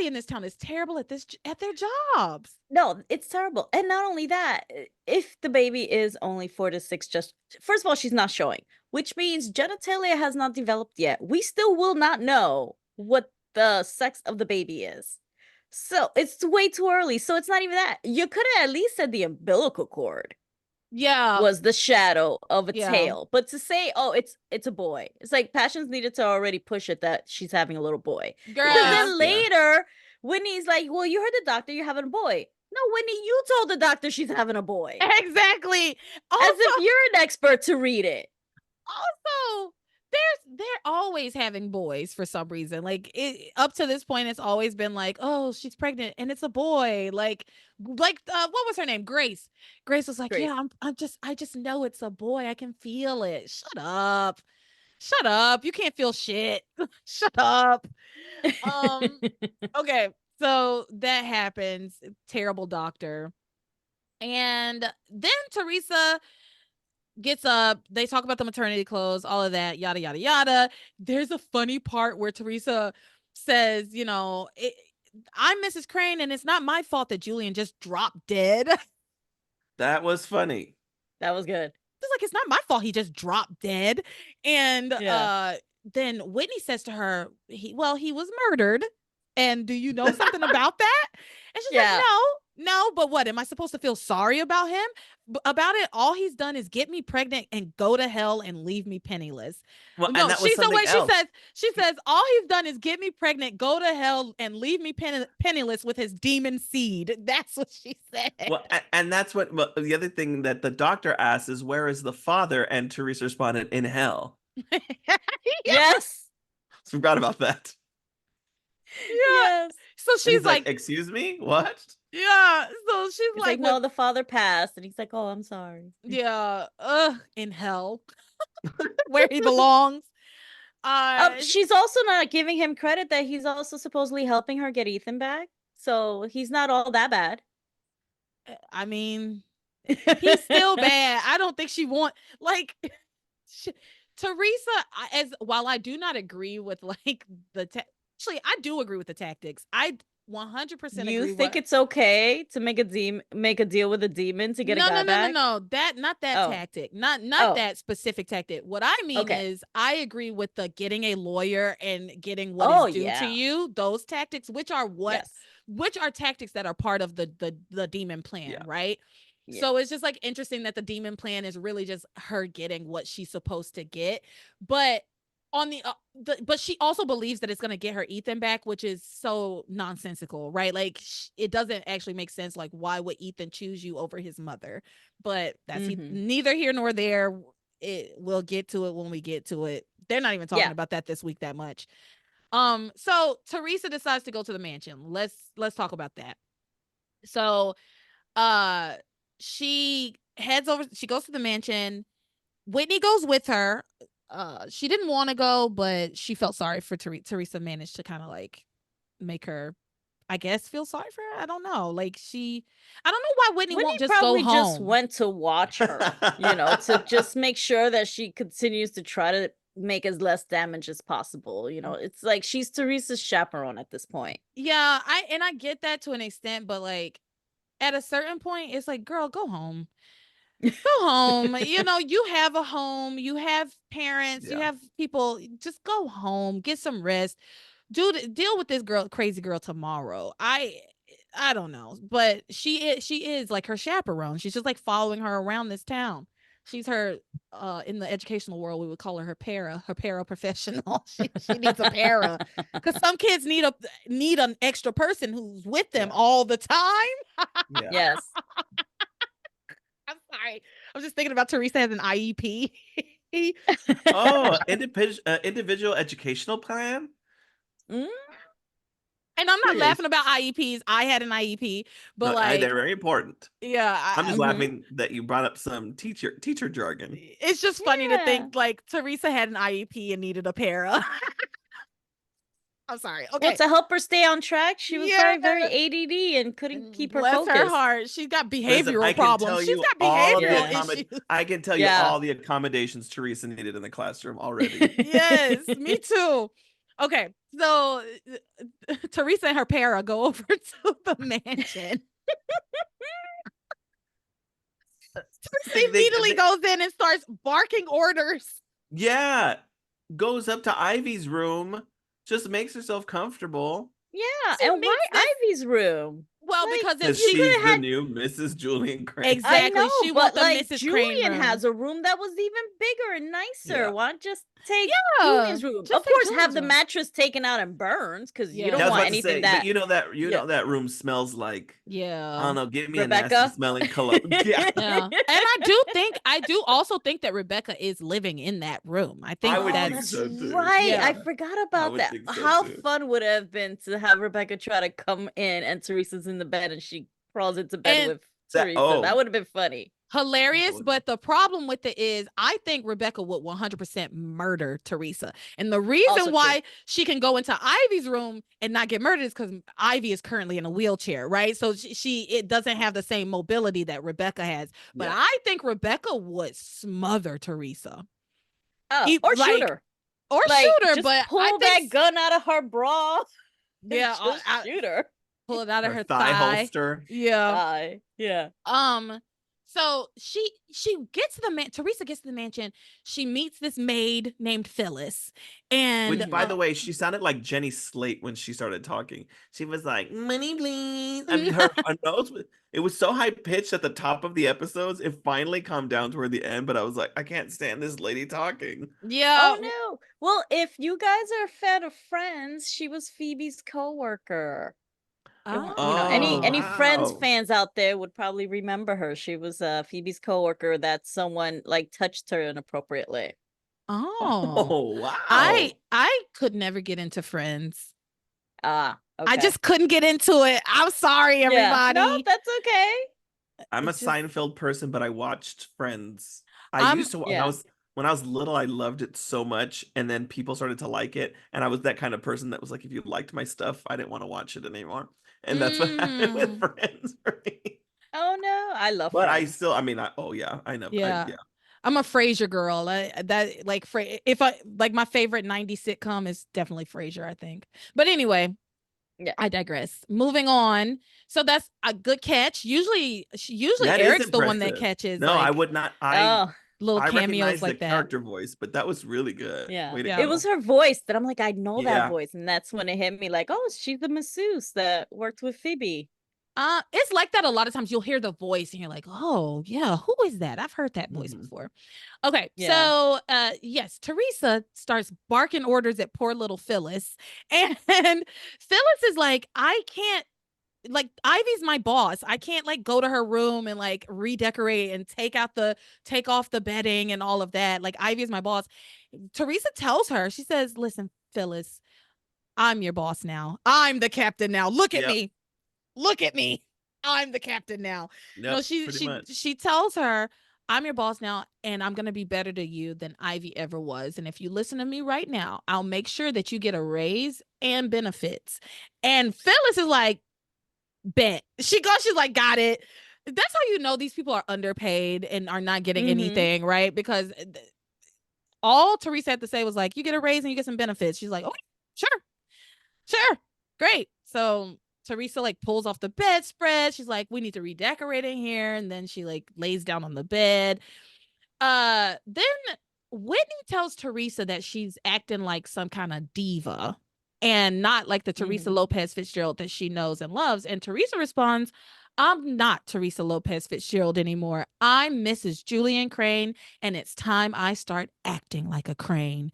Speaker 1: in this town is terrible at their jobs.
Speaker 3: No, it's terrible. And not only that, if the baby is only 4 to 6, just first of all, she's not showing, which means genitalia has not developed yet. We still will not know what the sex of the baby is. So it's way too early. So it's not even that. You could have at least said the umbilical cord
Speaker 1: Yeah.
Speaker 3: was the shadow of a
Speaker 1: Yeah.
Speaker 3: tail. But to say, oh, it's a boy. It's like Passions needed to already push it that she's having a little boy.
Speaker 1: Girl.
Speaker 3: Because then later, Whitney's like, well, you heard the doctor, you're having a boy. No, Whitney, you told the doctor she's having a boy.
Speaker 1: Exactly.
Speaker 3: As if you're an expert to read it.
Speaker 1: Also, they're always having boys for some reason. Like up to this point, it's always been like, oh, she's pregnant and it's a boy. What was her name? Grace. Grace was like,
Speaker 3: Grace.
Speaker 1: yeah, I just know it's a boy. I can feel it. Shut up. Shut up. You can't feel shit. Shut up. Okay. So that happens. Terrible doctor. And then Theresa gets up. They talk about the maternity clothes, all of that, yada, yada, yada. There's a funny part where Theresa says, I'm Mrs. Crane, and it's not my fault that Julian just dropped dead.
Speaker 2: That was funny.
Speaker 3: That was good.
Speaker 1: It's like, it's not my fault he just dropped dead. And then Whitney says to her, he was murdered. And do you know something about that? And she's like, no, but what? Am I supposed to feel sorry about him? About it? All he's done is get me pregnant and go to hell and leave me penniless.
Speaker 2: Well, and that was something else.
Speaker 1: She says, all he's done is get me pregnant, go to hell, and leave me penniless with his demon seed. That's what she said.
Speaker 2: Well, and that's what the other thing that the doctor asks is, where is the father? And Theresa responded, in hell.
Speaker 3: Yes.
Speaker 2: Forgot about that.
Speaker 3: Yeah. Yes.
Speaker 1: So she's like,
Speaker 2: excuse me? What?
Speaker 1: Yeah. So she's like,
Speaker 3: no, the father passed. And he's like, oh, I'm sorry.
Speaker 1: Yeah. In hell. Where he belongs.
Speaker 3: She's also not giving him credit that he's also supposedly helping her get Ethan back. So he's not all that bad.
Speaker 1: I mean, he's still bad. I don't think she Theresa, while I do not agree with actually, I do agree with the tactics. I 100% agree.
Speaker 3: You think it's okay to make a deal with a demon to get a guy back?
Speaker 1: No. Not that tactic. Not that specific tactic. What I mean is, I agree with the getting a lawyer and getting what is due to you. Those tactics, which are tactics that are part of the demon plan, right? Yeah. So it's just like interesting that the demon plan is really just her getting what she's supposed to get, but on but she also believes that it's going to get her Ethan back, which is so nonsensical, right? Like it doesn't actually make sense. Like, why would Ethan choose you over his mother? But that's neither here nor there. We'll get to it when we get to it. They're not even talking about that this week that much. So Theresa decides to go to the mansion. Let's talk about that. So she heads over, she goes to the mansion. Whitney goes with her. She didn't want to go, but she felt sorry for Theresa managed to kind of like make her I guess feel sorry for her. I don't know. Like I don't know why Whitney won't
Speaker 3: Whitney
Speaker 1: just go
Speaker 3: probably just
Speaker 1: home.
Speaker 3: went to watch her, to just make sure that she continues to try to make as less damage as possible. It's like she's Theresa's chaperone at this point.
Speaker 1: Yeah, I get that to an extent, but like at a certain point, it's like, girl, go home. Go home. You have a home, you have parents, you
Speaker 2: Yeah.
Speaker 1: have people. Just go home, get some rest. Deal with this crazy girl tomorrow. I don't know, but she is like her chaperone. She's just like following her around this town. She's her in the educational world we would call her para professional. She needs a para because some kids need an extra person who's with them all the time.
Speaker 2: Yeah.
Speaker 3: Yes.
Speaker 1: I'm sorry. I'm just thinking about Theresa as an IEP.
Speaker 2: Oh, individual educational plan.
Speaker 3: Mm?
Speaker 1: And I'm not
Speaker 2: Yes.
Speaker 1: laughing about IEPs. I had an IEP, but
Speaker 2: No,
Speaker 1: like,
Speaker 2: they're very important.
Speaker 1: yeah,
Speaker 2: I'm just
Speaker 3: Mhm.
Speaker 2: laughing that you brought up some teacher jargon.
Speaker 1: it's just funny to
Speaker 3: Yeah.
Speaker 1: think like Theresa had an IEP and needed a para. I'm sorry.
Speaker 3: Well,
Speaker 1: Okay.
Speaker 3: to help her stay on track, she was very, very
Speaker 1: Yeah.
Speaker 3: ADD and couldn't keep her
Speaker 1: Bless
Speaker 3: focus.
Speaker 1: her heart. She's got
Speaker 2: Listen,
Speaker 1: behavioral
Speaker 2: I can
Speaker 1: problems.
Speaker 2: tell
Speaker 1: She's
Speaker 2: you
Speaker 1: got
Speaker 2: all of the
Speaker 1: behavioral issues.
Speaker 2: I can tell you
Speaker 3: Yeah.
Speaker 2: all the accommodations Theresa needed in the classroom already.
Speaker 1: Yes, me too. Okay, so Theresa and her para go over to the mansion. Theresa immediately goes in and starts barking orders.
Speaker 2: Yeah, goes up to Ivy's room, just makes herself comfortable.
Speaker 3: Yeah,
Speaker 1: She
Speaker 3: and why
Speaker 1: meets this-
Speaker 3: Ivy's room?
Speaker 1: Well,
Speaker 3: Like,
Speaker 1: because if
Speaker 2: Because
Speaker 1: she
Speaker 2: she's
Speaker 3: could've
Speaker 2: the
Speaker 3: had-
Speaker 2: new Mrs. Julian Crane.
Speaker 1: Exactly.
Speaker 3: I know,
Speaker 1: She
Speaker 3: but
Speaker 1: want the
Speaker 3: like
Speaker 1: Mrs. Crane
Speaker 3: Julian
Speaker 1: room.
Speaker 3: has a room that was even bigger and nicer.
Speaker 2: Yeah.
Speaker 3: Why not just take
Speaker 1: Yeah,
Speaker 3: Julian's room?
Speaker 1: just
Speaker 3: Of
Speaker 1: take
Speaker 3: course,
Speaker 1: Julian's
Speaker 3: have the
Speaker 1: room.
Speaker 3: mattress taken out and burned because
Speaker 1: Yeah.
Speaker 3: you don't
Speaker 2: Yeah, I was
Speaker 3: want
Speaker 2: about to
Speaker 3: anything
Speaker 2: say,
Speaker 3: that.
Speaker 2: but you know
Speaker 3: Yeah.
Speaker 2: that room smells like, I
Speaker 1: Yeah.
Speaker 2: don't know, give me a
Speaker 3: Rebecca?
Speaker 2: nasty smelling cologne. Yeah.
Speaker 1: Yeah. And I do also think that Rebecca is living in that room. I think
Speaker 2: I would think
Speaker 3: that's
Speaker 2: so, too.
Speaker 3: right.
Speaker 1: Yeah.
Speaker 3: I forgot about
Speaker 2: would
Speaker 3: that.
Speaker 2: think so,
Speaker 3: How
Speaker 2: too.
Speaker 3: fun would it have been to have Rebecca try to come in and Teresa's in the bed and she crawls into bed
Speaker 1: And
Speaker 3: with Theresa. That would have been funny.
Speaker 1: hilarious, but the problem with it is I think Rebecca would 100% murder Theresa. And the reason
Speaker 3: Also
Speaker 1: why she can go into Ivy's room and not get murdered is because Ivy is currently in a wheelchair, right? So it doesn't have the same mobility that Rebecca has. But
Speaker 2: Yeah.
Speaker 1: I think Rebecca would smother Theresa.
Speaker 3: Oh, or
Speaker 1: like,
Speaker 3: shoot her.
Speaker 1: Or
Speaker 3: Like,
Speaker 1: shoot her,
Speaker 3: just
Speaker 1: but
Speaker 3: pull
Speaker 1: I
Speaker 3: that
Speaker 1: think
Speaker 3: gun out of her bra. and
Speaker 1: yeah,
Speaker 3: just shoot her.
Speaker 1: pull it out of
Speaker 2: Her
Speaker 1: her
Speaker 2: thigh
Speaker 1: thigh.
Speaker 2: holster.
Speaker 1: Yeah.
Speaker 3: Yeah.
Speaker 1: So she gets to Teresa gets to the mansion. She meets this maid named Phyllis. And
Speaker 2: Which, by the way, she sounded like Jenny Slate when she started talking. She was like, "Money, please." I mean, her nose, it was so high pitched at the top of the episodes. It finally calmed down toward the end, but I was like, I can't stand this lady talking.
Speaker 1: yeah.
Speaker 3: Oh no. Well, if you guys are a fan of Friends, she was Phoebe's coworker. Any Friends
Speaker 2: wow.
Speaker 3: fans out there would probably remember her. She was Phoebe's coworker that someone like touched her inappropriately.
Speaker 1: Oh,
Speaker 2: wow.
Speaker 1: I could never get into Friends.
Speaker 3: Okay.
Speaker 1: I just couldn't get into it. I'm sorry, everybody.
Speaker 3: No, that's okay.
Speaker 2: I'm
Speaker 1: It's
Speaker 2: a
Speaker 1: just-
Speaker 2: Seinfeld person, but I watched Friends.
Speaker 1: I'm-
Speaker 2: used to when I was little, I loved it so much, and then people started to like it, and I was that kind of person that was like, if you liked my stuff, I didn't want to watch it anymore. And that's what happened with Friends for me.
Speaker 3: Oh no, I love
Speaker 2: But
Speaker 3: Friends.
Speaker 2: I still, I mean, I know.
Speaker 1: Yeah.
Speaker 2: Yeah.
Speaker 1: I'm a Frasier girl. If I like my favorite 90s sitcom is definitely Frasier, I think. But anyway,
Speaker 3: Yeah.
Speaker 1: I digress. Moving on. So that's a good catch. Usually
Speaker 2: That is
Speaker 1: Eric's the one that
Speaker 2: impressive.
Speaker 1: catches
Speaker 2: No, I would not.
Speaker 1: little
Speaker 2: I
Speaker 1: cameos
Speaker 2: recognize
Speaker 1: like
Speaker 2: the
Speaker 1: that.
Speaker 2: character voice, but that was really good.
Speaker 3: Yeah.
Speaker 2: Way to
Speaker 1: Yeah.
Speaker 3: It
Speaker 2: go.
Speaker 3: was her voice that I'm like, I know
Speaker 2: Yeah.
Speaker 3: that voice. And that's when it hit me like, oh, she's the masseuse that worked with Phoebe.
Speaker 1: It's like that a lot of times. You'll hear the voice and you're like, oh yeah, who is that? I've heard that voice
Speaker 2: Mhm.
Speaker 1: before. Okay,
Speaker 3: Yeah.
Speaker 1: so yes, Theresa starts barking orders at poor little Phyllis, and Phyllis is like, I can't. Like, Ivy's my boss. I can't like go to her room and like redecorate and take off the bedding and all of that. Like, Ivy is my boss. Theresa tells her, she says, listen, Phyllis, I'm your boss now. I'm the captain now. Look at
Speaker 2: Yep.
Speaker 1: me. Look at me. I'm the captain now.
Speaker 2: Yep,
Speaker 1: No,
Speaker 2: pretty much.
Speaker 1: she tells her, I'm your boss now, and I'm going to be better to you than Ivy ever was. And if you listen to me right now, I'll make sure that you get a raise and benefits. And Phyllis is like, bet. She's like, got it. That's how you know these people are underpaid and are not getting anything, right? Because all Theresa had to say was like, you get a raise and you get some benefits. She's like, okay, sure, great. So Theresa like pulls off the bedspread. She's like, we need to redecorate in here. And then she like lays down on the bed. Then Whitney tells Theresa that she's acting like some kind of diva and not like the Theresa Lopez Fitzgerald that she knows and loves. And Theresa responds, I'm not Theresa Lopez Fitzgerald anymore. I'm Mrs. Julian Crane, and it's time I start acting like a crane.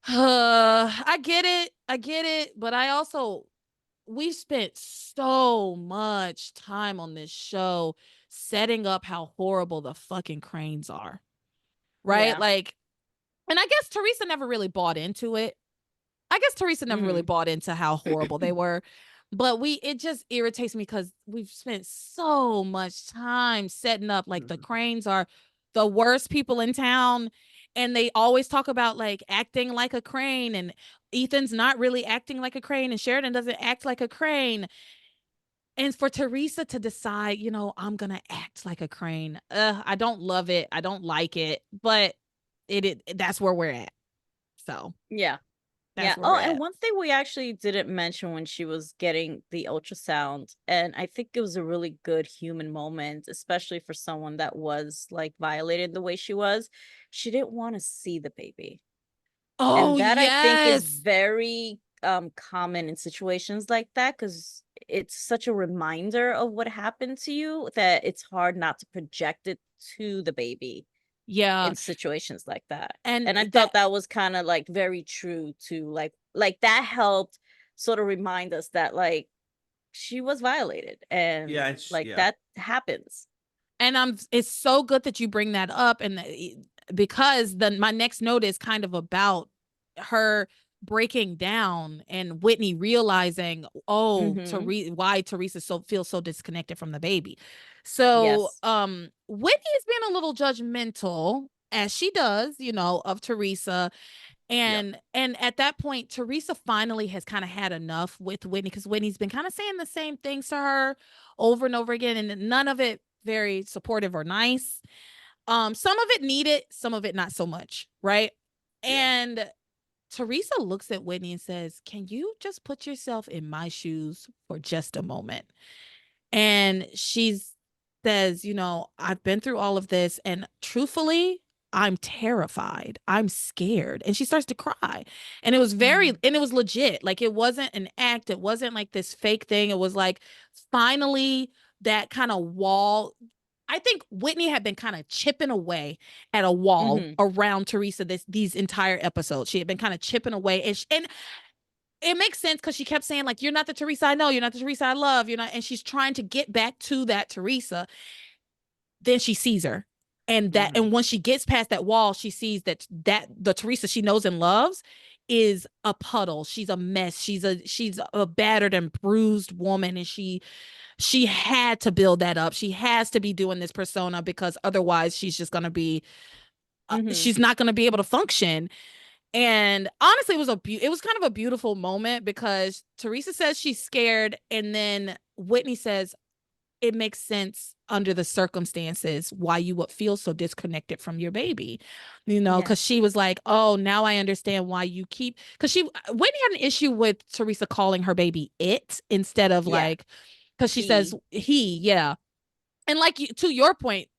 Speaker 1: I get it, but I also, we've spent so much time on this show setting up how horrible the fucking cranes are. Right?
Speaker 3: Yeah.
Speaker 1: Like, and I guess Theresa never really bought into it. I guess Theresa never really bought into how horrible they were. But it just irritates me because we've spent so much time setting up like the cranes are the worst people in town. And they always talk about like acting like a crane, and Ethan's not really acting like a crane, and Sheridan doesn't act like a crane. And for Theresa to decide, you know, I'm going to act like a crane. I don't love it. I don't like it, but that's where we're at. So,
Speaker 3: yeah.
Speaker 1: that's
Speaker 3: Yeah.
Speaker 1: where we're
Speaker 3: And
Speaker 1: at.
Speaker 3: one thing we actually didn't mention when she was getting the ultrasound, and I think it was a really good human moment, especially for someone that was like violated the way she was. She didn't want to see the baby.
Speaker 1: Oh,
Speaker 3: And that I think is
Speaker 1: yes.
Speaker 3: very common in situations like that, because it's such a reminder of what happened to you that it's hard not to project it to the baby
Speaker 1: Yeah.
Speaker 3: in situations like that.
Speaker 1: And
Speaker 3: And I thought that was kind of like very true to like that helped sort of remind us that like she was violated, and that happens.
Speaker 1: And it's so good that you bring that up, and because my next note is kind of about her breaking down and Whitney realizing, why Theresa feels so disconnected from the baby. So Whitney is being a little judgmental, as she does, you know, of Theresa. And at that point, Theresa finally has kind of had enough with Whitney, because Whitney's been kind of saying the same things to her over and over again, and none of it very supportive or nice. Some of it needed, some of it not so much, right? And Theresa looks at Whitney and says, can you just put yourself in my shoes for just a moment? And she says, you know, I've been through all of this, and truthfully, I'm terrified. I'm scared. And she starts to cry. And it was and it was legit. Like, it wasn't an act. It wasn't like this fake thing. It was like, finally, that kind of wall. I think Whitney had been kind of chipping away at a wall around Theresa these entire episodes. She had been kind of chipping away. And it makes sense because she kept saying, like, you're not the Theresa I know. You're not the Theresa I love. You're not. And she's trying to get back to that Theresa. Then she sees her. And when she gets past that wall, she sees that the Theresa she knows and loves is a puddle. She's a mess. She's a battered and bruised woman. And she had to build that up. She has to be doing this persona, because otherwise she's just going to be, she's not going to be able to function. And honestly, it was kind of a beautiful moment, because Theresa says she's scared, and then Whitney says it makes sense under the circumstances why you would feel so disconnected from your baby, you know, because she was like, oh, now I understand why you keep, because Whitney had an issue with Theresa calling her baby it instead of like, because she says he, and like, to your point,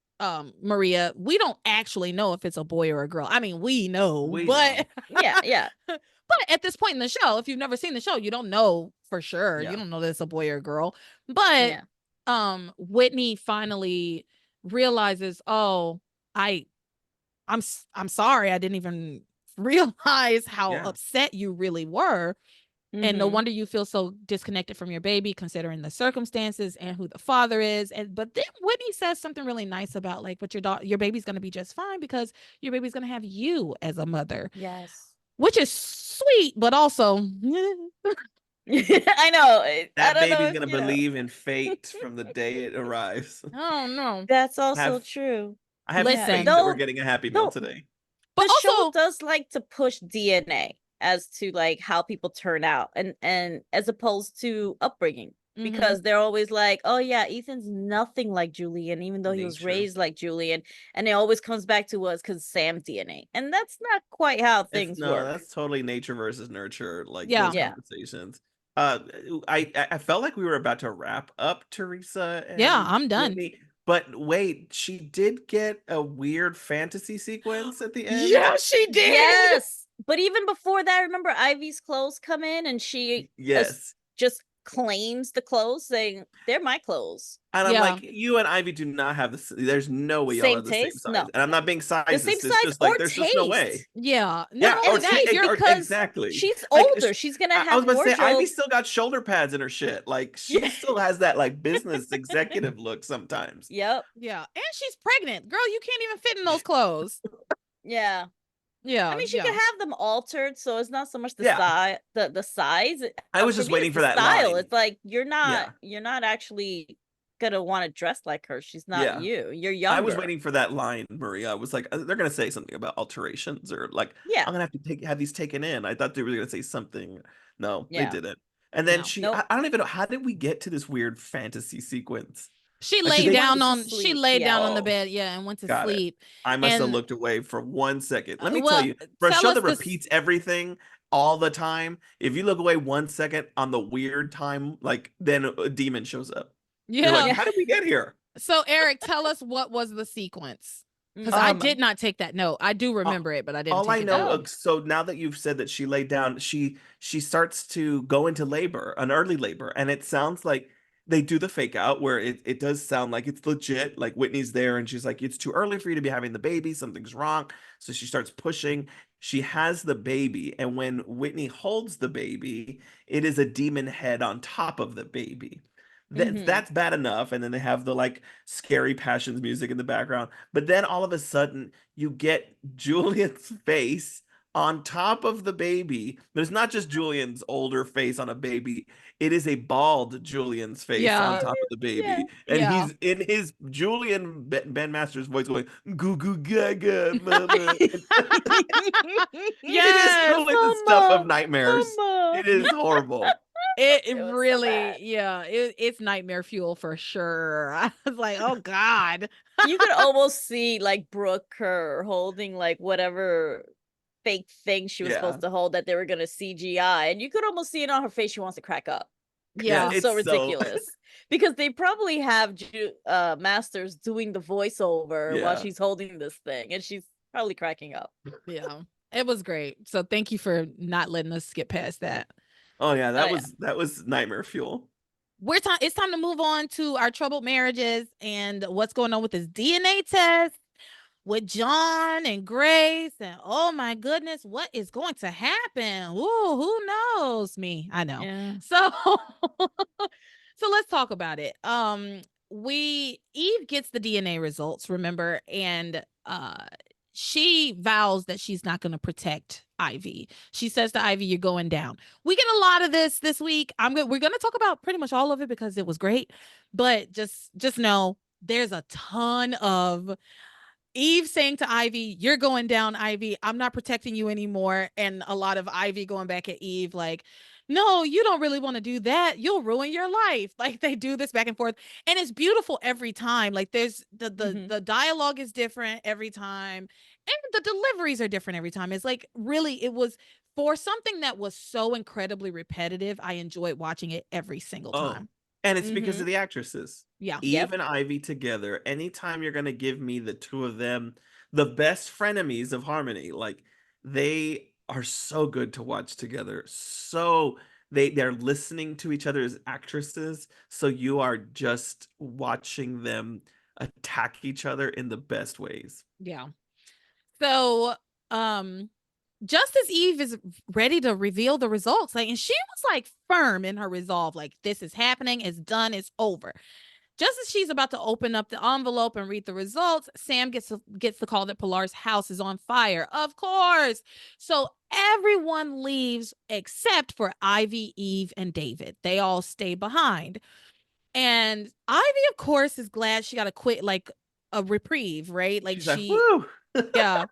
Speaker 1: Maria, we don't actually know if it's a boy or a girl. I mean, we know, but but at this point in the show, if you've never seen the show, you don't know for sure. You don't know that it's a boy or a girl. But Whitney finally realizes, oh, I'm sorry, I didn't even realize how upset you really were. And no wonder you feel so disconnected from your baby, considering the circumstances and who the father is. But then Whitney says something really nice about, like, but your baby's going to be just fine, because your baby's going to have you as a mother.
Speaker 3: Yes.
Speaker 1: Which is sweet, but also
Speaker 3: I know.
Speaker 2: That baby's going to believe in fate from the day it arrives.
Speaker 1: Oh, no.
Speaker 3: That's also true.
Speaker 2: I have
Speaker 1: Listen,
Speaker 2: faith that we're getting a happy meal today.
Speaker 1: but
Speaker 3: the show
Speaker 1: also
Speaker 3: does like to push DNA as to like how people turn out, and as opposed to upbringing, because they're always like, oh yeah, Ethan's nothing like Julian, even though he was
Speaker 2: Nature.
Speaker 3: raised like Julian, and it always comes back to us because Sam's DNA, and that's not quite how things work.
Speaker 2: That's totally nature versus nurture, like
Speaker 1: Yeah.
Speaker 2: those conversations. I felt like we were about to wrap up Theresa
Speaker 1: Yeah,
Speaker 2: and
Speaker 1: I'm done.
Speaker 2: Whitney, but wait, she did get a weird fantasy sequence at the end.
Speaker 1: Yeah, she did.
Speaker 3: Yes, but even before that, remember Ivy's clothes come in, and she
Speaker 2: Yes.
Speaker 3: just claims the clothes, saying they're my clothes.
Speaker 2: And I'm
Speaker 1: Yeah.
Speaker 2: like, you and Ivy do not have the. There's no way y'all
Speaker 3: Same
Speaker 2: are the same
Speaker 3: taste?
Speaker 2: size.
Speaker 3: No.
Speaker 2: And I'm not being
Speaker 3: The
Speaker 2: sizist.
Speaker 3: same
Speaker 2: It's
Speaker 3: size
Speaker 2: just
Speaker 3: or
Speaker 2: like there's just no way.
Speaker 3: taste.
Speaker 1: Yeah.
Speaker 2: Yeah,
Speaker 1: Not
Speaker 3: Or
Speaker 1: only that,
Speaker 3: taste,
Speaker 1: you're
Speaker 3: because
Speaker 2: exactly.
Speaker 3: she's
Speaker 2: Like,
Speaker 3: older. She's gonna
Speaker 2: I
Speaker 3: have
Speaker 2: was about to say, Ivy
Speaker 3: wardrobe.
Speaker 2: still got shoulder pads in her shit. Like she
Speaker 3: Yeah.
Speaker 2: still has that like business executive look sometimes.
Speaker 3: Yep.
Speaker 1: Yeah. And she's pregnant. Girl, you can't even fit in those clothes.
Speaker 3: Yeah.
Speaker 1: Yeah.
Speaker 3: I mean, she
Speaker 1: yeah.
Speaker 3: could have them altered, so it's not so much the
Speaker 2: Yeah.
Speaker 3: size, the size.
Speaker 2: I was
Speaker 3: For
Speaker 2: just
Speaker 3: me,
Speaker 2: waiting
Speaker 3: it's
Speaker 2: for
Speaker 3: the
Speaker 2: that
Speaker 3: style.
Speaker 2: line.
Speaker 3: It's like you're
Speaker 2: Yeah.
Speaker 3: not actually gonna want to dress like her. She's not
Speaker 2: Yeah.
Speaker 3: you. You're younger.
Speaker 2: I was waiting for that line, Maria. I was like, they're gonna say something about alterations or like
Speaker 3: Yeah.
Speaker 2: I'm gonna have to have these taken in. I thought they were gonna say something. No, they
Speaker 3: Yeah.
Speaker 2: didn't. And then
Speaker 1: No.
Speaker 3: Nope.
Speaker 2: I don't even know, how did we get to this weird fantasy sequence?
Speaker 1: She
Speaker 2: Like,
Speaker 1: laid
Speaker 2: did they
Speaker 1: down
Speaker 3: to
Speaker 1: on she
Speaker 3: sleep,
Speaker 1: laid down on the
Speaker 2: Oh,
Speaker 1: bed, yeah, and went to
Speaker 2: got it.
Speaker 1: sleep.
Speaker 2: I must have
Speaker 1: And
Speaker 2: looked away for 1 second. Let me tell
Speaker 1: well,
Speaker 2: you, for a
Speaker 1: tell
Speaker 2: show
Speaker 1: us
Speaker 2: that
Speaker 1: this.
Speaker 2: repeats everything all the time, if you look away 1 second on the weird time, like then a demon shows up. You're like,
Speaker 1: Yeah.
Speaker 2: how did we get here?
Speaker 1: So Eric, tell us what was the sequence? Because I did not take that note. I do remember it, but I didn't
Speaker 2: All I
Speaker 1: take it
Speaker 2: know,
Speaker 1: down.
Speaker 2: so now that you've said that she laid down, she starts to go into labor, an early labor, and it sounds like they do the fake out where it does sound like it's legit. Like Whitney's there and she's like, it's too early for you to be having the baby. Something's wrong. So she starts pushing. She has the baby, and when Whitney holds the baby, it is a demon head on top of the baby. That's bad enough. And then they have the like scary passions music in the background. But then all of a sudden, you get Julian's face on top of the baby. There's not just Julian's older face on a baby. It is a bald Julian's face on
Speaker 1: Yeah.
Speaker 2: top of the
Speaker 3: Yeah.
Speaker 2: baby. And
Speaker 1: Yeah.
Speaker 2: he's in his Julian Ben Masters voice going, goo goo gaga, mama. It is
Speaker 1: Yes.
Speaker 2: truly the stuff of
Speaker 3: Mama,
Speaker 2: nightmares.
Speaker 3: mama.
Speaker 2: It is horrible.
Speaker 1: It
Speaker 3: was so
Speaker 1: really,
Speaker 3: bad.
Speaker 1: yeah, it's nightmare fuel for sure. I was like, oh God.
Speaker 3: You could almost see like Brooke her holding like whatever fake thing she was
Speaker 2: Yeah.
Speaker 3: supposed to hold that they were gonna CGI, and you could almost see it on her face. She wants to crack up.
Speaker 1: Yeah.
Speaker 3: It's so ridiculous because they probably have Masters doing the voiceover while
Speaker 2: Yeah.
Speaker 3: she's holding this thing, and she's probably cracking up.
Speaker 1: Yeah. It was great. So thank you for not letting us skip past that.
Speaker 2: Oh yeah,
Speaker 3: Oh, yeah.
Speaker 2: that was nightmare fuel.
Speaker 1: It's time to move on to our troubled marriages and what's going on with this DNA test with John and Grace. And oh my goodness, what is going to happen? Ooh, who knows? Me, I know.
Speaker 3: Yeah.
Speaker 1: So so let's talk about it. Eve gets the DNA results, remember, and she vows that she's not going to protect Ivy. She says to Ivy, "You're going down." We get a lot of this week. We're going to talk about pretty much all of it because it was great, but just know there's a ton of Eve saying to Ivy, "You're going down, Ivy. I'm not protecting you anymore." And a lot of Ivy going back at Eve like, "No, you don't really want to do that. You'll ruin your life." Like they do this back and forth. And it's beautiful every time. Like there's the dialogue is different every time. And the deliveries are different every time. It's like really, it was for something that was so incredibly repetitive. I enjoyed watching it every single time.
Speaker 2: And it's because of the actresses.
Speaker 1: Yeah.
Speaker 2: Eve and Ivy together. Anytime you're gonna give me the two of them, the best frenemies of harmony, like they are so good to watch together. So they're listening to each other as actresses. So you are just watching them attack each other in the best ways.
Speaker 1: Yeah. So, just as Eve is ready to reveal the results, like, and she was like firm in her resolve, like this is happening, it's done, it's over. Just as she's about to open up the envelope and read the results, Sam gets the call that Pilar's house is on fire. Of course. So everyone leaves except for Ivy, Eve, and David. They all stay behind. And Ivy, of course, is glad she got to quit. Like a reprieve, right? Like
Speaker 2: She's like, woo.
Speaker 1: yeah.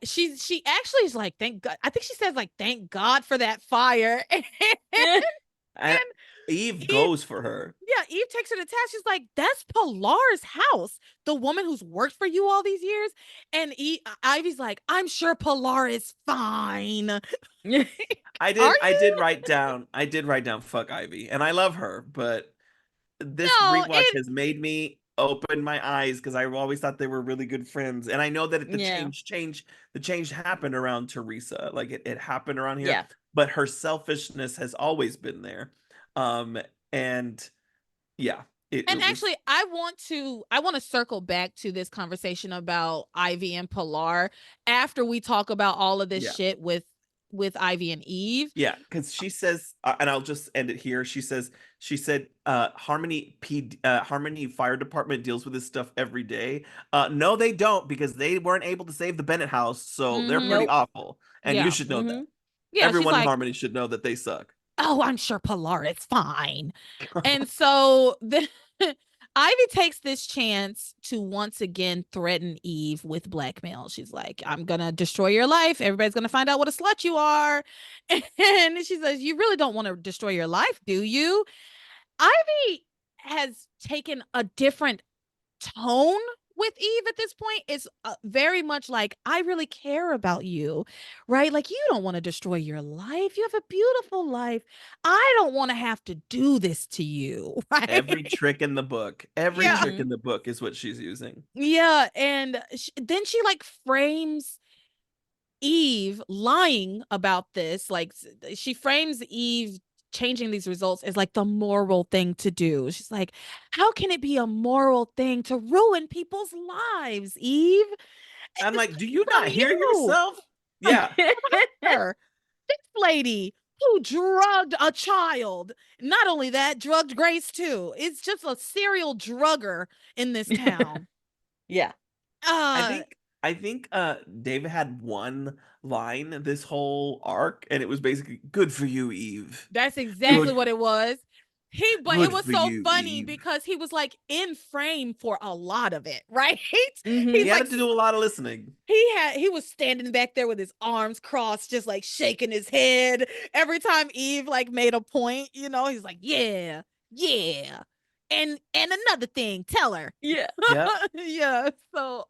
Speaker 1: She actually is like, thank God. I think she says like, thank God for that fire. And
Speaker 2: And Eve
Speaker 1: Eve,
Speaker 2: goes for her.
Speaker 1: yeah, Eve takes her to task. She's like, that's Pilar's house, the woman who's worked for you all these years. And Ivy's like, I'm sure Pilar is fine. Are
Speaker 2: I
Speaker 1: you?
Speaker 2: did write down fuck Ivy. And I love her, but this
Speaker 1: No,
Speaker 2: rewatch has made me open my eyes because I've always thought they were really good friends. And I know that
Speaker 3: Yeah.
Speaker 2: the change happened around Theresa. Like it happened around here,
Speaker 3: Yeah.
Speaker 2: but her selfishness has always been there. Um, and yeah,
Speaker 1: and
Speaker 2: it was,
Speaker 1: actually, I want to circle back to this conversation about Ivy and Pilar after we talk about all of this
Speaker 2: yeah.
Speaker 1: shit with Ivy and Eve.
Speaker 2: Yeah, because she says, and I'll just end it here. She said, Harmony Fire Department deals with this stuff every day. No, they don't, because they weren't able to save the Bennett house, so they're
Speaker 1: Mm-hmm.
Speaker 2: pretty
Speaker 3: Nope.
Speaker 2: awful, and you
Speaker 1: Yeah.
Speaker 2: should know that.
Speaker 3: Mm-hmm.
Speaker 1: Yeah, she's
Speaker 2: Everyone in
Speaker 1: like,
Speaker 2: Harmony should know that they suck.
Speaker 1: oh, I'm sure Pilar is fine. And so the Ivy takes this chance to once again threaten Eve with blackmail. She's like, I'm gonna destroy your life. Everybody's gonna find out what a slut you are. And she says, you really don't want to destroy your life, do you? Ivy has taken a different tone with Eve at this point. It's very much like, I really care about you, right? Like, you don't want to destroy your life. You have a beautiful life. I don't want to have to do this to you,
Speaker 2: Every
Speaker 1: right?
Speaker 2: trick in the book, every
Speaker 1: Yeah.
Speaker 2: trick
Speaker 3: Mm-hmm.
Speaker 2: in the book is what she's using.
Speaker 1: Yeah. And then she like frames Eve lying about this. Like, she frames Eve changing these results as like the moral thing to do. She's like, how can it be a moral thing to ruin people's lives, Eve?
Speaker 2: I'm
Speaker 1: It's
Speaker 2: like, do you
Speaker 1: from
Speaker 2: not hear
Speaker 1: you,
Speaker 2: yourself? Yeah,
Speaker 1: her, this lady who drugged a child. Not only that, drugged Grace too. It's just a serial drugger in this town.
Speaker 3: Yeah.
Speaker 2: I
Speaker 1: Uh,
Speaker 2: think I think David had one line this whole arc, and it was basically good for you, Eve.
Speaker 1: That's exactly
Speaker 2: Good
Speaker 1: what it was. But it
Speaker 2: good
Speaker 1: was
Speaker 2: for
Speaker 1: so
Speaker 2: you,
Speaker 1: funny
Speaker 2: Eve.
Speaker 1: because he was like in frame for a lot of it, right?
Speaker 3: Mm-hmm.
Speaker 2: He
Speaker 1: He's like,
Speaker 2: had to do a lot of listening.
Speaker 1: he was standing back there with his arms crossed, just like shaking his head every time Eve like made a point. He's like, yeah, yeah, and another thing, tell her.
Speaker 3: Yeah.
Speaker 2: Yeah.
Speaker 1: Yeah. So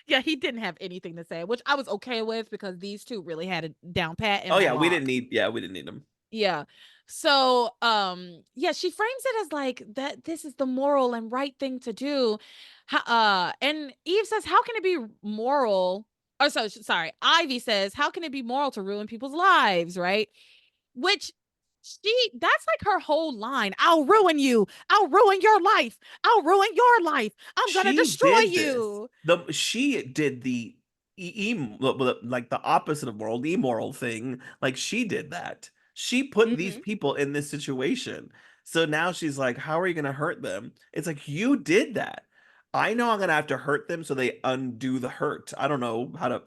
Speaker 1: yeah, he didn't have anything to say, which I was okay with because these two really had it down pat and
Speaker 2: Oh
Speaker 1: on
Speaker 2: yeah,
Speaker 1: lock.
Speaker 2: we didn't need him.
Speaker 1: Yeah. So, yeah, she frames it as like that this is the moral and right thing to do. And Eve says, "How can it be moral?" Or sorry, Ivy says, "How can it be moral to ruin people's lives?" Right? Which that's like her whole line. I'll ruin you. I'll ruin your life. I'll ruin your life. I'm gonna
Speaker 2: She
Speaker 1: destroy
Speaker 2: did this.
Speaker 1: you.
Speaker 2: She did the like the opposite of moral, the immoral thing. Like she did that. She put these
Speaker 3: Mm-hmm.
Speaker 2: people in this situation. So now she's like, how are you gonna hurt them? It's like you did that. I know I'm gonna have to hurt them so they undo the hurt. I don't know how to.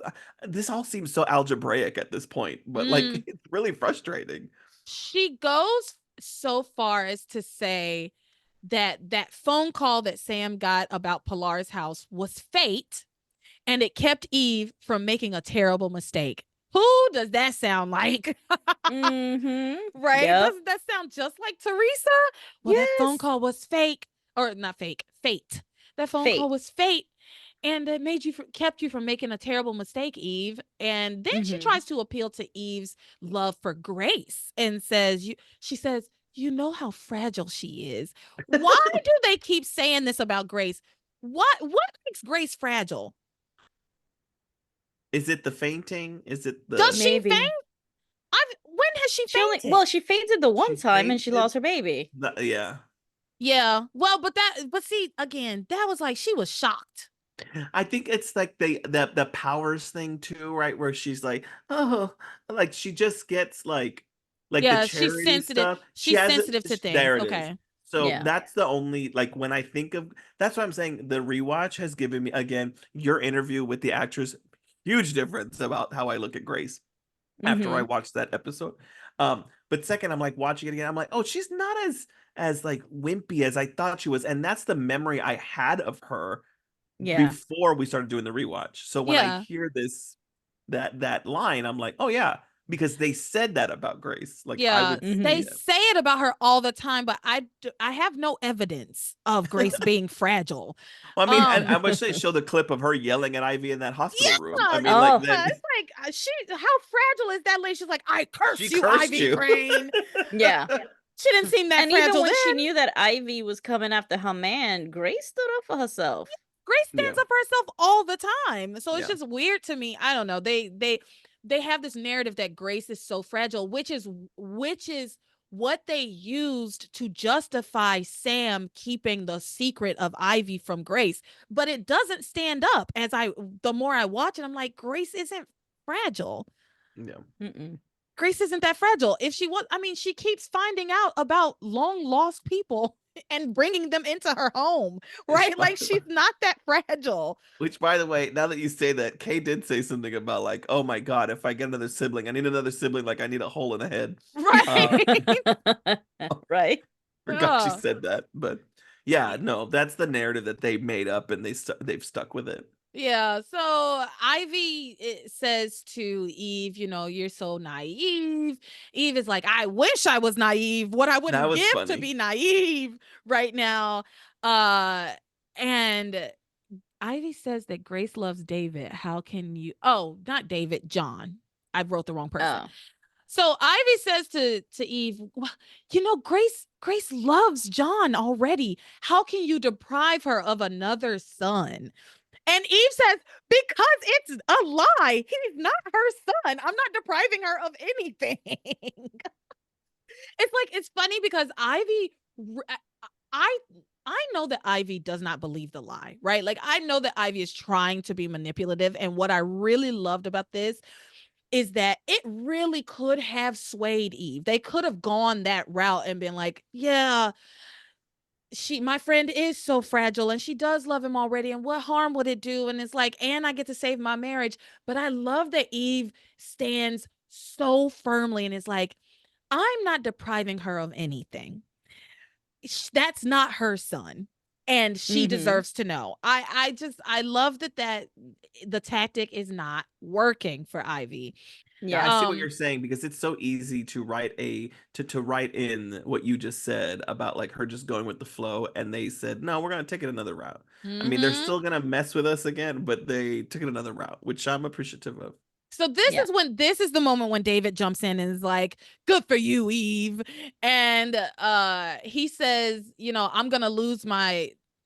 Speaker 2: This all seems so algebraic at this point, but like
Speaker 1: Mm.
Speaker 2: it's really frustrating.
Speaker 1: She goes so far as to say that phone call that Sam got about Pilar's house was fate and it kept Eve from making a terrible mistake. Who does that sound like?
Speaker 3: Mm-hmm.
Speaker 1: Right?
Speaker 3: Yep.
Speaker 1: Doesn't that sound just like Teresa? Well, that phone
Speaker 3: Yes.
Speaker 1: call was fake, or not fake, fate. That phone call
Speaker 3: Fate.
Speaker 1: was fate, and it kept you from making a terrible mistake, Eve. And then she
Speaker 3: Mm-hmm.
Speaker 1: tries to appeal to Eve's love for Grace and says, She says, you know how fragile she is. Why do they keep saying this about Grace? What makes Grace fragile?
Speaker 2: Is it the fainting? Is it
Speaker 1: Does
Speaker 2: the
Speaker 1: she faint?
Speaker 3: Maybe.
Speaker 1: When has she
Speaker 3: Well,
Speaker 1: fainted?
Speaker 3: she fainted the one
Speaker 2: she
Speaker 3: time and she
Speaker 2: fainted?
Speaker 3: lost her baby.
Speaker 2: Yeah.
Speaker 1: Yeah. Well, but see, again, that was like she was shocked.
Speaker 2: I think it's like the powers thing too, right? Where she's like, oh, like she just gets like the
Speaker 1: Yeah, she's
Speaker 2: charity
Speaker 1: sensitive.
Speaker 2: stuff. She
Speaker 1: She's
Speaker 2: has it.
Speaker 1: sensitive to things.
Speaker 2: There it is.
Speaker 1: Okay.
Speaker 2: So
Speaker 3: Yeah.
Speaker 2: that's the only like when I think of that's what I'm saying. The rewatch has given me again your interview with the actress, huge difference about how I look at Grace after I
Speaker 3: Mm-hmm.
Speaker 2: watched that episode. But second, I'm like watching it again. I'm like, oh, she's not as as like wimpy as I thought she was. And that's the memory I had of her
Speaker 3: Yeah.
Speaker 2: before we started doing the rewatch. So when I
Speaker 1: Yeah.
Speaker 2: hear that line, I'm like, oh yeah, because they said that about Grace. Like I
Speaker 1: Yeah,
Speaker 2: would see
Speaker 1: they
Speaker 3: Mhm.
Speaker 2: it.
Speaker 1: say it about her all the time, but I have no evidence of Grace being fragile.
Speaker 2: Well, I mean, and
Speaker 1: Um,
Speaker 2: I wish they showed the clip of her yelling at Ivy in that hospital room. I
Speaker 1: yeah,
Speaker 2: mean, like
Speaker 3: Oh,
Speaker 2: then
Speaker 1: it's like how fragile is that lady? She's like, I
Speaker 2: she
Speaker 1: curse you,
Speaker 2: cursed
Speaker 1: Ivy
Speaker 2: you.
Speaker 1: Crane.
Speaker 3: yeah.
Speaker 1: She didn't seem that
Speaker 3: And even
Speaker 1: fragile
Speaker 3: when she
Speaker 1: then.
Speaker 3: knew that Ivy was coming after her man, Grace stood up for herself.
Speaker 1: Grace
Speaker 2: Yeah,
Speaker 1: stands up for herself all the time. So it's
Speaker 2: yeah,
Speaker 1: just weird to me. I don't know. They have this narrative that Grace is so fragile, which is what they used to justify Sam keeping the secret of Ivy from Grace. But it doesn't stand up the more I watch it, I'm like, Grace isn't fragile.
Speaker 2: yeah.
Speaker 3: Mm-mm.
Speaker 1: Grace isn't that fragile. If she was, I mean, she keeps finding out about long lost people and bringing them into her home, right? Like she's not that fragile.
Speaker 2: Which, by the way, now that you say that, Kay did say something about like, oh my God, if I get another sibling, I need another sibling. Like I need a hole in the head. Uh,
Speaker 1: Right.
Speaker 3: Right?
Speaker 2: Forgot she
Speaker 1: Oh,
Speaker 2: said that, but yeah, no, that's the narrative that they made up, and they've stuck with it.
Speaker 1: yeah. So Ivy says to Eve, you're so naive. Eve is like, I wish I was naive. What I
Speaker 2: That
Speaker 1: wouldn't
Speaker 2: was
Speaker 1: give to
Speaker 2: funny.
Speaker 1: be naive right now. And Ivy says that Grace loves David. How can you? Oh, not David, John. I wrote the wrong person.
Speaker 3: Oh.
Speaker 1: So Ivy says to Eve, well, Grace loves John already. How can you deprive her of another son? And Eve says, because it's a lie. He's not her son. I'm not depriving her of anything. It's funny because Ivy I I know that Ivy does not believe the lie, right? Like I know that Ivy is trying to be manipulative, and what I really loved about this is that it really could have swayed Eve. They could have gone that route and been like, yeah, my friend is so fragile and she does love him already, and what harm would it do? And it's like, and I get to save my marriage. But I love that Eve stands so firmly and is like, I'm not depriving her of anything. That's not her son, and she
Speaker 3: Mm-hmm.
Speaker 1: deserves to know. I love that the tactic is not working for Ivy.
Speaker 2: Yeah, I
Speaker 3: Yeah.
Speaker 2: see what you're
Speaker 1: um
Speaker 2: saying because it's so easy to write to write in what you just said about like her just going with the flow, and they said, no, we're gonna take it another route. I mean, they're
Speaker 1: mhm.
Speaker 2: still gonna mess with us again, but they took it another route, which I'm appreciative of.
Speaker 1: So
Speaker 3: Yeah.
Speaker 1: this is the moment when David jumps in and is like, good for you, Eve. And he says, I'm gonna lose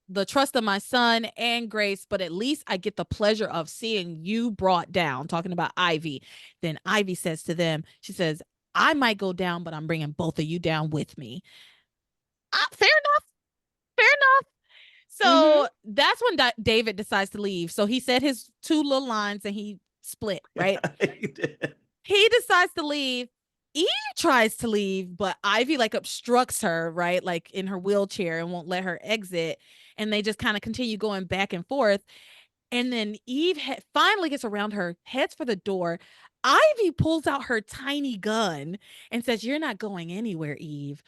Speaker 1: the trust of my son and Grace, but at least I get the pleasure of seeing you brought down, talking about Ivy. Then Ivy says to them, she says, I might go down, but I'm bringing both of you down with me. Fair enough. Fair enough.
Speaker 3: Mm-hmm.
Speaker 1: So that's when David decides to leave. So he said his two little lines and he split, right?
Speaker 2: He did.
Speaker 1: He decides to leave. Eve tries to leave, but Ivy like obstructs her, right? Like in her wheelchair and won't let her exit. And they just kind of continue going back and forth. And then Eve finally gets around her, heads for the door. Ivy pulls out her tiny gun and says, you're not going anywhere, Eve.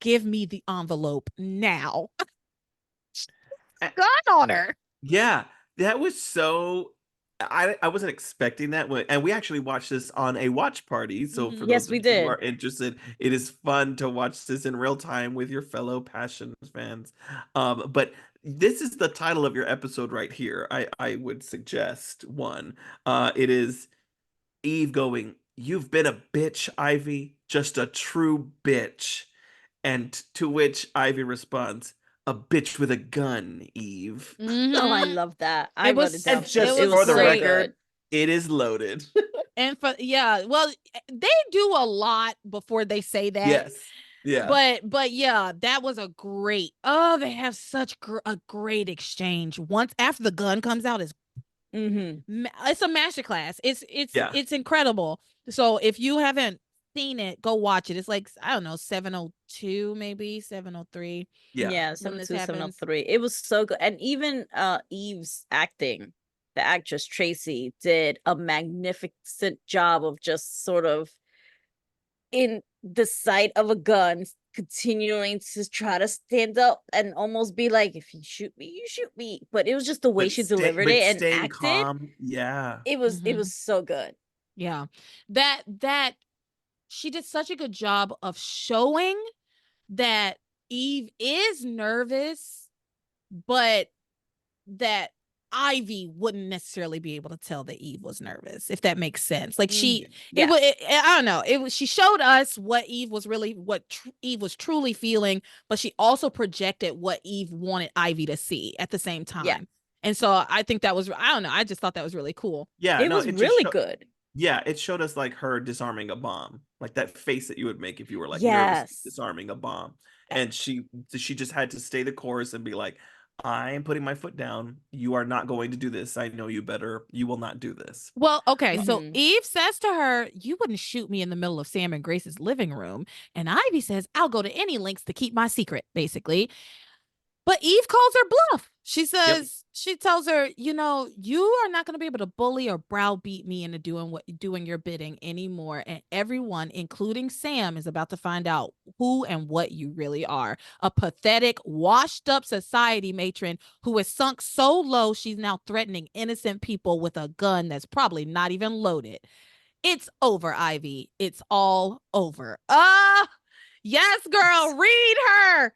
Speaker 1: Give me the envelope now. Gun on her.
Speaker 2: Yeah, that was so. I wasn't expecting that when, and we actually watched this on a watch party. So for
Speaker 1: Mhm.
Speaker 2: those
Speaker 3: Yes,
Speaker 2: of
Speaker 3: we
Speaker 2: you who
Speaker 3: did.
Speaker 2: are interested, it is fun to watch this in real time with your fellow Passion fans. But this is the title of your episode right here. I would suggest one. It is Eve going, "You've been a bitch, Ivy, just a true bitch." And to which Ivy responds, "A bitch with a gun, Eve."
Speaker 3: Oh, I
Speaker 1: Mm-hmm.
Speaker 3: love that. I
Speaker 1: It
Speaker 3: wrote it
Speaker 1: was
Speaker 3: down
Speaker 2: And
Speaker 3: too.
Speaker 1: it
Speaker 3: It
Speaker 2: just
Speaker 1: was
Speaker 3: was
Speaker 2: for the
Speaker 3: so
Speaker 1: great.
Speaker 2: record,
Speaker 3: good.
Speaker 2: it is loaded.
Speaker 1: And well, they do a lot before they say that.
Speaker 2: Yes. Yeah.
Speaker 1: But yeah, that was a great. Oh, they have such a great exchange. Once after the gun comes out,
Speaker 3: Mm-hmm.
Speaker 1: it's a masterclass.
Speaker 2: Yeah.
Speaker 1: It's incredible. So if you haven't seen it, go watch it. It's like, I don't know, 702 maybe 703
Speaker 2: Yeah.
Speaker 3: Yeah,
Speaker 1: when this
Speaker 3: 72703.
Speaker 1: happens.
Speaker 3: 703. It was so good. And even Eve's acting, the actress Tracy did a magnificent job of just sort of in the sight of a gun, continuing to try to stand up and almost be like, if you shoot me, you shoot me. But it was just the way she delivered it and
Speaker 2: staying
Speaker 3: acted.
Speaker 2: calm. Yeah.
Speaker 3: It was so good.
Speaker 1: Yeah. That she did such a good job of showing that Eve is nervous, but that Ivy wouldn't necessarily be able to tell that Eve was nervous, if that makes sense. Like
Speaker 3: Yeah.
Speaker 1: I don't know. She showed us what Eve was Eve was truly feeling, but she also projected what Eve wanted Ivy to see at the same time.
Speaker 3: Yeah.
Speaker 1: And so I think that was, I don't know. I just thought that was really cool.
Speaker 2: Yeah.
Speaker 3: It
Speaker 2: No,
Speaker 3: was
Speaker 2: it just
Speaker 3: really good.
Speaker 2: Yeah, it showed us like her disarming a bomb, like that face that you would make if you were like nervous
Speaker 3: Yes.
Speaker 2: disarming a bomb. And she just had to stay the course and be like, I am putting my foot down. You are not going to do this. I know you better. You will not do this.
Speaker 1: Well, okay, so
Speaker 3: Mhm.
Speaker 1: Eve says to her, you wouldn't shoot me in the middle of Sam and Grace's living room. And Ivy says, I'll go to any lengths to keep my secret, basically. But Eve calls her bluff. She says, she tells her, you are not going to be able to bully or browbeat me into doing your bidding anymore. And everyone, including Sam, is about to find out who and what you really are. A pathetic, washed up society matron who has sunk so low she's now threatening innocent people with a gun that's probably not even loaded. It's over, Ivy. It's all over. Yes, girl, read her.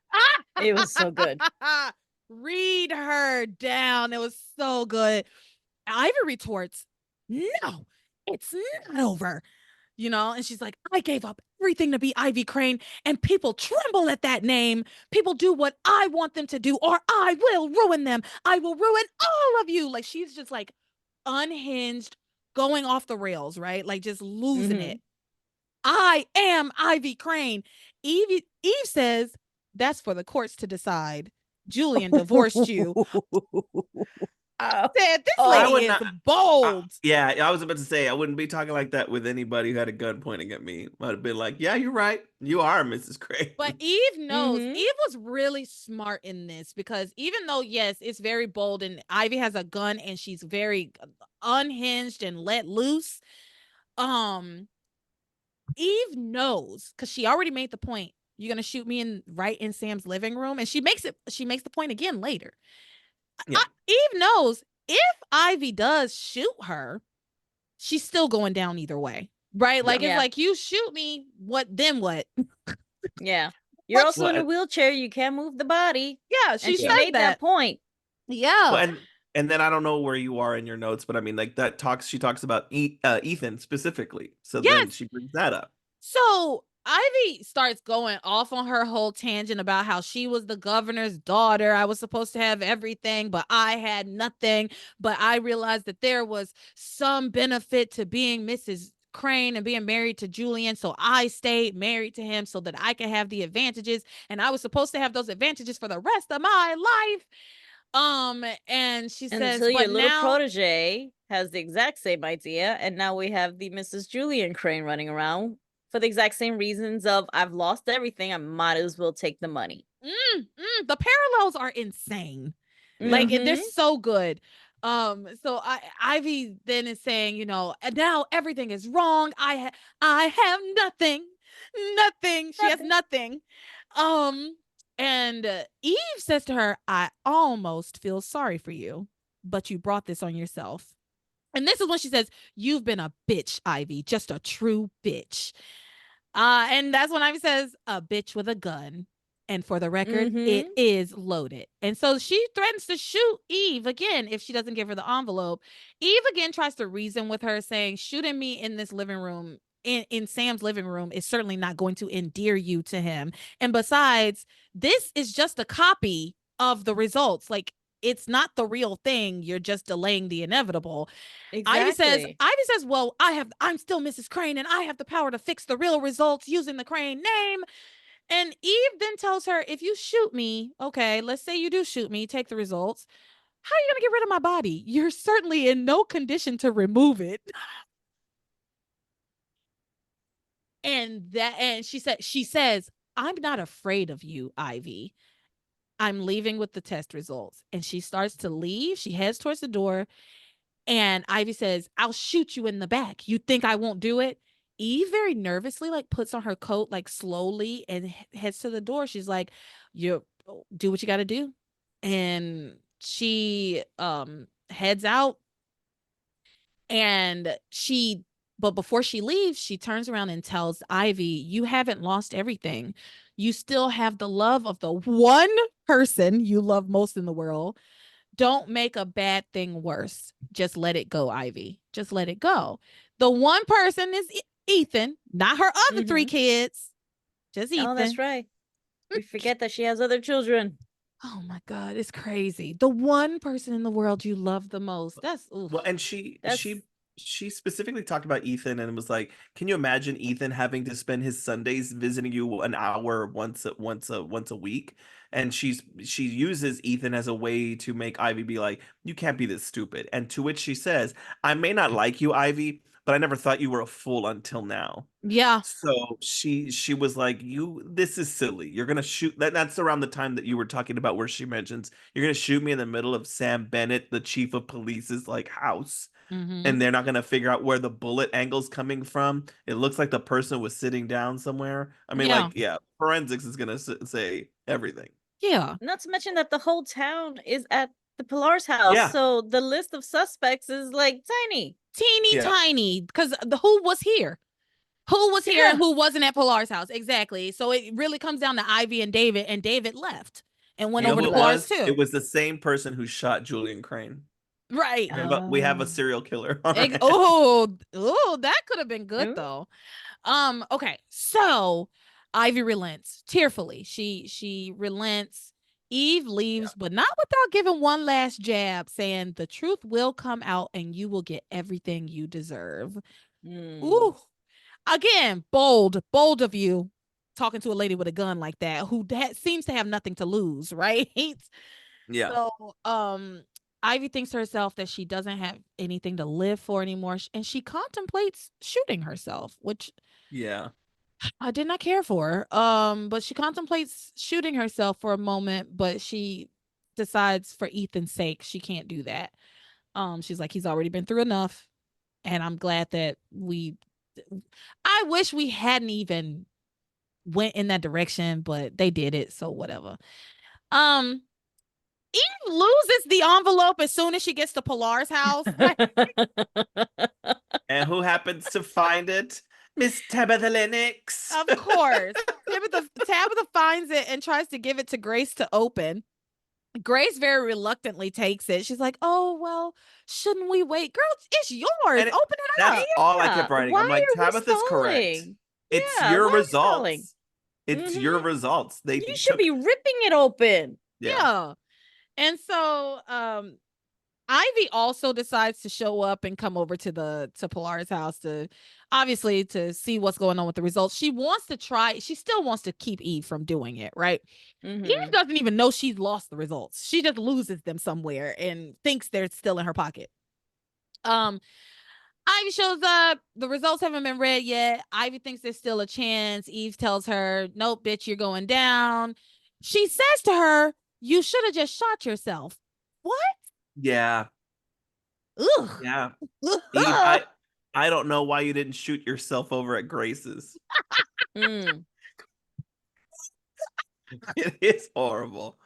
Speaker 3: It was so good.
Speaker 1: Read her down. It was so good. Ivy retorts, no, it's not over. And she's like, I gave up everything to be Ivy Crane, and people tremble at that name. People do what I want them to do, or I will ruin them. I will ruin all of you. Like, she's just like unhinged, going off the rails, right? Like, just losing it. I am Ivy Crane. Eve says, that's for the courts to decide. Julian divorced you. Said this lady is bold.
Speaker 2: Yeah, I was about to say I wouldn't be talking like that with anybody who had a gun pointing at me. I'd have been like, yeah, you're right. You are Mrs. Crane.
Speaker 1: But Eve knows. Eve was really smart in this because even though, yes, it's very bold and Ivy has a gun and she's very unhinged and let loose, Eve knows because she already made the point. You're gonna shoot me right in Sam's living room, and she makes the point again later. Yeah. Eve knows if Ivy does shoot her, she's still going down either way, right? Like it's like, you shoot me, then what?
Speaker 3: Yeah, you're also in a wheelchair. You can't move the body.
Speaker 1: Yeah, she
Speaker 3: made that point.
Speaker 1: Yeah.
Speaker 2: Well, and then I don't know where you are in your notes, but I mean, like she talks about Ethan specifically. So then she brings that up.
Speaker 1: So Ivy starts going off on her whole tangent about how she was the governor's daughter. I was supposed to have everything, but I had nothing. But I realized that there was some benefit to being Mrs. Crane and being married to Julian. So I stayed married to him so that I could have the advantages. And I was supposed to have those advantages for the rest of my life. And she says,
Speaker 3: until your little protege has the exact same idea, and now we have the Mrs. Julian Crane running around for the exact same reasons of I've lost everything, I might as well take the money.
Speaker 1: The parallels are insane. Like they're so good. So Ivy then is saying, now everything is wrong. I have nothing. She has nothing. And Eve says to her, I almost feel sorry for you, but you brought this on yourself. And this is when she says, you've been a bitch, Ivy, just a true bitch. And that's when Ivy says, a bitch with a gun. And for the record, it is loaded. And so she threatens to shoot Eve again if she doesn't give her the envelope. Eve again tries to reason with her, saying, shooting me in this living room, in Sam's living room, is certainly not going to endear you to him. And besides, this is just a copy of the results. Like, it's not the real thing. You're just delaying the inevitable.
Speaker 3: Exactly.
Speaker 1: Ivy says, well, I'm still Mrs. Crane and I have the power to fix the real results using the Crane name. And Eve then tells her, if you shoot me, okay, let's say you do shoot me, take the results. How are you going to get rid of my body? You're certainly in no condition to remove it. And she says, I'm not afraid of you, Ivy. I'm leaving with the test results. And she starts to leave. She heads towards the door. And Ivy says, I'll shoot you in the back. You think I won't do it? Eve very nervously like puts on her coat like slowly and heads to the door. She's like, "You do what you got to do," and she heads out. And but before she leaves, she turns around and tells Ivy, "You haven't lost everything. You still have the love of the one person you love most in the world. Don't make a bad thing worse. Just let it go, Ivy. Just let it go." The one person is Ethan, not her other three kids, just Ethan.
Speaker 3: Oh, that's right. We forget that she has other children.
Speaker 1: Oh my God, it's crazy. The one person in the world you love the most. That's oof.
Speaker 2: Well, and she specifically talked about Ethan and was like, "Can you imagine Ethan having to spend his Sundays visiting you an hour once a week?" And she uses Ethan as a way to make Ivy be like, "You can't be this stupid." And to which she says, "I may not like you, Ivy, but I never thought you were a fool until now."
Speaker 1: Yeah.
Speaker 2: So she was like, "You, this is silly. You're gonna shoot." That's around the time that you were talking about where she mentions you're gonna shoot me in the middle of Sam Bennett, the chief of police's like house,
Speaker 1: Mm-hmm.
Speaker 2: and they're not gonna figure out where the bullet angle's coming from. It looks like the person was sitting down somewhere. I mean,
Speaker 1: Yeah.
Speaker 2: like, yeah, forensics is gonna say everything.
Speaker 1: Yeah.
Speaker 3: Not to mention that the whole town is at the Pilar's house,
Speaker 2: Yeah.
Speaker 3: so the list of suspects is like tiny.
Speaker 1: Teeny
Speaker 2: Yeah.
Speaker 1: tiny. Because who was here? Who was here and
Speaker 3: Yeah.
Speaker 1: who wasn't at Pilar's house? Exactly. So it really comes down to Ivy and David left and went
Speaker 2: You know
Speaker 1: over
Speaker 2: who
Speaker 1: to
Speaker 2: it
Speaker 1: Pilar's
Speaker 2: was?
Speaker 1: too.
Speaker 2: It was the same person who shot Julian Crane.
Speaker 1: Right.
Speaker 2: We have a serial killer on our hands.
Speaker 1: Oh, that could have been good
Speaker 3: Ooh.
Speaker 1: though. Okay. So Ivy relents tearfully. She relents. Eve leaves, but not without giving one last jab, saying the truth will come out and you will get everything you deserve. Ooh. Again, bold of you talking to a lady with a gun like that who seems to have nothing to lose, right?
Speaker 2: Yeah.
Speaker 1: So, Ivy thinks to herself that she doesn't have anything to live for anymore, and she contemplates shooting herself, which
Speaker 2: Yeah.
Speaker 1: I did not care for. But she contemplates shooting herself for a moment, but she decides for Ethan's sake she can't do that. She's like, he's already been through enough, and I'm glad that I wish we hadn't even went in that direction, but they did it, so whatever. Eve loses the envelope as soon as she gets to Pilar's house. Like,
Speaker 2: And who happens to find it? Miss Tabitha Lennox.
Speaker 1: of course. Tabitha finds it and tries to give it to Grace to open. Grace very reluctantly takes it. She's like, "Oh, well, shouldn't we wait? Girl, it's yours.
Speaker 2: And
Speaker 1: Open it
Speaker 2: that's
Speaker 1: up."
Speaker 2: all I kept writing.
Speaker 3: Why
Speaker 2: I'm like,
Speaker 3: are we
Speaker 2: Tabitha's correct.
Speaker 3: stalling?
Speaker 2: It's
Speaker 3: Yeah,
Speaker 2: your
Speaker 3: why are we stalling?
Speaker 2: results. It's your results. They
Speaker 3: You should
Speaker 2: took,
Speaker 3: be ripping it open.
Speaker 1: Yeah. And so Ivy also decides to show up and come over to Pilar's house to obviously to see what's going on with the results. She still wants to keep Eve from doing it, right? Eve doesn't even know she's lost the results. She just loses them somewhere and thinks they're still in her pocket. Ivy shows up. The results haven't been read yet. Ivy thinks there's still a chance. Eve tells her, "Nope, bitch, you're going down." She says to her, "You should have just shot yourself." What?
Speaker 2: yeah.
Speaker 1: Ugh.
Speaker 2: Yeah. Eve, I don't know why you didn't shoot yourself over at Grace's. It is horrible.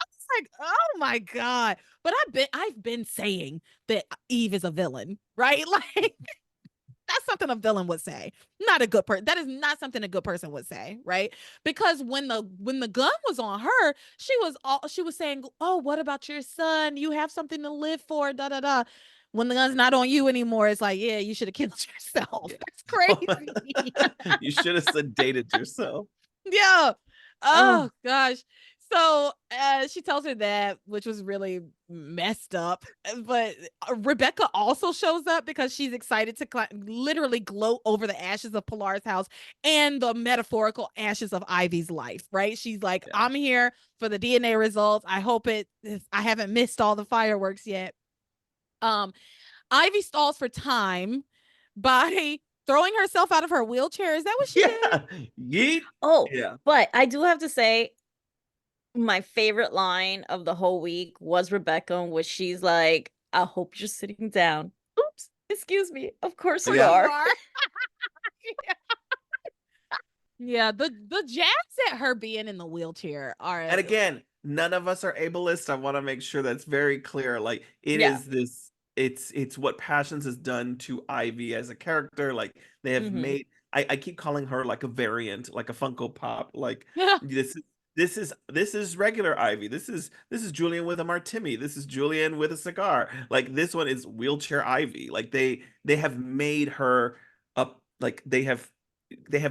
Speaker 1: It's like, oh my God. But I've been saying that Eve is a villain, right? Like that's something a villain would say. Not a good person. That is not something a good person would say, right? Because when the gun was on her, she was saying, "Oh, what about your son? You have something to live for." Da da da. When the gun's not on you anymore, it's like, yeah, you should have killed yourself.
Speaker 2: Yeah.
Speaker 1: That's crazy.
Speaker 2: You should have sedated yourself.
Speaker 1: Yeah. Oh gosh. So she tells her that, which was really messed up. But Rebecca also shows up because she's excited to literally gloat over the ashes of Pilar's house and the metaphorical ashes of Ivy's life, right? She's like, I'm here for the DNA results. I hope I haven't missed all the fireworks yet. Ivy stalls for time by throwing herself out of her wheelchair. Is that what she did?
Speaker 2: Yeet.
Speaker 3: Oh,
Speaker 2: yeah.
Speaker 3: But I do have to say, my favorite line of the whole week was Rebecca, in which she's like, "I hope you're sitting down." Oops, excuse me. Of course we are.
Speaker 1: Yeah, the jabs at her being in the wheelchair are
Speaker 2: And again, none of us are ableist. I want to make sure that's very clear. Like it
Speaker 3: Yeah.
Speaker 2: is this it's what Passions has done to Ivy as a character. Like they have
Speaker 3: Mhm.
Speaker 2: made I keep calling her like a variant, like a Funko Pop. Like
Speaker 1: yeah.
Speaker 2: this is regular Ivy. This is Julian with a martini. This is Julian with a cigar. Like this one is wheelchair Ivy. Like they have made her up like they have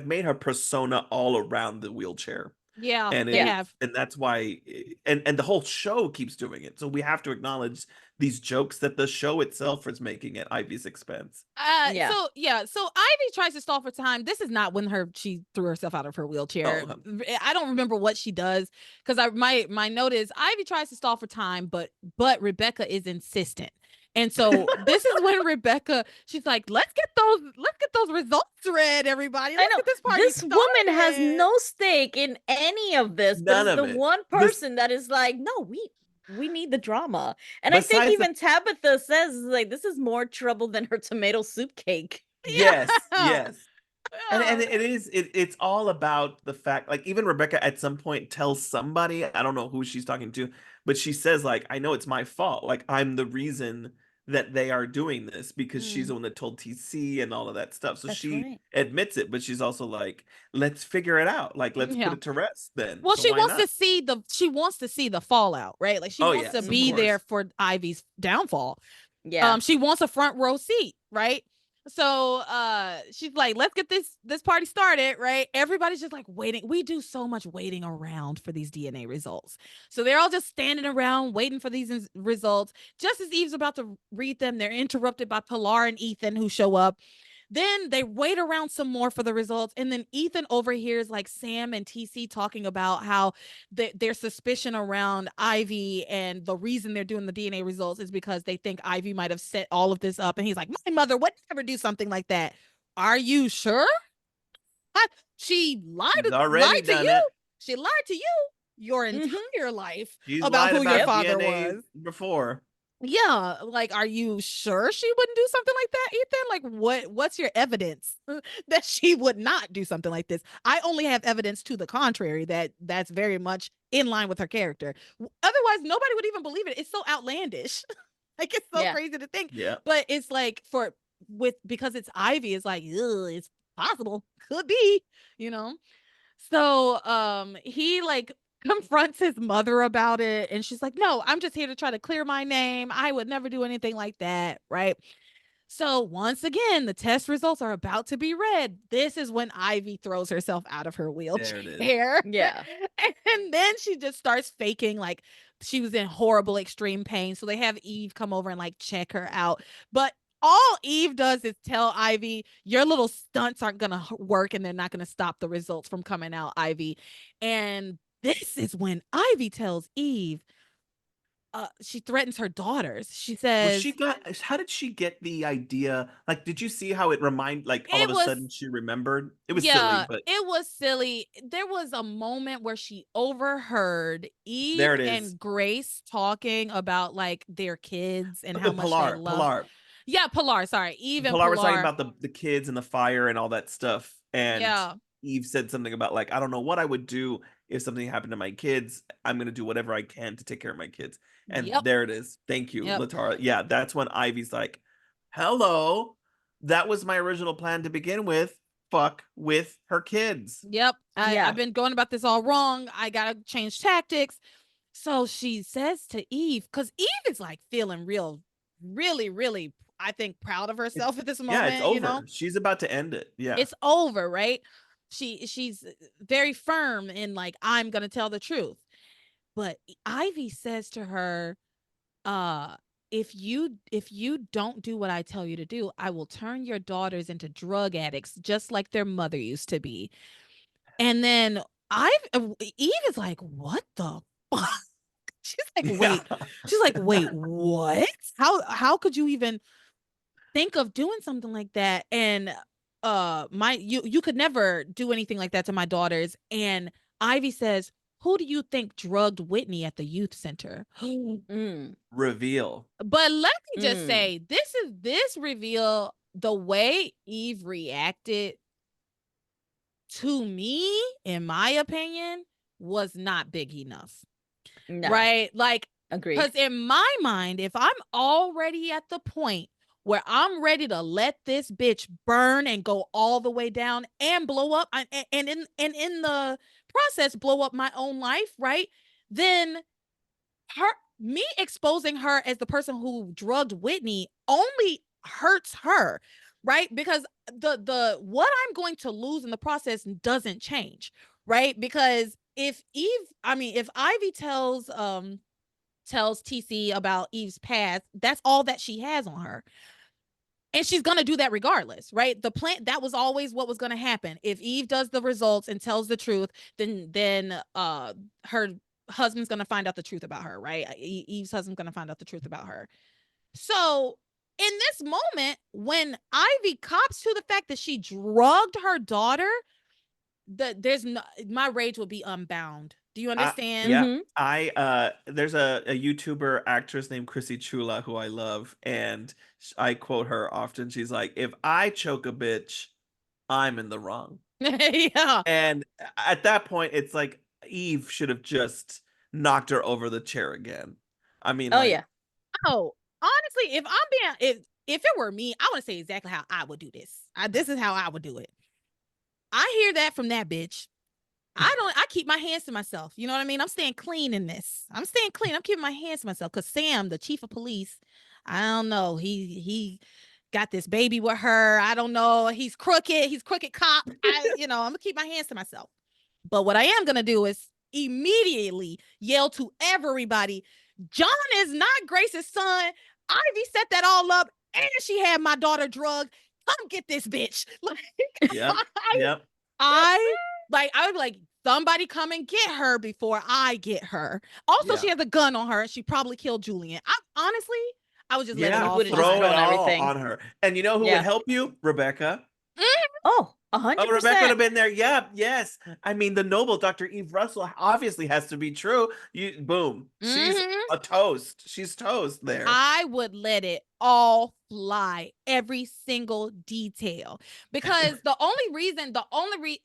Speaker 2: made her persona all around the wheelchair.
Speaker 1: Yeah,
Speaker 2: And it
Speaker 1: they
Speaker 3: Yeah.
Speaker 2: is,
Speaker 1: have.
Speaker 2: and that's why, and the whole show keeps doing it. So we have to acknowledge these jokes that the show itself is making at Ivy's expense.
Speaker 3: Yeah.
Speaker 1: So Ivy tries to stall for time. This is not when she threw herself out of her wheelchair.
Speaker 2: Oh,
Speaker 1: I don't remember what she does because my note is Ivy tries to stall for time, but Rebecca is insistent. And so this is when Rebecca, she's like, let's get those results read, everybody.
Speaker 3: I
Speaker 1: Let's
Speaker 3: know.
Speaker 1: get this party
Speaker 3: This woman has
Speaker 1: started."
Speaker 3: no stake in any of this, but
Speaker 2: none
Speaker 3: it's
Speaker 2: of
Speaker 3: the
Speaker 2: it.
Speaker 3: one
Speaker 2: This,
Speaker 3: person that is like, no, we need the drama. And I think
Speaker 2: besides the
Speaker 3: even Tabitha says like this is more trouble than her tomato soup cake.
Speaker 2: yes,
Speaker 1: Yeah.
Speaker 2: yes. And it's all about the fact, like even Rebecca at some point tells somebody, I don't know who she's talking to, but she says like, I know it's my fault, like I'm the reason that they are doing this because she's the one that told TC and all of that stuff. So
Speaker 3: That's
Speaker 2: she
Speaker 3: right.
Speaker 2: admits it, but she's also like, let's figure it out, like let's put
Speaker 1: Yeah.
Speaker 2: it to rest then.
Speaker 1: Well,
Speaker 2: So why not?
Speaker 1: she wants to see the fallout, right? Like she
Speaker 2: Oh
Speaker 1: wants to
Speaker 2: yes, of
Speaker 1: be there
Speaker 2: course.
Speaker 1: for Ivy's downfall.
Speaker 3: Yeah.
Speaker 1: She wants a front row seat, right? So she's like, let's get this party started, right? Everybody's just like waiting. We do so much waiting around for these DNA results. So they're all just standing around waiting for these results. Just as Eve's about to read them, they're interrupted by Pilar and Ethan who show up. Then they wait around some more for the results. And then Ethan overhears like Sam and TC talking about how their suspicion around Ivy and the reason they're doing the DNA results is because they think Ivy might have set all of this up. And he's like, my mother would never do something like that. Are you sure? She
Speaker 2: She's already
Speaker 1: lied to
Speaker 2: done
Speaker 1: you.
Speaker 2: it.
Speaker 1: She lied to you your
Speaker 3: Mhm.
Speaker 1: entire life
Speaker 2: She's
Speaker 1: about
Speaker 2: lied
Speaker 1: who your
Speaker 2: about
Speaker 1: father
Speaker 2: DNA
Speaker 1: was.
Speaker 2: before.
Speaker 1: Yeah, like, are you sure she wouldn't do something like that, Ethan? Like, what's your evidence that she would not do something like this? I only have evidence to the contrary that's very much in line with her character. Otherwise, nobody would even believe it. It's so outlandish. Like, it's so
Speaker 3: Yeah.
Speaker 1: crazy to think.
Speaker 2: Yeah.
Speaker 1: But it's like because it's Ivy, it's like, ugh, it's possible. Could be, you know. So he like confronts his mother about it and she's like, "No, I'm just here to try to clear my name. I would never do anything like that." Right? So once again, the test results are about to be read. This is when Ivy throws herself out of her
Speaker 2: There it is.
Speaker 1: wheelchair.
Speaker 3: Yeah.
Speaker 1: And then she just starts faking like she was in horrible extreme pain. So they have Eve come over and like check her out. But all Eve does is tell Ivy, your little stunts aren't going to work and they're not going to stop the results from coming out, Ivy. And this is when Ivy tells Eve, she threatens her daughters. She says,
Speaker 2: How did she get the idea? Like, did you see how it like all
Speaker 1: it
Speaker 2: of a
Speaker 1: was
Speaker 2: sudden she remembered? It was silly,
Speaker 1: Yeah,
Speaker 2: but
Speaker 1: it was silly. There was a moment where she overheard Eve
Speaker 2: there it is.
Speaker 1: and Grace talking about like their kids and how
Speaker 2: The
Speaker 1: much they
Speaker 2: Pilar,
Speaker 1: love.
Speaker 2: Pilar.
Speaker 1: Yeah, Pilar. Sorry, Eve and
Speaker 2: Pilar was talking
Speaker 1: Pilar.
Speaker 2: about the kids and the fire and all that stuff. And
Speaker 1: Yeah,
Speaker 2: Eve said something about like, I don't know what I would do if something happened to my kids. I'm gonna do whatever I can to take care of my kids. And
Speaker 1: yep,
Speaker 2: there it is. Thank you,
Speaker 1: yep,
Speaker 2: Latara. Yeah, that's when Ivy's like, hello. That was my original plan to begin with. Fuck with her kids.
Speaker 1: yep.
Speaker 3: Yeah.
Speaker 1: I've been going about this all wrong. I gotta change tactics. So she says to Eve, because Eve is like feeling really, really, I think, proud of
Speaker 2: It's
Speaker 1: herself at this
Speaker 2: yeah, it's
Speaker 1: moment. You know,
Speaker 2: over. She's about to end it. Yeah.
Speaker 1: it's over, right? She's very firm in like, I'm gonna tell the truth. But Ivy says to her, uh, if you don't do what I tell you to do, I will turn your daughters into drug addicts just like their mother used to be. And then Eve is like, what the fuck? She's like,
Speaker 2: Yeah.
Speaker 1: wait. She's like, wait, what? How could you even think of doing something like that? And you could never do anything like that to my daughters. And Ivy says, who do you think drugged Whitney at the youth center?
Speaker 3: Mm.
Speaker 2: Reveal.
Speaker 1: But let me just
Speaker 3: Mm.
Speaker 1: say, this reveal, the way Eve reacted to me, in my opinion, was not big enough.
Speaker 3: No.
Speaker 1: Right? Like,
Speaker 3: Agreed.
Speaker 1: because in my mind, if I'm already at the point where I'm ready to let this bitch burn and go all the way down and blow up, and in the process blow up my own life, right? Then me exposing her as the person who drugged Whitney only hurts her, right? Because the what I'm going to lose in the process doesn't change, right? Because if Ivy tells TC about Eve's past, that's all that she has on her. And she's going to do that regardless, right? The plan, that was always what was going to happen. If Eve does the results and tells the truth, then her husband's going to find out the truth about her, right? Eve's husband's going to find out the truth about her. So in this moment, when Ivy cops to the fact that she drugged her daughter, there's no, my rage will be unbound. Do you understand?
Speaker 2: Yeah. There's a YouTuber actress named Chrissy Chula who I love, and I quote her often. She's like, if I choke a bitch, I'm in the wrong.
Speaker 1: Yeah.
Speaker 2: And at that point, it's like Eve should have just knocked her over the chair again. I mean,
Speaker 3: Oh
Speaker 2: like,
Speaker 3: yeah.
Speaker 1: Oh, honestly, if I'm being if it were me, I want to say exactly how I would do this. This is how I would do it. I hear that from that bitch. I keep my hands to myself. You know what I mean? I'm staying clean in this. I'm staying clean. I'm keeping my hands to myself. Cause Sam, the chief of police, I don't know. He got this baby with her. I don't know. He's crooked. He's crooked cop. I'm gonna keep my hands to myself. But what I am gonna do is immediately yell to everybody, John is not Grace's son. Ivy set that all up, and she had my daughter drugged. Come get this bitch. Like,
Speaker 2: yep.
Speaker 1: I would be like, somebody come and get her before I get her. Also, she has a gun on her, and she probably killed Julian. I would just let it all
Speaker 3: would've
Speaker 1: fly.
Speaker 3: just
Speaker 2: Throw it
Speaker 3: thrown
Speaker 2: all
Speaker 3: everything.
Speaker 2: on her. And you know who would help you? Rebecca.
Speaker 3: Oh,
Speaker 2: Oh,
Speaker 3: 100%.
Speaker 2: Rebecca would have been there. Yeah, yes. I mean, the noble Dr. Eve Russell obviously has to be true. Boom. She's a toast. She's toast there.
Speaker 1: I would let it all fly, every single detail, because the only reason,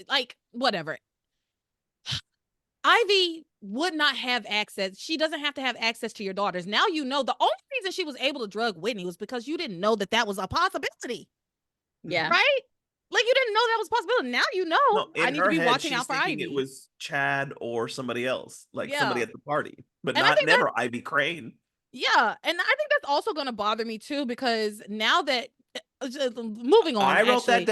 Speaker 1: like, whatever. Ivy would not have access. She doesn't have to have access to your daughters. Now you know the only reason she was able to drug Whitney was because you didn't know that was a possibility.
Speaker 3: Yeah.
Speaker 1: Right? Like, you didn't know that was a possibility. Now you know.
Speaker 2: No,
Speaker 1: I
Speaker 2: in
Speaker 1: need to
Speaker 2: her
Speaker 1: be
Speaker 2: head,
Speaker 1: watching
Speaker 2: she's
Speaker 1: out for
Speaker 2: thinking
Speaker 1: Ivy.
Speaker 2: it was Chad or somebody else, like somebody
Speaker 1: Yeah.
Speaker 2: at the party, but
Speaker 1: And I think
Speaker 2: never Ivy Crane.
Speaker 1: Yeah, and I think that's also going to bother me too, because now that moving on,
Speaker 2: I wrote that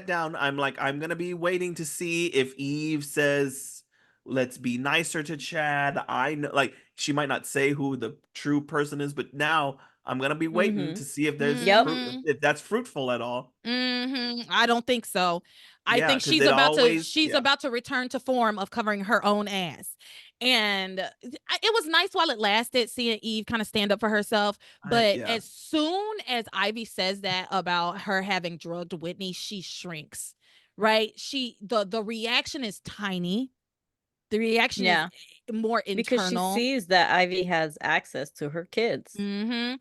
Speaker 2: down. I'm like, I'm gonna be waiting to see if Eve says, let's be nicer to Chad. I know, like, she might not say who the true person is, but now I'm gonna be waiting to see if there's if that's fruitful at all.
Speaker 1: I don't think so. I
Speaker 2: Yeah,
Speaker 1: think
Speaker 2: 'cause
Speaker 1: she's
Speaker 2: it
Speaker 1: about
Speaker 2: always- yeah.
Speaker 1: about to return to form of covering her own ass. And it was nice while it lasted, seeing Eve kind of stand up for herself. But
Speaker 2: yeah.
Speaker 1: as soon as Ivy says that about her having drugged Whitney, she shrinks. Right? The reaction is tiny. The reaction is more internal.
Speaker 3: Because she sees that Ivy has access to her kids.
Speaker 1: And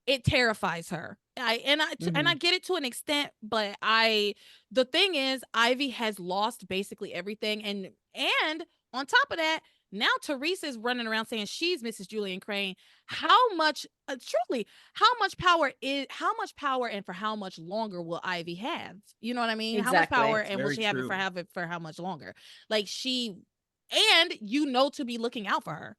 Speaker 1: it terrifies her. And I get it to an extent, but the thing is, Ivy has lost basically everything, and on top of that, now Theresa's running around saying she's Mrs. Julian Crane. How much power and for how much longer will Ivy have? You know what I mean?
Speaker 3: Exactly.
Speaker 1: How much power
Speaker 2: It's
Speaker 1: and will she have it for how much longer? Like, to be looking out for her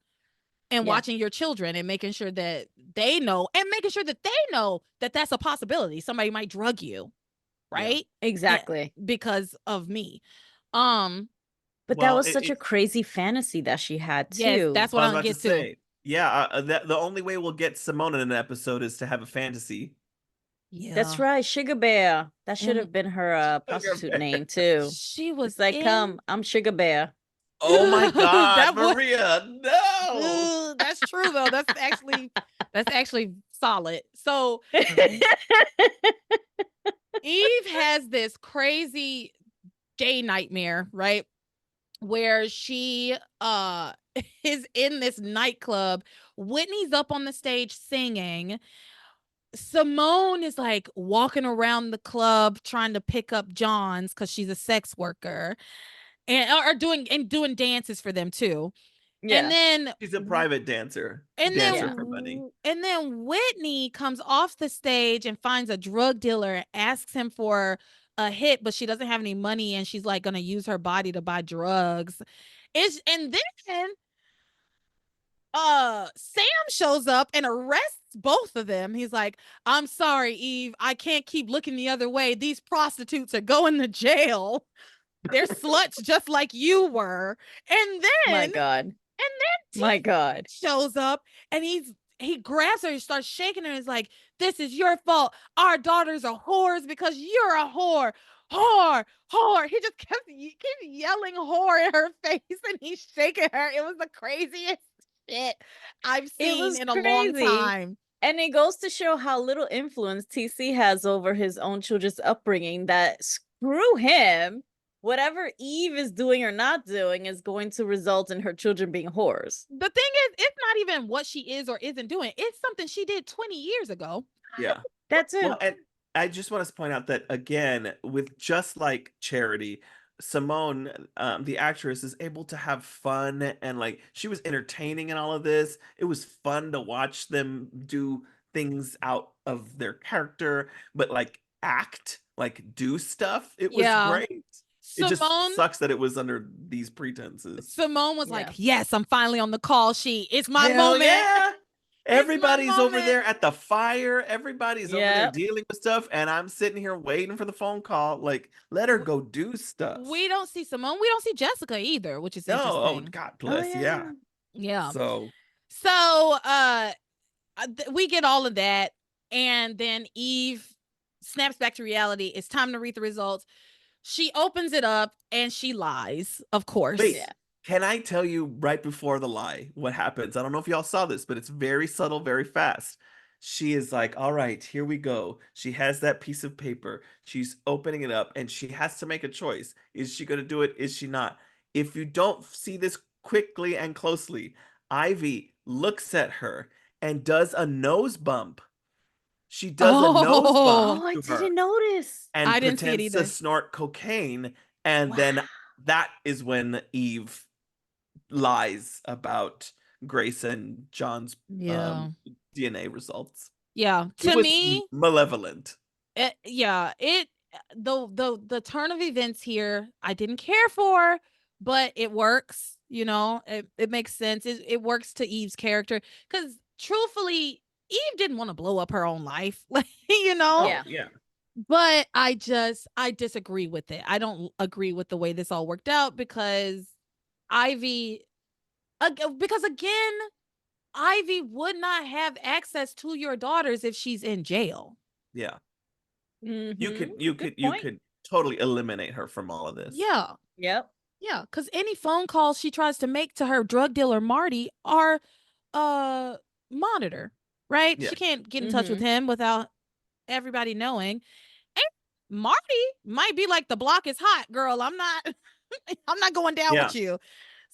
Speaker 1: and watching your children and making sure that they know, and making sure that they know that that's a possibility. Somebody might drug you, right?
Speaker 3: Exactly.
Speaker 1: Because of me.
Speaker 3: But that was such a crazy fantasy that she had too.
Speaker 1: Yes, that's what I'll get to.
Speaker 2: Say. Yeah, the only way we'll get Simone in an episode is to have a fantasy.
Speaker 1: Yeah,
Speaker 3: that's right. Sugar Bear. That should have been her prostitute name too.
Speaker 1: She was
Speaker 3: it's like, come, I'm Sugar Bear.
Speaker 2: Oh my God, Maria! No,
Speaker 1: that's true though. That's actually solid. So Eve has this crazy day nightmare, right? Where she is in this nightclub. Whitney's up on the stage singing. Simone is like walking around the club trying to pick up Johns because she's a sex worker and or doing dances for them too. And
Speaker 3: Yeah.
Speaker 1: then
Speaker 2: She's a private dancer.
Speaker 1: and
Speaker 2: Dancer
Speaker 3: Yeah.
Speaker 2: for money.
Speaker 1: then Whitney comes off the stage and finds a drug dealer and asks him for a hit, but she doesn't have any money and she's like gonna use her body to buy drugs. And then Sam shows up and arrests both of them. He's like, I'm sorry, Eve. I can't keep looking the other way. These prostitutes are going to jail. They're sluts just like you were. And
Speaker 3: My
Speaker 1: then
Speaker 3: God.
Speaker 1: T
Speaker 3: My God.
Speaker 1: shows up and he grabs her and starts shaking her and is like, this is your fault. Our daughters are whores because you're a whore. Whore, whore. He just kept yelling whore in her face and he's shaking her. It was the craziest shit I've
Speaker 3: It
Speaker 1: seen
Speaker 3: was
Speaker 1: in a long
Speaker 3: crazy.
Speaker 1: time.
Speaker 3: And it goes to show how little influence TC has over his own children's upbringing, that screw him. Whatever Eve is doing or not doing is going to result in her children being whores.
Speaker 1: The thing is, it's not even what she is or isn't doing. It's something she did 20 years ago.
Speaker 2: Yeah.
Speaker 3: That too.
Speaker 2: Well, and I just want to point out that again, with just like Charity, Simone, the actress, is able to have fun and like she was entertaining in all of this. It was fun to watch them do things out of their character, but like act, like do stuff. It was
Speaker 1: Yeah.
Speaker 2: great. It just
Speaker 1: Simone
Speaker 2: sucks that it was under these pretenses.
Speaker 1: was
Speaker 3: Yeah.
Speaker 1: like, yes, I'm finally on the call sheet. It's my
Speaker 2: Hell
Speaker 1: moment.
Speaker 2: yeah.
Speaker 1: It's my
Speaker 2: Everybody's over
Speaker 1: moment.
Speaker 2: there at the fire. Everybody's over there
Speaker 3: Yep.
Speaker 2: dealing with stuff. And I'm sitting here waiting for the phone call. Like, let her go do stuff.
Speaker 1: We don't see Simone. We don't see Jessica either, which is
Speaker 2: No, oh,
Speaker 1: interesting.
Speaker 2: God bless. Yeah.
Speaker 1: Yeah.
Speaker 2: So,
Speaker 1: So we get all of that. And then Eve snaps back to reality. It's time to read the results. She opens it up and she lies, of course.
Speaker 2: wait,
Speaker 3: Yeah.
Speaker 2: can I tell you right before the lie what happens? I don't know if y'all saw this, but it's very subtle, very fast. She is like, all right, here we go. She has that piece of paper. She's opening it up and she has to make a choice. Is she going to do it? Is she not? If you don't see this quickly and closely, Ivy looks at her and does a nose bump. She does a nose bump
Speaker 3: Oh, I
Speaker 2: to her
Speaker 3: didn't notice.
Speaker 2: and
Speaker 1: I didn't see it
Speaker 2: pretends to
Speaker 1: either.
Speaker 2: snort cocaine. And then
Speaker 3: Wow.
Speaker 2: that is when Eve lies about Grace and John's
Speaker 1: Yeah.
Speaker 2: DNA results.
Speaker 1: Yeah.
Speaker 2: It
Speaker 1: To
Speaker 2: was
Speaker 1: me,
Speaker 2: malevolent.
Speaker 1: the turn of events here I didn't care for, but it works. It makes sense. It works to Eve's character because truthfully, Eve didn't want to blow up her own life,
Speaker 2: Oh,
Speaker 3: Yeah.
Speaker 2: yeah.
Speaker 1: But I disagree with it. I don't agree with the way this all worked out because Ivy, because again, Ivy would not have access to your daughters if she's in jail.
Speaker 2: Yeah.
Speaker 3: Mhm.
Speaker 2: You
Speaker 3: Good point.
Speaker 2: could totally eliminate her from all of this.
Speaker 1: Yeah.
Speaker 3: Yep.
Speaker 1: Yeah, because any phone calls she tries to make to her drug dealer Marty are monitor, right?
Speaker 2: Yeah.
Speaker 1: She can't get in touch with him without everybody knowing. And Marty might be like, the block is hot, girl. I'm not I'm not going down
Speaker 2: Yeah.
Speaker 1: with you.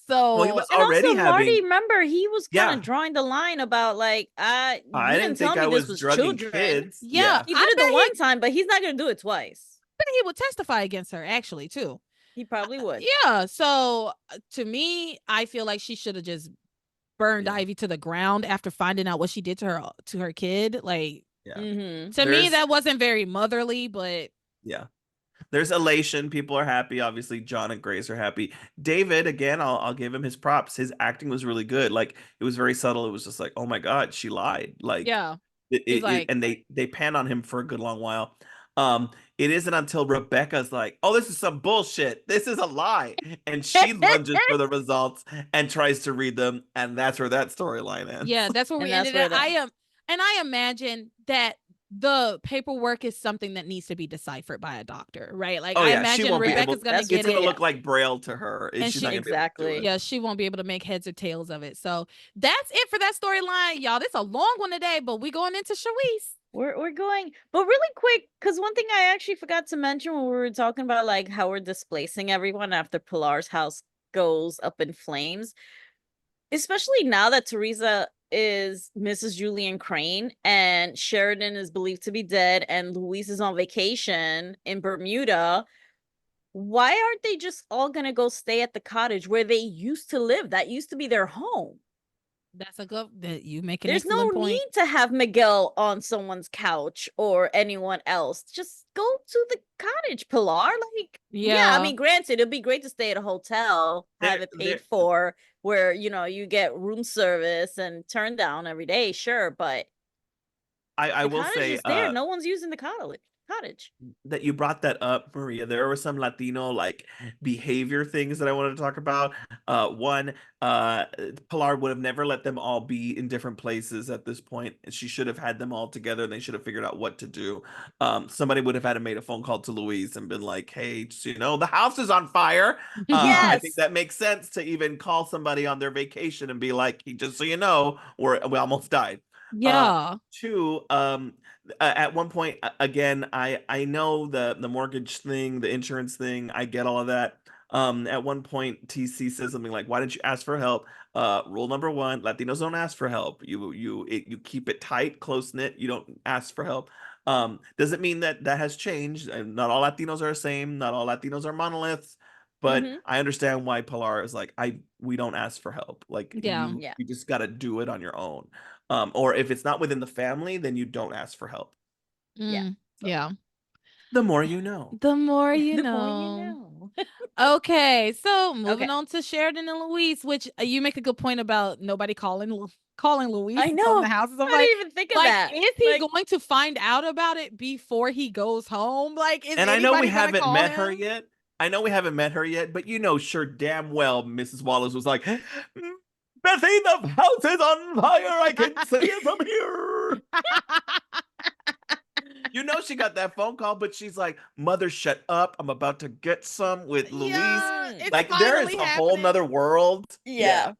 Speaker 2: Well, he
Speaker 1: So
Speaker 2: was
Speaker 3: And
Speaker 2: already
Speaker 3: also, Marty,
Speaker 2: having.
Speaker 3: remember, he was kind
Speaker 2: Yeah.
Speaker 3: of drawing the line about like,
Speaker 2: I
Speaker 3: you
Speaker 2: didn't
Speaker 3: didn't tell
Speaker 2: think
Speaker 3: me
Speaker 2: I
Speaker 3: this
Speaker 2: was
Speaker 3: was
Speaker 2: drugging
Speaker 3: children.
Speaker 2: kids.
Speaker 1: yeah,
Speaker 3: He
Speaker 1: I
Speaker 3: did it
Speaker 1: bet
Speaker 3: the one time, but he's not going to do it twice.
Speaker 1: he would testify against her actually too.
Speaker 3: He probably would.
Speaker 1: Yeah, so to me, I feel like she should have just burned
Speaker 2: Yeah.
Speaker 1: Ivy to the ground after finding out what she did to her kid. Like,
Speaker 2: Yeah.
Speaker 1: to me, that wasn't very motherly, but
Speaker 2: Yeah. There's elation. People are happy. Obviously, John and Grace are happy. David, again, I'll give him his props. His acting was really good. Like, it was very subtle. It was just like, oh my God, she lied. Like,
Speaker 1: yeah, he's like,
Speaker 2: and they pan on him for a good long while. It isn't until Rebecca's like, oh, this is some bullshit. This is a lie. And she lunges for the results and tries to read them. And that's where that storyline ends.
Speaker 1: yeah, that's where we
Speaker 3: And that's
Speaker 1: ended
Speaker 3: where
Speaker 1: it.
Speaker 3: it ends.
Speaker 1: I imagine that the paperwork is something that needs to be deciphered by a doctor, right? Like,
Speaker 2: Oh,
Speaker 1: I
Speaker 2: yeah, she
Speaker 1: imagine
Speaker 2: won't be able.
Speaker 1: Rebecca's gonna
Speaker 3: That's-
Speaker 1: get
Speaker 2: It's gonna
Speaker 1: it,
Speaker 2: look like Braille to her.
Speaker 1: And
Speaker 2: She's
Speaker 1: she-
Speaker 2: not gonna be able to do
Speaker 3: Exactly.
Speaker 2: it.
Speaker 1: yeah, she won't be able to make heads or tails of it. So that's it for that storyline, y'all. This a long one today, but we going into Sharice.
Speaker 3: We're going, but really quick, because one thing I actually forgot to mention when we were talking about like how we're displacing everyone after Pilar's house goes up in flames. Especially now that Theresa is Mrs. Julian Crane and Sheridan is believed to be dead and Louise is on vacation in Bermuda. Why aren't they just all going to go stay at the cottage where they used to live? That used to be their home.
Speaker 1: That's a good. That you make an
Speaker 3: There's no
Speaker 1: excellent point.
Speaker 3: need to have Miguel on someone's couch or anyone else. Just go to the cottage, Pilar. Like, yeah, I
Speaker 1: Yeah.
Speaker 3: mean, granted, it'd be great to stay at a hotel, have it paid for, where you get room service and turn down every day, sure, but
Speaker 2: I
Speaker 3: the
Speaker 2: will
Speaker 3: cottage
Speaker 2: say
Speaker 3: is there. No one's using the cottage.
Speaker 2: that you brought that up, Maria. There were some Latino like behavior things that I wanted to talk about. One, Pilar would have never let them all be in different places at this point. She should have had them all together and they should have figured out what to do. Somebody would have had to made a phone call to Louise and been like, hey, just, the house is on fire. I think
Speaker 3: Yes.
Speaker 2: that makes sense to even call somebody on their vacation and be like, just so you know, we almost died.
Speaker 1: Yeah.
Speaker 2: Two, at one point, again, I know the mortgage thing, the insurance thing, I get all of that. At one point, TC says something like, "Why didn't you ask for help?" Rule number one: Latinos don't ask for help. You keep it tight, close knit. You don't ask for help. Doesn't mean that has changed. And not all Latinos are the same. Not all Latinos are monoliths. But I understand why Pilar is like, we don't ask for help. Like
Speaker 1: Yeah.
Speaker 2: you just got to do it on your own. Or if it's not within the family, then you don't ask for help.
Speaker 3: Yeah.
Speaker 1: Yeah.
Speaker 2: The more you know.
Speaker 1: The more you
Speaker 3: The
Speaker 1: know.
Speaker 3: more you know.
Speaker 1: Okay, so moving
Speaker 3: Okay.
Speaker 1: on to Sheridan and Louise, which you make a good point about nobody calling Louise
Speaker 3: I
Speaker 1: to come to
Speaker 3: know.
Speaker 1: the houses. I'm
Speaker 3: I
Speaker 1: like,
Speaker 3: didn't even think of that.
Speaker 1: is he
Speaker 3: Like,
Speaker 1: going to find out about it before he goes home? Like, is
Speaker 2: And I know we
Speaker 1: anybody gonna
Speaker 2: haven't
Speaker 1: call
Speaker 2: met her
Speaker 1: him?
Speaker 2: yet. I know we haven't met her yet, but sure damn well Mrs. Wallace was like, Betty, the house is on fire. I can see it from here. She got that phone call, but she's like, Mother, shut up. I'm about to get some with Louise.
Speaker 1: Yeah, it's
Speaker 2: Like, there is
Speaker 1: finally
Speaker 2: a whole
Speaker 1: happening.
Speaker 2: nother world.
Speaker 3: yeah.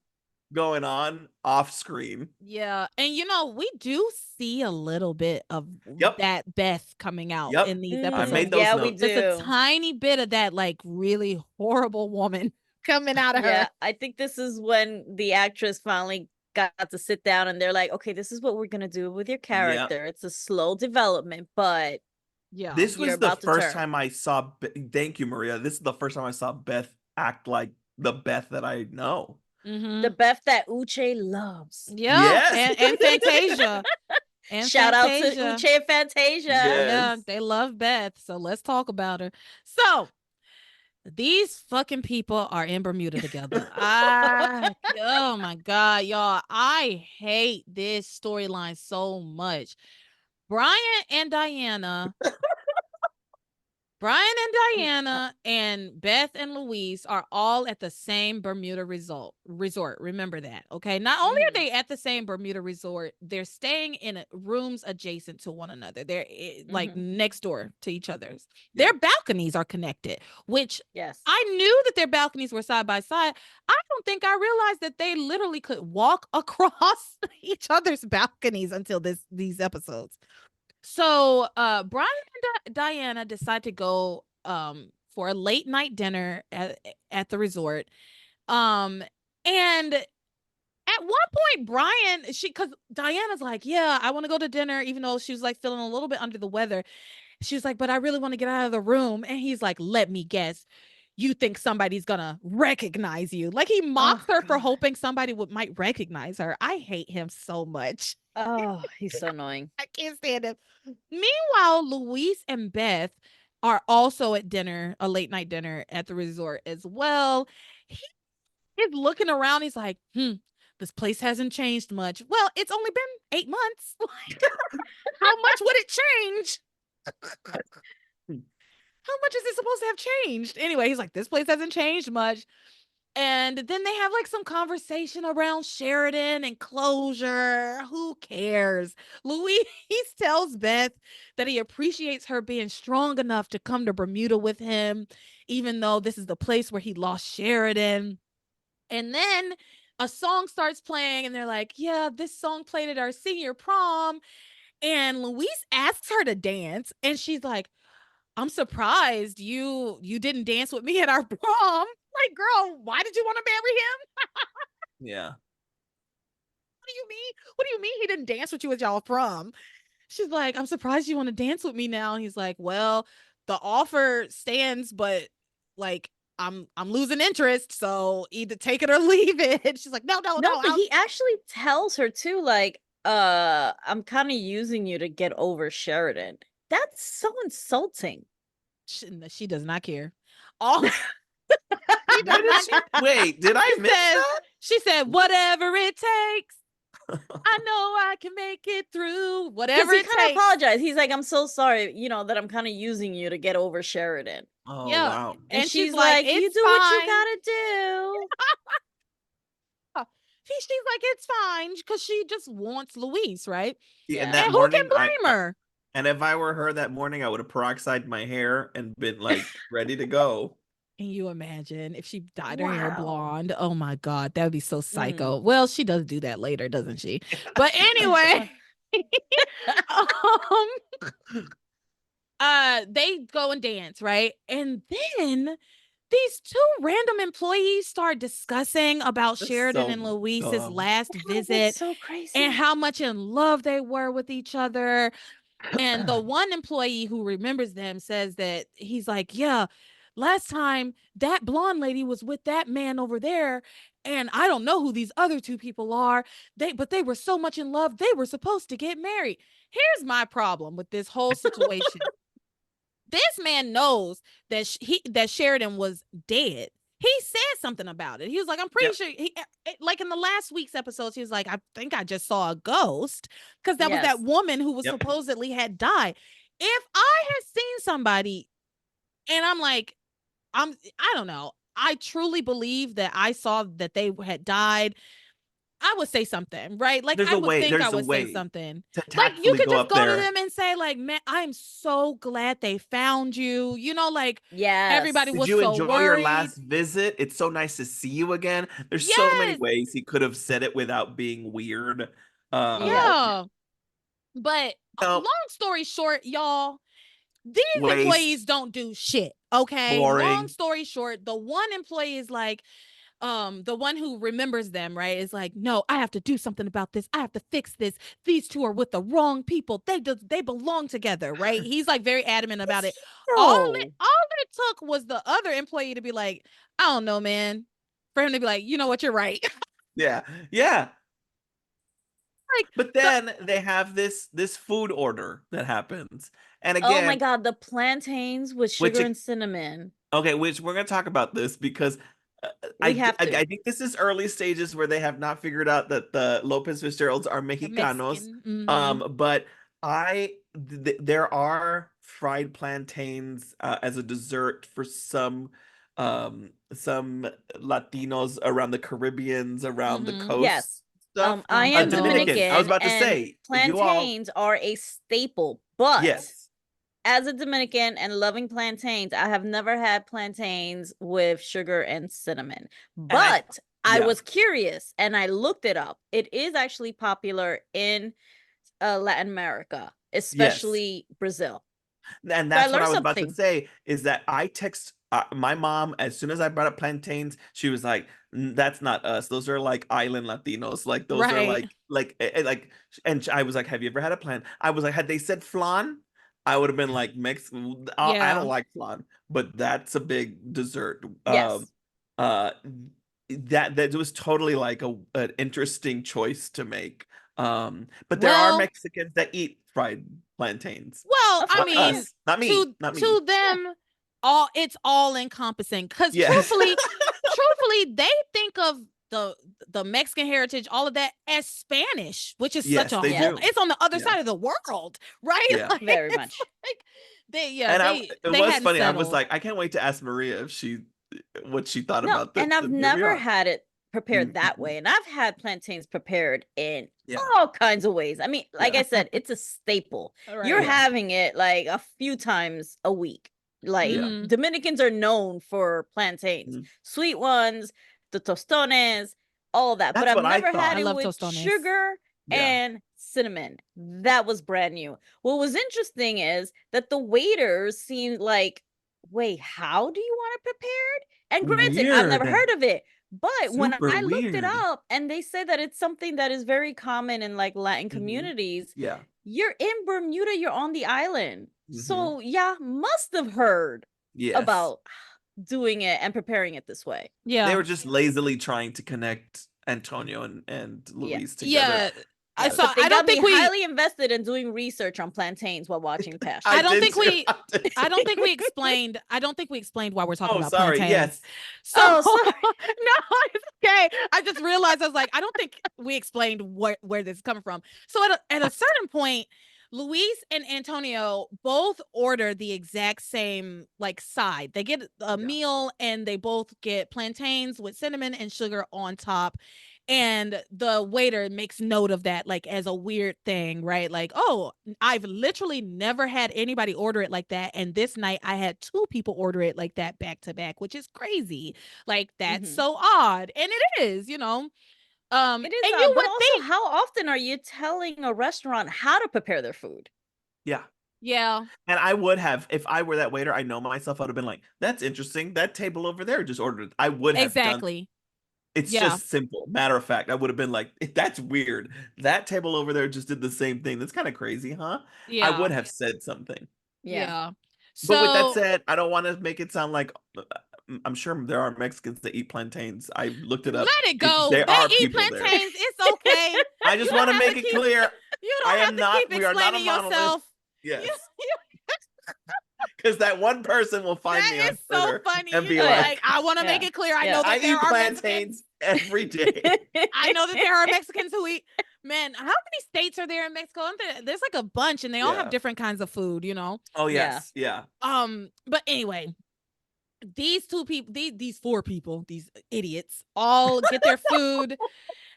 Speaker 2: Going on off screen.
Speaker 1: Yeah, and we do see a little bit of
Speaker 2: Yep.
Speaker 1: that Beth coming out
Speaker 2: Yep.
Speaker 1: in these
Speaker 2: I
Speaker 1: episodes.
Speaker 2: made those
Speaker 3: Yeah,
Speaker 2: notes.
Speaker 3: we do.
Speaker 1: Just a tiny bit of that, like, really horrible woman coming out of
Speaker 3: Yeah,
Speaker 1: her.
Speaker 3: I think this is when the actress finally got to sit down and they're like, okay, this is what we're gonna do with your character. It's a slow development, but
Speaker 1: Yeah.
Speaker 2: This
Speaker 3: you're
Speaker 2: was the
Speaker 3: about to
Speaker 2: first
Speaker 3: turn.
Speaker 2: time I saw. Thank you, Maria. This is the first time I saw Beth act like the Beth that I know.
Speaker 3: The Beth that Uche loves.
Speaker 1: Yeah,
Speaker 2: Yes.
Speaker 1: and Fantasia. And
Speaker 3: Shout out to
Speaker 1: Fantasia.
Speaker 3: Uche and Fantasia.
Speaker 1: Yeah,
Speaker 2: Yes.
Speaker 1: they love Beth, so let's talk about her. So, these fucking people are in Bermuda together. Oh my God, y'all. I hate this storyline so much. Brian and Diana and Beth and Louise are all at the same Bermuda resort. Remember that, okay? Not only are they at the same Bermuda resort, they're staying in rooms adjacent to one another. They're like next door to each other's.
Speaker 2: Yeah.
Speaker 1: Their balconies are connected, which
Speaker 3: Yes.
Speaker 1: I knew that their balconies were side by side. I don't think I realized that they literally could walk across each other's balconies until these episodes. So Brian and Diana decide to go for a late night dinner at the resort. And at one point, Brian, because Diana's like, yeah, I want to go to dinner, even though she was like feeling a little bit under the weather. She was like, but I really want to get out of the room. And he's like, let me guess. You think somebody's gonna recognize you? Like, he mocks her for hoping somebody might recognize her. I hate him so much.
Speaker 3: Oh, he's so annoying.
Speaker 1: I can't stand him. Meanwhile, Luis and Beth are also at dinner, a late night dinner at the resort as well. He is looking around. He's like, this place hasn't changed much. Well, it's only been 8 months. How much would it change? How much is it supposed to have changed? Anyway, he's like, this place hasn't changed much. And then they have like some conversation around Sheridan and closure. Who cares? Louise tells Beth that he appreciates her being strong enough to come to Bermuda with him, even though this is the place where he lost Sheridan. And then a song starts playing, and they're like, yeah, this song played at our senior prom. And Louise asks her to dance, and she's like, I'm surprised you didn't dance with me at our prom. Like, girl, why did you want to marry him?
Speaker 2: Yeah.
Speaker 1: What do you mean he didn't dance with you at y'all prom? She's like, I'm surprised you want to dance with me now. And he's like, well, the offer stands, but like I'm losing interest, so either take it or leave it. She's like, no, no,
Speaker 3: No,
Speaker 1: no.
Speaker 3: but he actually tells her too, like, I'm kind of using you to get over Sheridan. That's so insulting.
Speaker 1: She does not care. All
Speaker 2: What did she, wait, did I miss that?
Speaker 1: She said, whatever it takes. I know I can make it through. Whatever
Speaker 3: Because he
Speaker 1: it
Speaker 3: kind of
Speaker 1: takes.
Speaker 3: apologized. He's like, I'm so sorry, that I'm kind of using you to get over Sheridan.
Speaker 2: Oh,
Speaker 1: Yeah.
Speaker 2: wow.
Speaker 3: And
Speaker 1: she's
Speaker 3: she's like, you
Speaker 1: it's
Speaker 3: do
Speaker 1: fine.
Speaker 3: what you gotta do.
Speaker 1: She's like, it's fine, because she just wants Luis, right?
Speaker 2: And
Speaker 3: Yeah.
Speaker 2: that
Speaker 1: And
Speaker 2: morning,
Speaker 1: who can blame her?
Speaker 2: and if I were her that morning, I would have peroxide my hair and been like ready to go.
Speaker 1: Can you imagine if she dyed her hair
Speaker 3: Wow.
Speaker 1: blonde? Oh my God, that would be so psycho.
Speaker 3: Mm.
Speaker 1: Well, she does do that later, doesn't she? But anyway, they go and dance, right? And then these two random employees start discussing about
Speaker 2: That's
Speaker 1: Sheridan
Speaker 2: so
Speaker 1: and Luis's
Speaker 2: dumb.
Speaker 1: last
Speaker 3: That's
Speaker 1: visit
Speaker 3: so crazy.
Speaker 1: and how much in love they were with each other. And the one employee who remembers them says that he's like, yeah, last time that blonde lady was with that man over there. And I don't know who these other two people are. But they were so much in love. They were supposed to get married. Here's my problem with this whole situation. This man knows that that Sheridan was dead. He said something about it. He was like, I'm pretty sure like in the last week's episodes, he was like, I think I just saw a ghost, because that was that woman who was supposedly had died. If I had seen somebody and I'm like, I don't know, I truly believe that I saw that they had died, I would say something, right? Like, I would think I would say something.
Speaker 2: to
Speaker 1: Like, you
Speaker 2: tactfully
Speaker 1: could
Speaker 2: go
Speaker 1: just
Speaker 2: up
Speaker 1: go to
Speaker 2: there.
Speaker 1: them and say, like, man, I'm so glad they found you. Like,
Speaker 3: yes.
Speaker 1: everybody
Speaker 2: Did
Speaker 1: was
Speaker 2: you
Speaker 1: so
Speaker 2: enjoy
Speaker 1: worried.
Speaker 2: your last visit? It's so nice to see you again. There's so many ways he could have said it without being weird.
Speaker 1: Yeah. But
Speaker 2: No,
Speaker 1: long story short, y'all, these employees
Speaker 2: waste,
Speaker 1: don't do shit. Okay. Long
Speaker 2: boring.
Speaker 1: story short, the one employee is like, the one who remembers them, right, is like, no, I have to do something about this. I have to fix this. These two are with the wrong people. They belong together, right? He's like very adamant about it. All it took was the other employee to be like, I don't know, man. For him to be like, you know what, you're right.
Speaker 2: Yeah. Yeah.
Speaker 1: Like,
Speaker 2: but then they have this food order that happens. And
Speaker 3: oh my
Speaker 2: again,
Speaker 3: God, the plantains with sugar and cinnamon.
Speaker 2: okay, which we're going to talk about this because
Speaker 3: We have to.
Speaker 2: I think this is early stages where they have not figured out that the Lopez Fitzgeralds are Mexicanos. But there are fried plantains as a dessert for some Latinos around the Caribbeans, around the coast.
Speaker 3: Yes.
Speaker 2: Stuff.
Speaker 3: I am
Speaker 2: Dominican. I was about to
Speaker 3: and
Speaker 2: say
Speaker 3: plantains are a staple, but
Speaker 2: yes.
Speaker 3: as a Dominican and loving plantains, I have never had plantains with sugar and cinnamon. But I was curious and I looked it up. It is actually popular in Latin America, especially Brazil.
Speaker 2: And that's what I was about to say, is that I text my mom as soon as I brought up plantains. She was like, that's not us. Those are like island Latinos. Like those are like, and I was like, have you ever had a plant? I was like, had they said flan, I would have been like, I don't like flan, but that's a big dessert.
Speaker 3: Yes.
Speaker 2: That was totally like an interesting choice to make. But there are Mexicans that eat fried plantains.
Speaker 1: Well, I mean,
Speaker 2: us. Not me.
Speaker 1: To them, it's all encompassing. Because truthfully, they think of the Mexican heritage, all of that, as Spanish, which is such a whole. It's on the other side of the world, right?
Speaker 2: Yeah,
Speaker 1: like,
Speaker 3: very much.
Speaker 1: Like,
Speaker 2: it was funny. I was like, I can't wait to ask Maria what she thought about this.
Speaker 3: And I've never had it prepared that way. And I've had plantains prepared in all kinds of ways. I mean, like I said, it's a staple. Right. You're having it like a few times a week. Like Dominicans are known for plantains, sweet ones, the tostones, all that.
Speaker 2: That's
Speaker 3: but
Speaker 2: what
Speaker 3: I've never had
Speaker 1: it
Speaker 3: with sugar and cinnamon. That was brand new. What was interesting is that the waiters seemed like, wait, how do you want it prepared? And granted, I've never heard of it, But when
Speaker 2: Super
Speaker 3: I looked it
Speaker 2: weird.
Speaker 3: up and they say that it's something that is very common in like Latin communities,
Speaker 2: Yeah.
Speaker 3: you're in Bermuda, you're on the island. So,
Speaker 2: Mhm.
Speaker 3: yeah, must have heard
Speaker 2: Yes.
Speaker 3: about doing it and preparing it this way.
Speaker 2: They
Speaker 1: Yeah.
Speaker 2: were just lazily trying to connect Antonio and
Speaker 3: Yeah.
Speaker 2: Luis together.
Speaker 1: Yeah.
Speaker 3: Yeah,
Speaker 1: So
Speaker 3: but they
Speaker 1: I
Speaker 3: got
Speaker 1: don't
Speaker 3: me
Speaker 1: think we
Speaker 3: highly invested in doing research on plantains while watching past
Speaker 2: I
Speaker 1: I
Speaker 3: shows.
Speaker 1: don't
Speaker 2: did
Speaker 1: think
Speaker 2: too.
Speaker 1: we
Speaker 2: I did too.
Speaker 1: explained why we're talking
Speaker 2: Oh,
Speaker 1: about
Speaker 2: sorry.
Speaker 1: plantains.
Speaker 2: Yes.
Speaker 1: So
Speaker 3: Oh, sorry.
Speaker 1: no, it's okay. I just realized I was like, I don't think we explained where this is coming from. So at a certain point, Luis and Antonio both order the exact same like side. They get a meal and they both get plantains with cinnamon and sugar on top. And the waiter makes note of that like as a weird thing, right? Like, oh, I've literally never had anybody order it like that. And this night I had two people order it like that back to back, which is crazy. Like that's so odd. And it is,
Speaker 3: It is,
Speaker 1: and you
Speaker 3: but
Speaker 1: would
Speaker 3: also,
Speaker 1: think,
Speaker 3: how often are you telling a restaurant how to prepare their food?
Speaker 2: Yeah.
Speaker 1: yeah,
Speaker 2: And I would have, if I were that waiter, I know myself, I'd have been like, that's interesting. That table over there just ordered it. I would have done.
Speaker 1: exactly.
Speaker 2: It's
Speaker 1: Yeah.
Speaker 2: just simple. Matter of fact, I would have been like, that's weird. That table over there just did the same thing. That's kind of crazy, huh? I
Speaker 1: Yeah.
Speaker 2: would have said something.
Speaker 3: Yeah.
Speaker 1: Yeah.
Speaker 2: But with that
Speaker 1: So
Speaker 2: said, I don't want to make it sound like I'm sure there are Mexicans that eat plantains. I looked it
Speaker 1: let
Speaker 2: up.
Speaker 1: it go.
Speaker 2: There
Speaker 1: They
Speaker 2: are
Speaker 1: eat
Speaker 2: people there.
Speaker 1: plantains. It's okay.
Speaker 2: I just
Speaker 1: You
Speaker 2: want
Speaker 1: don't
Speaker 2: to
Speaker 1: have
Speaker 2: make
Speaker 1: to
Speaker 2: it
Speaker 1: keep
Speaker 2: clear.
Speaker 1: you
Speaker 2: I
Speaker 1: don't have
Speaker 2: am
Speaker 1: to
Speaker 2: not,
Speaker 1: keep
Speaker 2: we are not a
Speaker 1: explaining
Speaker 2: monolith.
Speaker 1: yourself.
Speaker 2: Yes.
Speaker 1: You
Speaker 2: Because that one person will find
Speaker 1: that
Speaker 2: me on
Speaker 1: is so
Speaker 2: Twitter
Speaker 1: funny.
Speaker 2: and
Speaker 1: You
Speaker 2: be
Speaker 3: Oh,
Speaker 1: know,
Speaker 3: yeah.
Speaker 1: like
Speaker 2: like,
Speaker 1: I want to make
Speaker 3: Yeah.
Speaker 1: it clear. I
Speaker 3: Yeah.
Speaker 1: know
Speaker 2: I
Speaker 1: that there
Speaker 2: eat
Speaker 1: are Mexicans.
Speaker 2: plantains every day.
Speaker 1: I know that there are Mexicans who eat. Man, how many states are there in Mexico? There's like a bunch, and they all have
Speaker 2: Yeah.
Speaker 1: different kinds of food. You know.
Speaker 2: Oh,
Speaker 3: Yeah.
Speaker 2: yes. Yeah.
Speaker 1: But anyway, these two people, these four people, these idiots, all get their food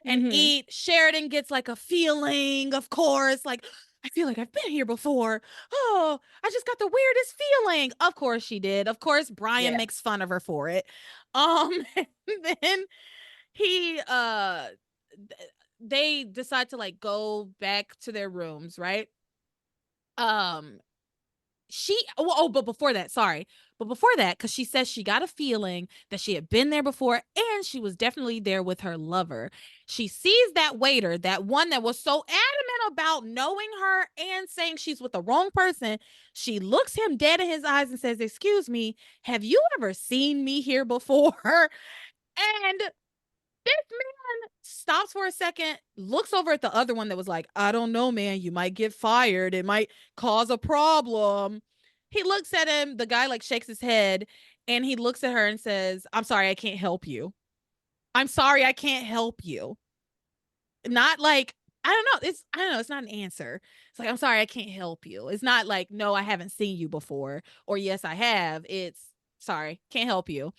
Speaker 1: and
Speaker 3: Mhm.
Speaker 1: eat. Sheridan gets like a feeling, of course, like I feel like I've been here before. Oh, I just got the weirdest feeling. Of course she did. Of course, Brian
Speaker 3: Yeah.
Speaker 1: makes fun of her for it. And then he they decide to like go back to their rooms, right? Um but before that, sorry. But before that, because she says she got a feeling that she had been there before and she was definitely there with her lover. She sees that waiter, that one that was so adamant about knowing her and saying she's with the wrong person. She looks him dead in his eyes and says, "Excuse me, have you ever seen me here before?" And this man stops for a second, looks over at the other one that was like, "I don't know, man. You might get fired. It might cause a problem." He looks at him. The guy like shakes his head and he looks at her and says, "I'm sorry, I can't help you. I'm sorry, I can't help you." Not like, I don't know. I don't know. It's not an answer. It's like, "I'm sorry, I can't help you." It's not like, "No, I haven't seen you before," or "Yes, I have." It's, "Sorry, can't help you."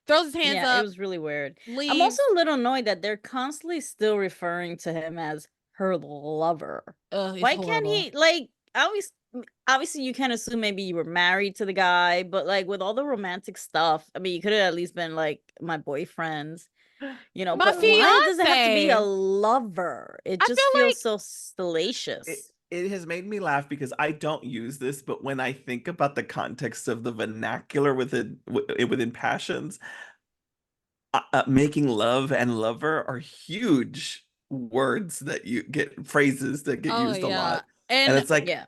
Speaker 1: Throws his hands
Speaker 3: Yeah, it
Speaker 1: up,
Speaker 3: was really weird. I'm also
Speaker 1: leaves.
Speaker 3: a little annoyed that they're constantly still referring to him as her lover.
Speaker 1: It's
Speaker 3: Why can't
Speaker 1: horrible.
Speaker 3: he, like, obviously you can assume maybe you were married to the guy, but like with all the romantic stuff, I mean, you could have at least been like my boyfriends,
Speaker 1: My
Speaker 3: but why does it have to be
Speaker 1: fiance.
Speaker 3: a lover? It
Speaker 1: I
Speaker 3: just
Speaker 1: feel
Speaker 3: feels
Speaker 1: like,
Speaker 3: so
Speaker 2: It,
Speaker 3: salacious.
Speaker 2: it has made me laugh because I don't use this, but when I think about the context of the vernacular within passions, making love and lover are huge words that you get phrases that get
Speaker 1: oh
Speaker 2: used a
Speaker 1: yeah.
Speaker 2: lot. And
Speaker 1: And
Speaker 2: it's like,
Speaker 3: Yeah.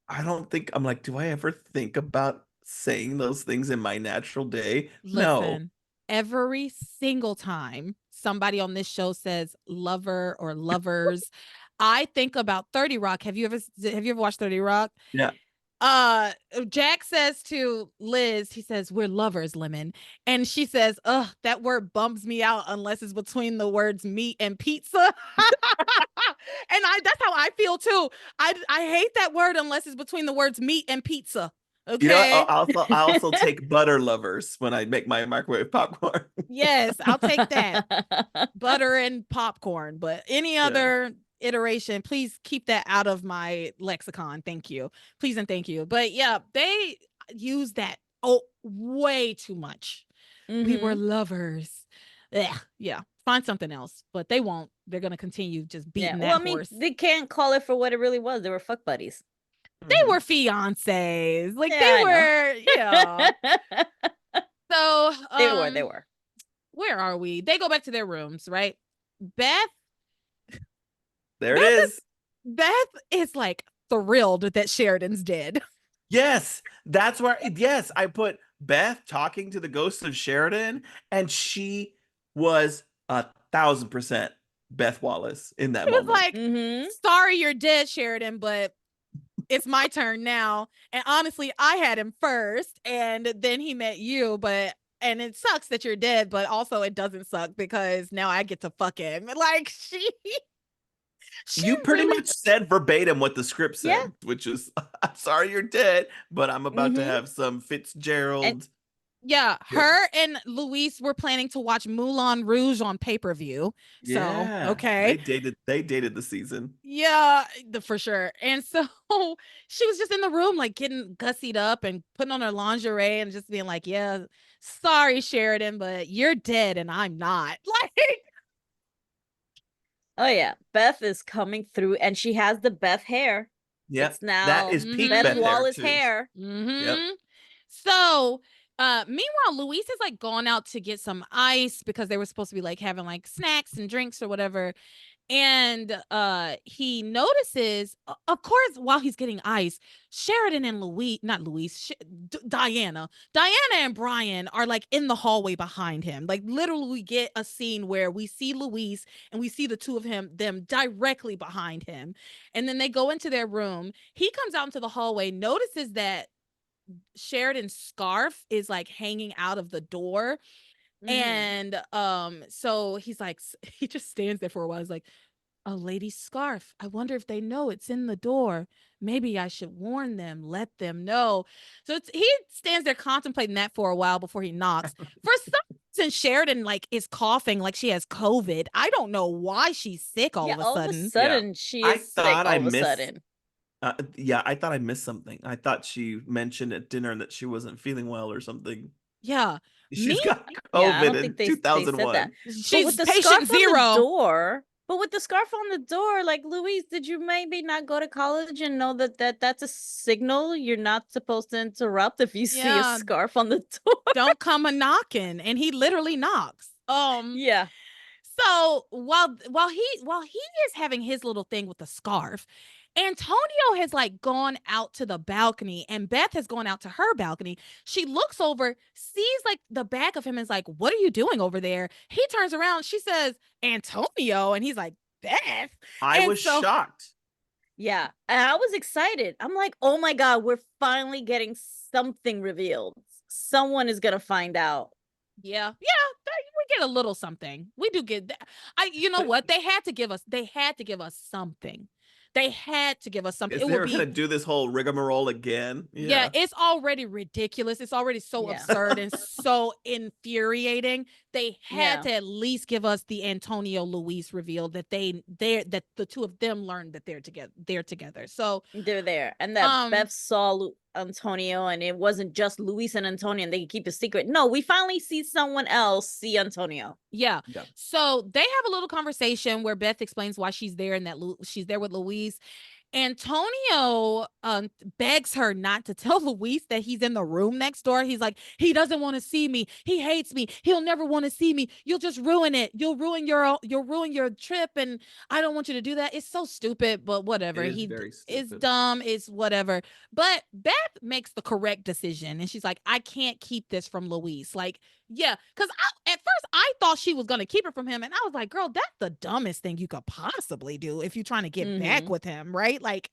Speaker 2: I don't think I'm like, do I ever think about saying those things in my natural day? No.
Speaker 1: listen, every single time somebody on this show says lover or lovers, I think about 30 Rock. Have you ever watched 30 Rock?
Speaker 2: Yeah.
Speaker 1: uh Jack says to Liz, he says, "We're lovers, Lemon." And she says, "Ugh, that word bums me out unless it's between the words meat and pizza." And that's how I feel too. I hate that word unless it's between the words meat and pizza.
Speaker 2: You know what?
Speaker 1: Okay.
Speaker 2: I also take butter lovers when I make my microwave popcorn.
Speaker 1: Yes, I'll take that. Butter and popcorn, but any
Speaker 2: Yeah.
Speaker 1: other iteration, please keep that out of my lexicon. Thank you. Please and thank you. But yeah, they use that way too much. We were
Speaker 3: Mhm.
Speaker 1: lovers. Ugh, yeah, find something else, but they won't. They're gonna continue just
Speaker 3: Yeah.
Speaker 1: beating
Speaker 3: Well,
Speaker 1: that
Speaker 3: I mean,
Speaker 1: horse.
Speaker 3: they can't call it for what it really was. They were fuck buddies.
Speaker 1: They
Speaker 2: Mhm.
Speaker 1: were fiancés. Like
Speaker 3: Yeah,
Speaker 1: they
Speaker 3: I
Speaker 1: were, yeah.
Speaker 3: know.
Speaker 1: So
Speaker 3: They were.
Speaker 1: what where are we? They go back to their rooms, right? Beth
Speaker 2: There
Speaker 1: Beth
Speaker 2: it is.
Speaker 1: Beth is like thrilled that Sheridan's dead.
Speaker 2: Yes, that's where. Yes, I put Beth talking to the ghost of Sheridan, and she was 1,000% Beth Wallace in that
Speaker 1: She was
Speaker 2: moment.
Speaker 1: like, sorry you're dead, Sheridan, but it's my turn now. And honestly, I had him first, and then he met you, and it sucks that you're dead, but also it doesn't suck because now I get to fuck him. Like she
Speaker 2: You pretty
Speaker 1: really
Speaker 2: much said verbatim what the script said,
Speaker 3: Yeah.
Speaker 2: which is, I'm sorry you're dead, but I'm about to have some Fitzgerald.
Speaker 1: Yeah, her and Luis were planning to watch Moulin Rouge on pay-per-view. So, okay.
Speaker 2: They dated the season.
Speaker 1: Yeah, for sure. And so she was just in the room, like getting gussied up and putting on her lingerie and just being like, yeah, sorry, Sheridan, but you're dead and I'm not. Like,
Speaker 3: oh yeah, Beth is coming through, and she has the Beth hair.
Speaker 2: Yeah,
Speaker 3: It's now
Speaker 2: that is peak
Speaker 3: Beth
Speaker 2: Beth hair
Speaker 3: Wallace
Speaker 2: too.
Speaker 3: hair.
Speaker 2: Yep.
Speaker 1: So, meanwhile, Luis is like gone out to get some ice because they were supposed to be like having like snacks and drinks or whatever. And he notices, of course, while he's getting ice, Sheridan and Diana and Brian are like in the hallway behind him. Like literally we get a scene where we see Luis and we see the two of them directly behind him. And then they go into their room. He comes out into the hallway, notices that Sheridan's scarf is like hanging out of the door. And so he's like, he just stands there for a while. He's like, a lady's scarf. I wonder if they know it's in the door. Maybe I should warn them, let them know. So he stands there contemplating that for a while before he knocks. For some reason, Sheridan like is coughing like she has COVID. I don't know why she's sick all of a sudden.
Speaker 3: She
Speaker 2: I
Speaker 3: is sick
Speaker 2: thought
Speaker 3: all
Speaker 2: I
Speaker 3: of a
Speaker 2: missed.
Speaker 3: sudden.
Speaker 2: I thought I missed something. I thought she mentioned at dinner that she wasn't feeling well or something.
Speaker 1: Yeah.
Speaker 2: She's got COVID
Speaker 3: Yeah, I don't think
Speaker 2: in
Speaker 3: they
Speaker 2: 2001.
Speaker 3: said that.
Speaker 1: She's
Speaker 3: with the
Speaker 1: patient
Speaker 3: scarf
Speaker 1: zero.
Speaker 3: on the door, but with the scarf on the door, like, Luis, did you maybe not go to college and know that's a signal you're not supposed to interrupt if you see a scarf on the door?
Speaker 1: Don't come a knocking. And he literally knocks.
Speaker 3: Yeah.
Speaker 1: So while he is having his little thing with the scarf, Antonio has like gone out to the balcony and Beth has gone out to her balcony. She looks over, sees like the back of him and is like, what are you doing over there? He turns around, she says, Antonio, and he's like, Beth.
Speaker 2: I was shocked.
Speaker 3: Yeah, and I was excited. I'm like, oh my God, we're finally getting something revealed. Someone is gonna find out.
Speaker 1: Yeah, we get a little something. We do get that. You know what? They had to give us something. They had to give us something.
Speaker 2: Is they were gonna do this whole rigmarole again?
Speaker 1: Yeah, it's already ridiculous. It's already so absurd and so infuriating. They had to at least give us the Antonio Luis reveal that that the two of them learned that they're together. So
Speaker 3: they're there, and that Beth saw Antonio, and it wasn't just Luis and Antonio, and they could keep a secret. No, we finally see someone else see Antonio.
Speaker 1: Yeah. So they have a little conversation where Beth explains why she's there and that she's there with Luis. Antonio begs her not to tell Luis that he's in the room next door. He's like, he doesn't want to see me. He hates me. He'll never want to see me. You'll just ruin it. You'll ruin your trip, and I don't want you to do that. It's so stupid, but whatever. It's dumb. It's whatever. But Beth makes the correct decision, and she's like, I can't keep this from Luis. Like, yeah, because at first I thought she was gonna keep it from him, and I was like, girl, that's the dumbest thing you could possibly do if you're trying to get back with him, right? Like,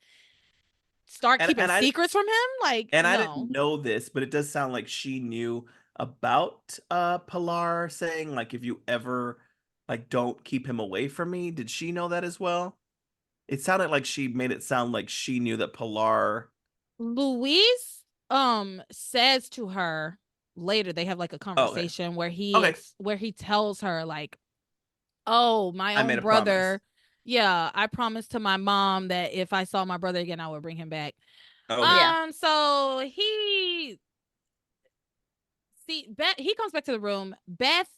Speaker 1: start keeping secrets from him. Like,
Speaker 2: and I didn't know this, but it does sound like she knew about Pilar saying, like, if you ever like don't keep him away from me. Did she know that as well? It sounded like she made it sound like she knew that Pilar.
Speaker 1: Luis says to her later, they have like a conversation where he tells her like, oh, my own brother. Yeah, I promised to my mom that if I saw my brother again, I would bring him back. So he comes back to the room. Beth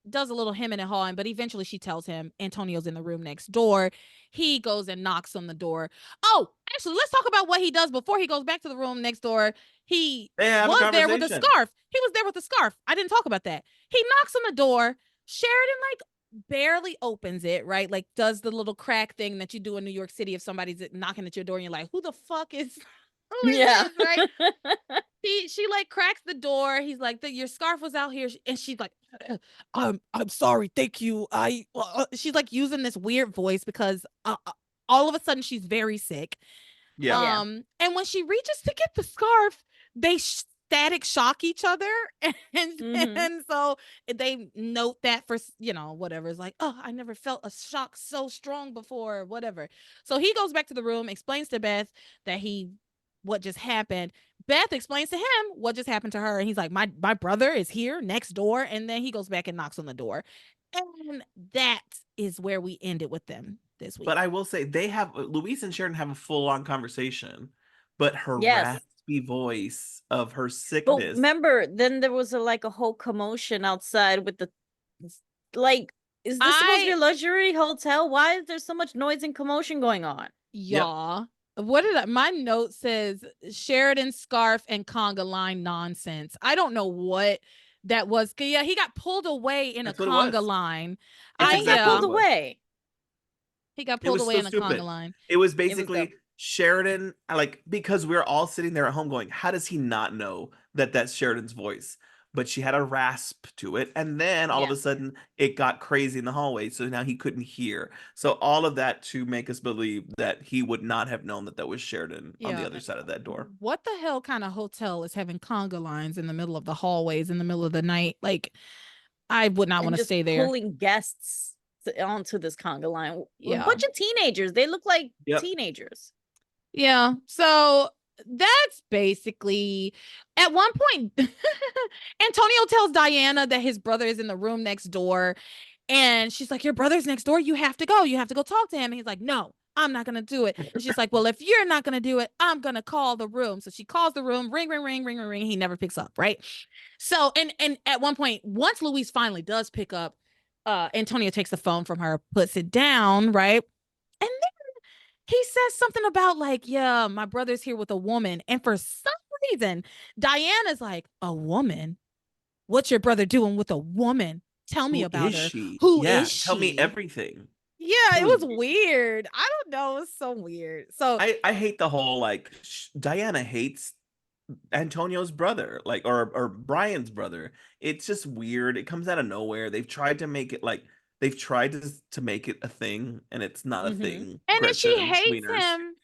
Speaker 1: does a little hemming and hawing, but eventually she tells him Antonio's in the room next door. He goes and knocks on the door. Oh, actually, let's talk about what he does before he goes back to the room next door. He was there with a scarf. He was there with a scarf. I didn't talk about that. He knocks on the door. Sheridan like barely opens it, right? Like does the little crack thing that you do in New York City if somebody's knocking at your door and you're like, who the fuck is who is
Speaker 3: Yeah.
Speaker 1: this, right? She like cracks the door. He's like, your scarf was out here, and she's like, I'm sorry, thank you. She's like using this weird voice because all of a sudden she's very sick.
Speaker 2: Yeah.
Speaker 3: Yeah.
Speaker 1: And when she reaches to get the scarf, they static shock each other, and
Speaker 3: Mhm.
Speaker 1: and so they note that for whatever. It's like, oh, I never felt a shock so strong before, whatever. So he goes back to the room, explains to Beth that what just happened. Beth explains to him what just happened to her, and he's like, my brother is here next door, and then he goes back and knocks on the door, and that is where we ended with them this week.
Speaker 2: But I will say Louise and Sheridan have a full-on conversation, but her
Speaker 3: Yes.
Speaker 2: raspy voice of her
Speaker 3: But
Speaker 2: sickness.
Speaker 3: remember, then there was a whole commotion outside with the like. Is this supposed to be a luxury hotel? Why is there so much noise and commotion going on?
Speaker 1: Y'all, what did my note says? Sheridan scarf and conga line nonsense. I don't know what that was. Yeah, he got pulled away in
Speaker 2: That's
Speaker 1: a
Speaker 2: what it
Speaker 1: conga
Speaker 2: was.
Speaker 1: line.
Speaker 2: That's
Speaker 3: He got
Speaker 2: exactly
Speaker 3: pulled
Speaker 2: what it was.
Speaker 3: away.
Speaker 1: He got
Speaker 2: It
Speaker 1: pulled
Speaker 2: was
Speaker 1: away
Speaker 2: so
Speaker 1: in a
Speaker 2: stupid.
Speaker 1: conga line.
Speaker 2: It was
Speaker 3: It was
Speaker 2: basically
Speaker 3: dumb.
Speaker 2: Sheridan, like, because we were all sitting there at home going, how does he not know that that's Sheridan's voice? But she had a rasp to it, and then all of a
Speaker 3: Yeah.
Speaker 2: sudden it got crazy in the hallway, so now he couldn't hear. So all of that to make us believe that he would not have known that that was Sheridan on the
Speaker 1: Yeah.
Speaker 2: other side of that door.
Speaker 1: What the hell kind of hotel is having conga lines in the middle of the hallways in the middle of the night? Like, I would not
Speaker 3: And
Speaker 1: want to
Speaker 3: just
Speaker 1: stay there.
Speaker 3: pulling guests onto this conga line. A
Speaker 1: Yeah.
Speaker 3: bunch of teenagers. They look like
Speaker 2: Yep.
Speaker 3: teenagers.
Speaker 1: Yeah. So that's basically at one point Antonio tells Diana that his brother is in the room next door, and she's like, your brother's next door, you have to go talk to him, and he's like, no, I'm not gonna do it. And she's like, well, if you're not gonna do it, I'm gonna call the room. So she calls the room, ring ring ring ring ring ring. He never picks up, right? So and at one point, once Louise finally does pick up, Antonio takes the phone from her, puts it down, right? And he says something about like, yeah, my brother's here with a woman. And for some reason, Diana's like, a woman? What's your brother doing with a woman? Tell me
Speaker 2: Who
Speaker 1: about
Speaker 2: is
Speaker 1: her.
Speaker 2: she?
Speaker 1: Who
Speaker 2: Yeah,
Speaker 1: is
Speaker 2: tell me
Speaker 1: she?
Speaker 2: everything.
Speaker 1: Yeah,
Speaker 2: It
Speaker 1: it
Speaker 2: was
Speaker 1: was weird. I don't know. It was so weird. So
Speaker 2: I hate the whole like Diana hates Antonio's brother, like or Brian's brother. It's just weird. It comes out of nowhere. They've tried to make it like they've tried to make it a thing, and it's not a
Speaker 3: Mhm.
Speaker 2: thing.
Speaker 1: and if she
Speaker 2: Gretchen
Speaker 1: hates
Speaker 2: Wieners.
Speaker 1: him,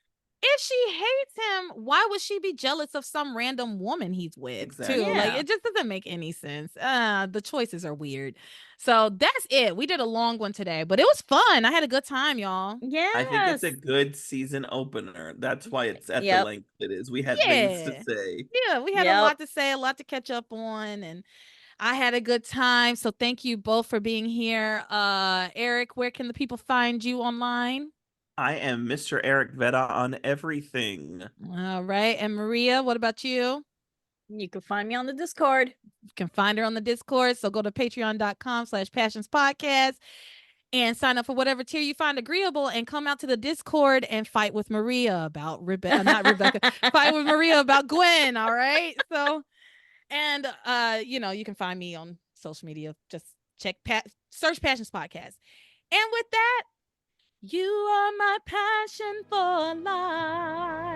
Speaker 1: why would she be jealous of some random woman he's with too?
Speaker 2: Exactly.
Speaker 1: Like
Speaker 3: Yeah.
Speaker 1: it just doesn't make any sense. The choices are weird. So that's it. We did a long one today, but it was fun. I had a good time, y'all.
Speaker 2: I think it's a
Speaker 3: Yes.
Speaker 2: good season opener. That's why it's at the
Speaker 3: Yep.
Speaker 2: length it is. We had things to
Speaker 1: Yeah.
Speaker 2: say.
Speaker 1: Yeah, we had a
Speaker 3: Yep.
Speaker 1: lot to say, a lot to catch up on, and I had a good time. So thank you both for being here. Eric, where can the people find you online?
Speaker 2: I am Mr. Eric Veda on everything.
Speaker 1: All right. And Maria, what about you?
Speaker 3: You can find me on the Discord.
Speaker 1: You can find her on the Discord. So go to patreon.com/passionspodcast and sign up for whatever tier you find agreeable, and come out to the Discord and fight with Maria about not Rebecca, fight with Maria about Gwen. All right. So, and you can find me on social media. Just search Passions Podcast. And with that, you are my passion for life.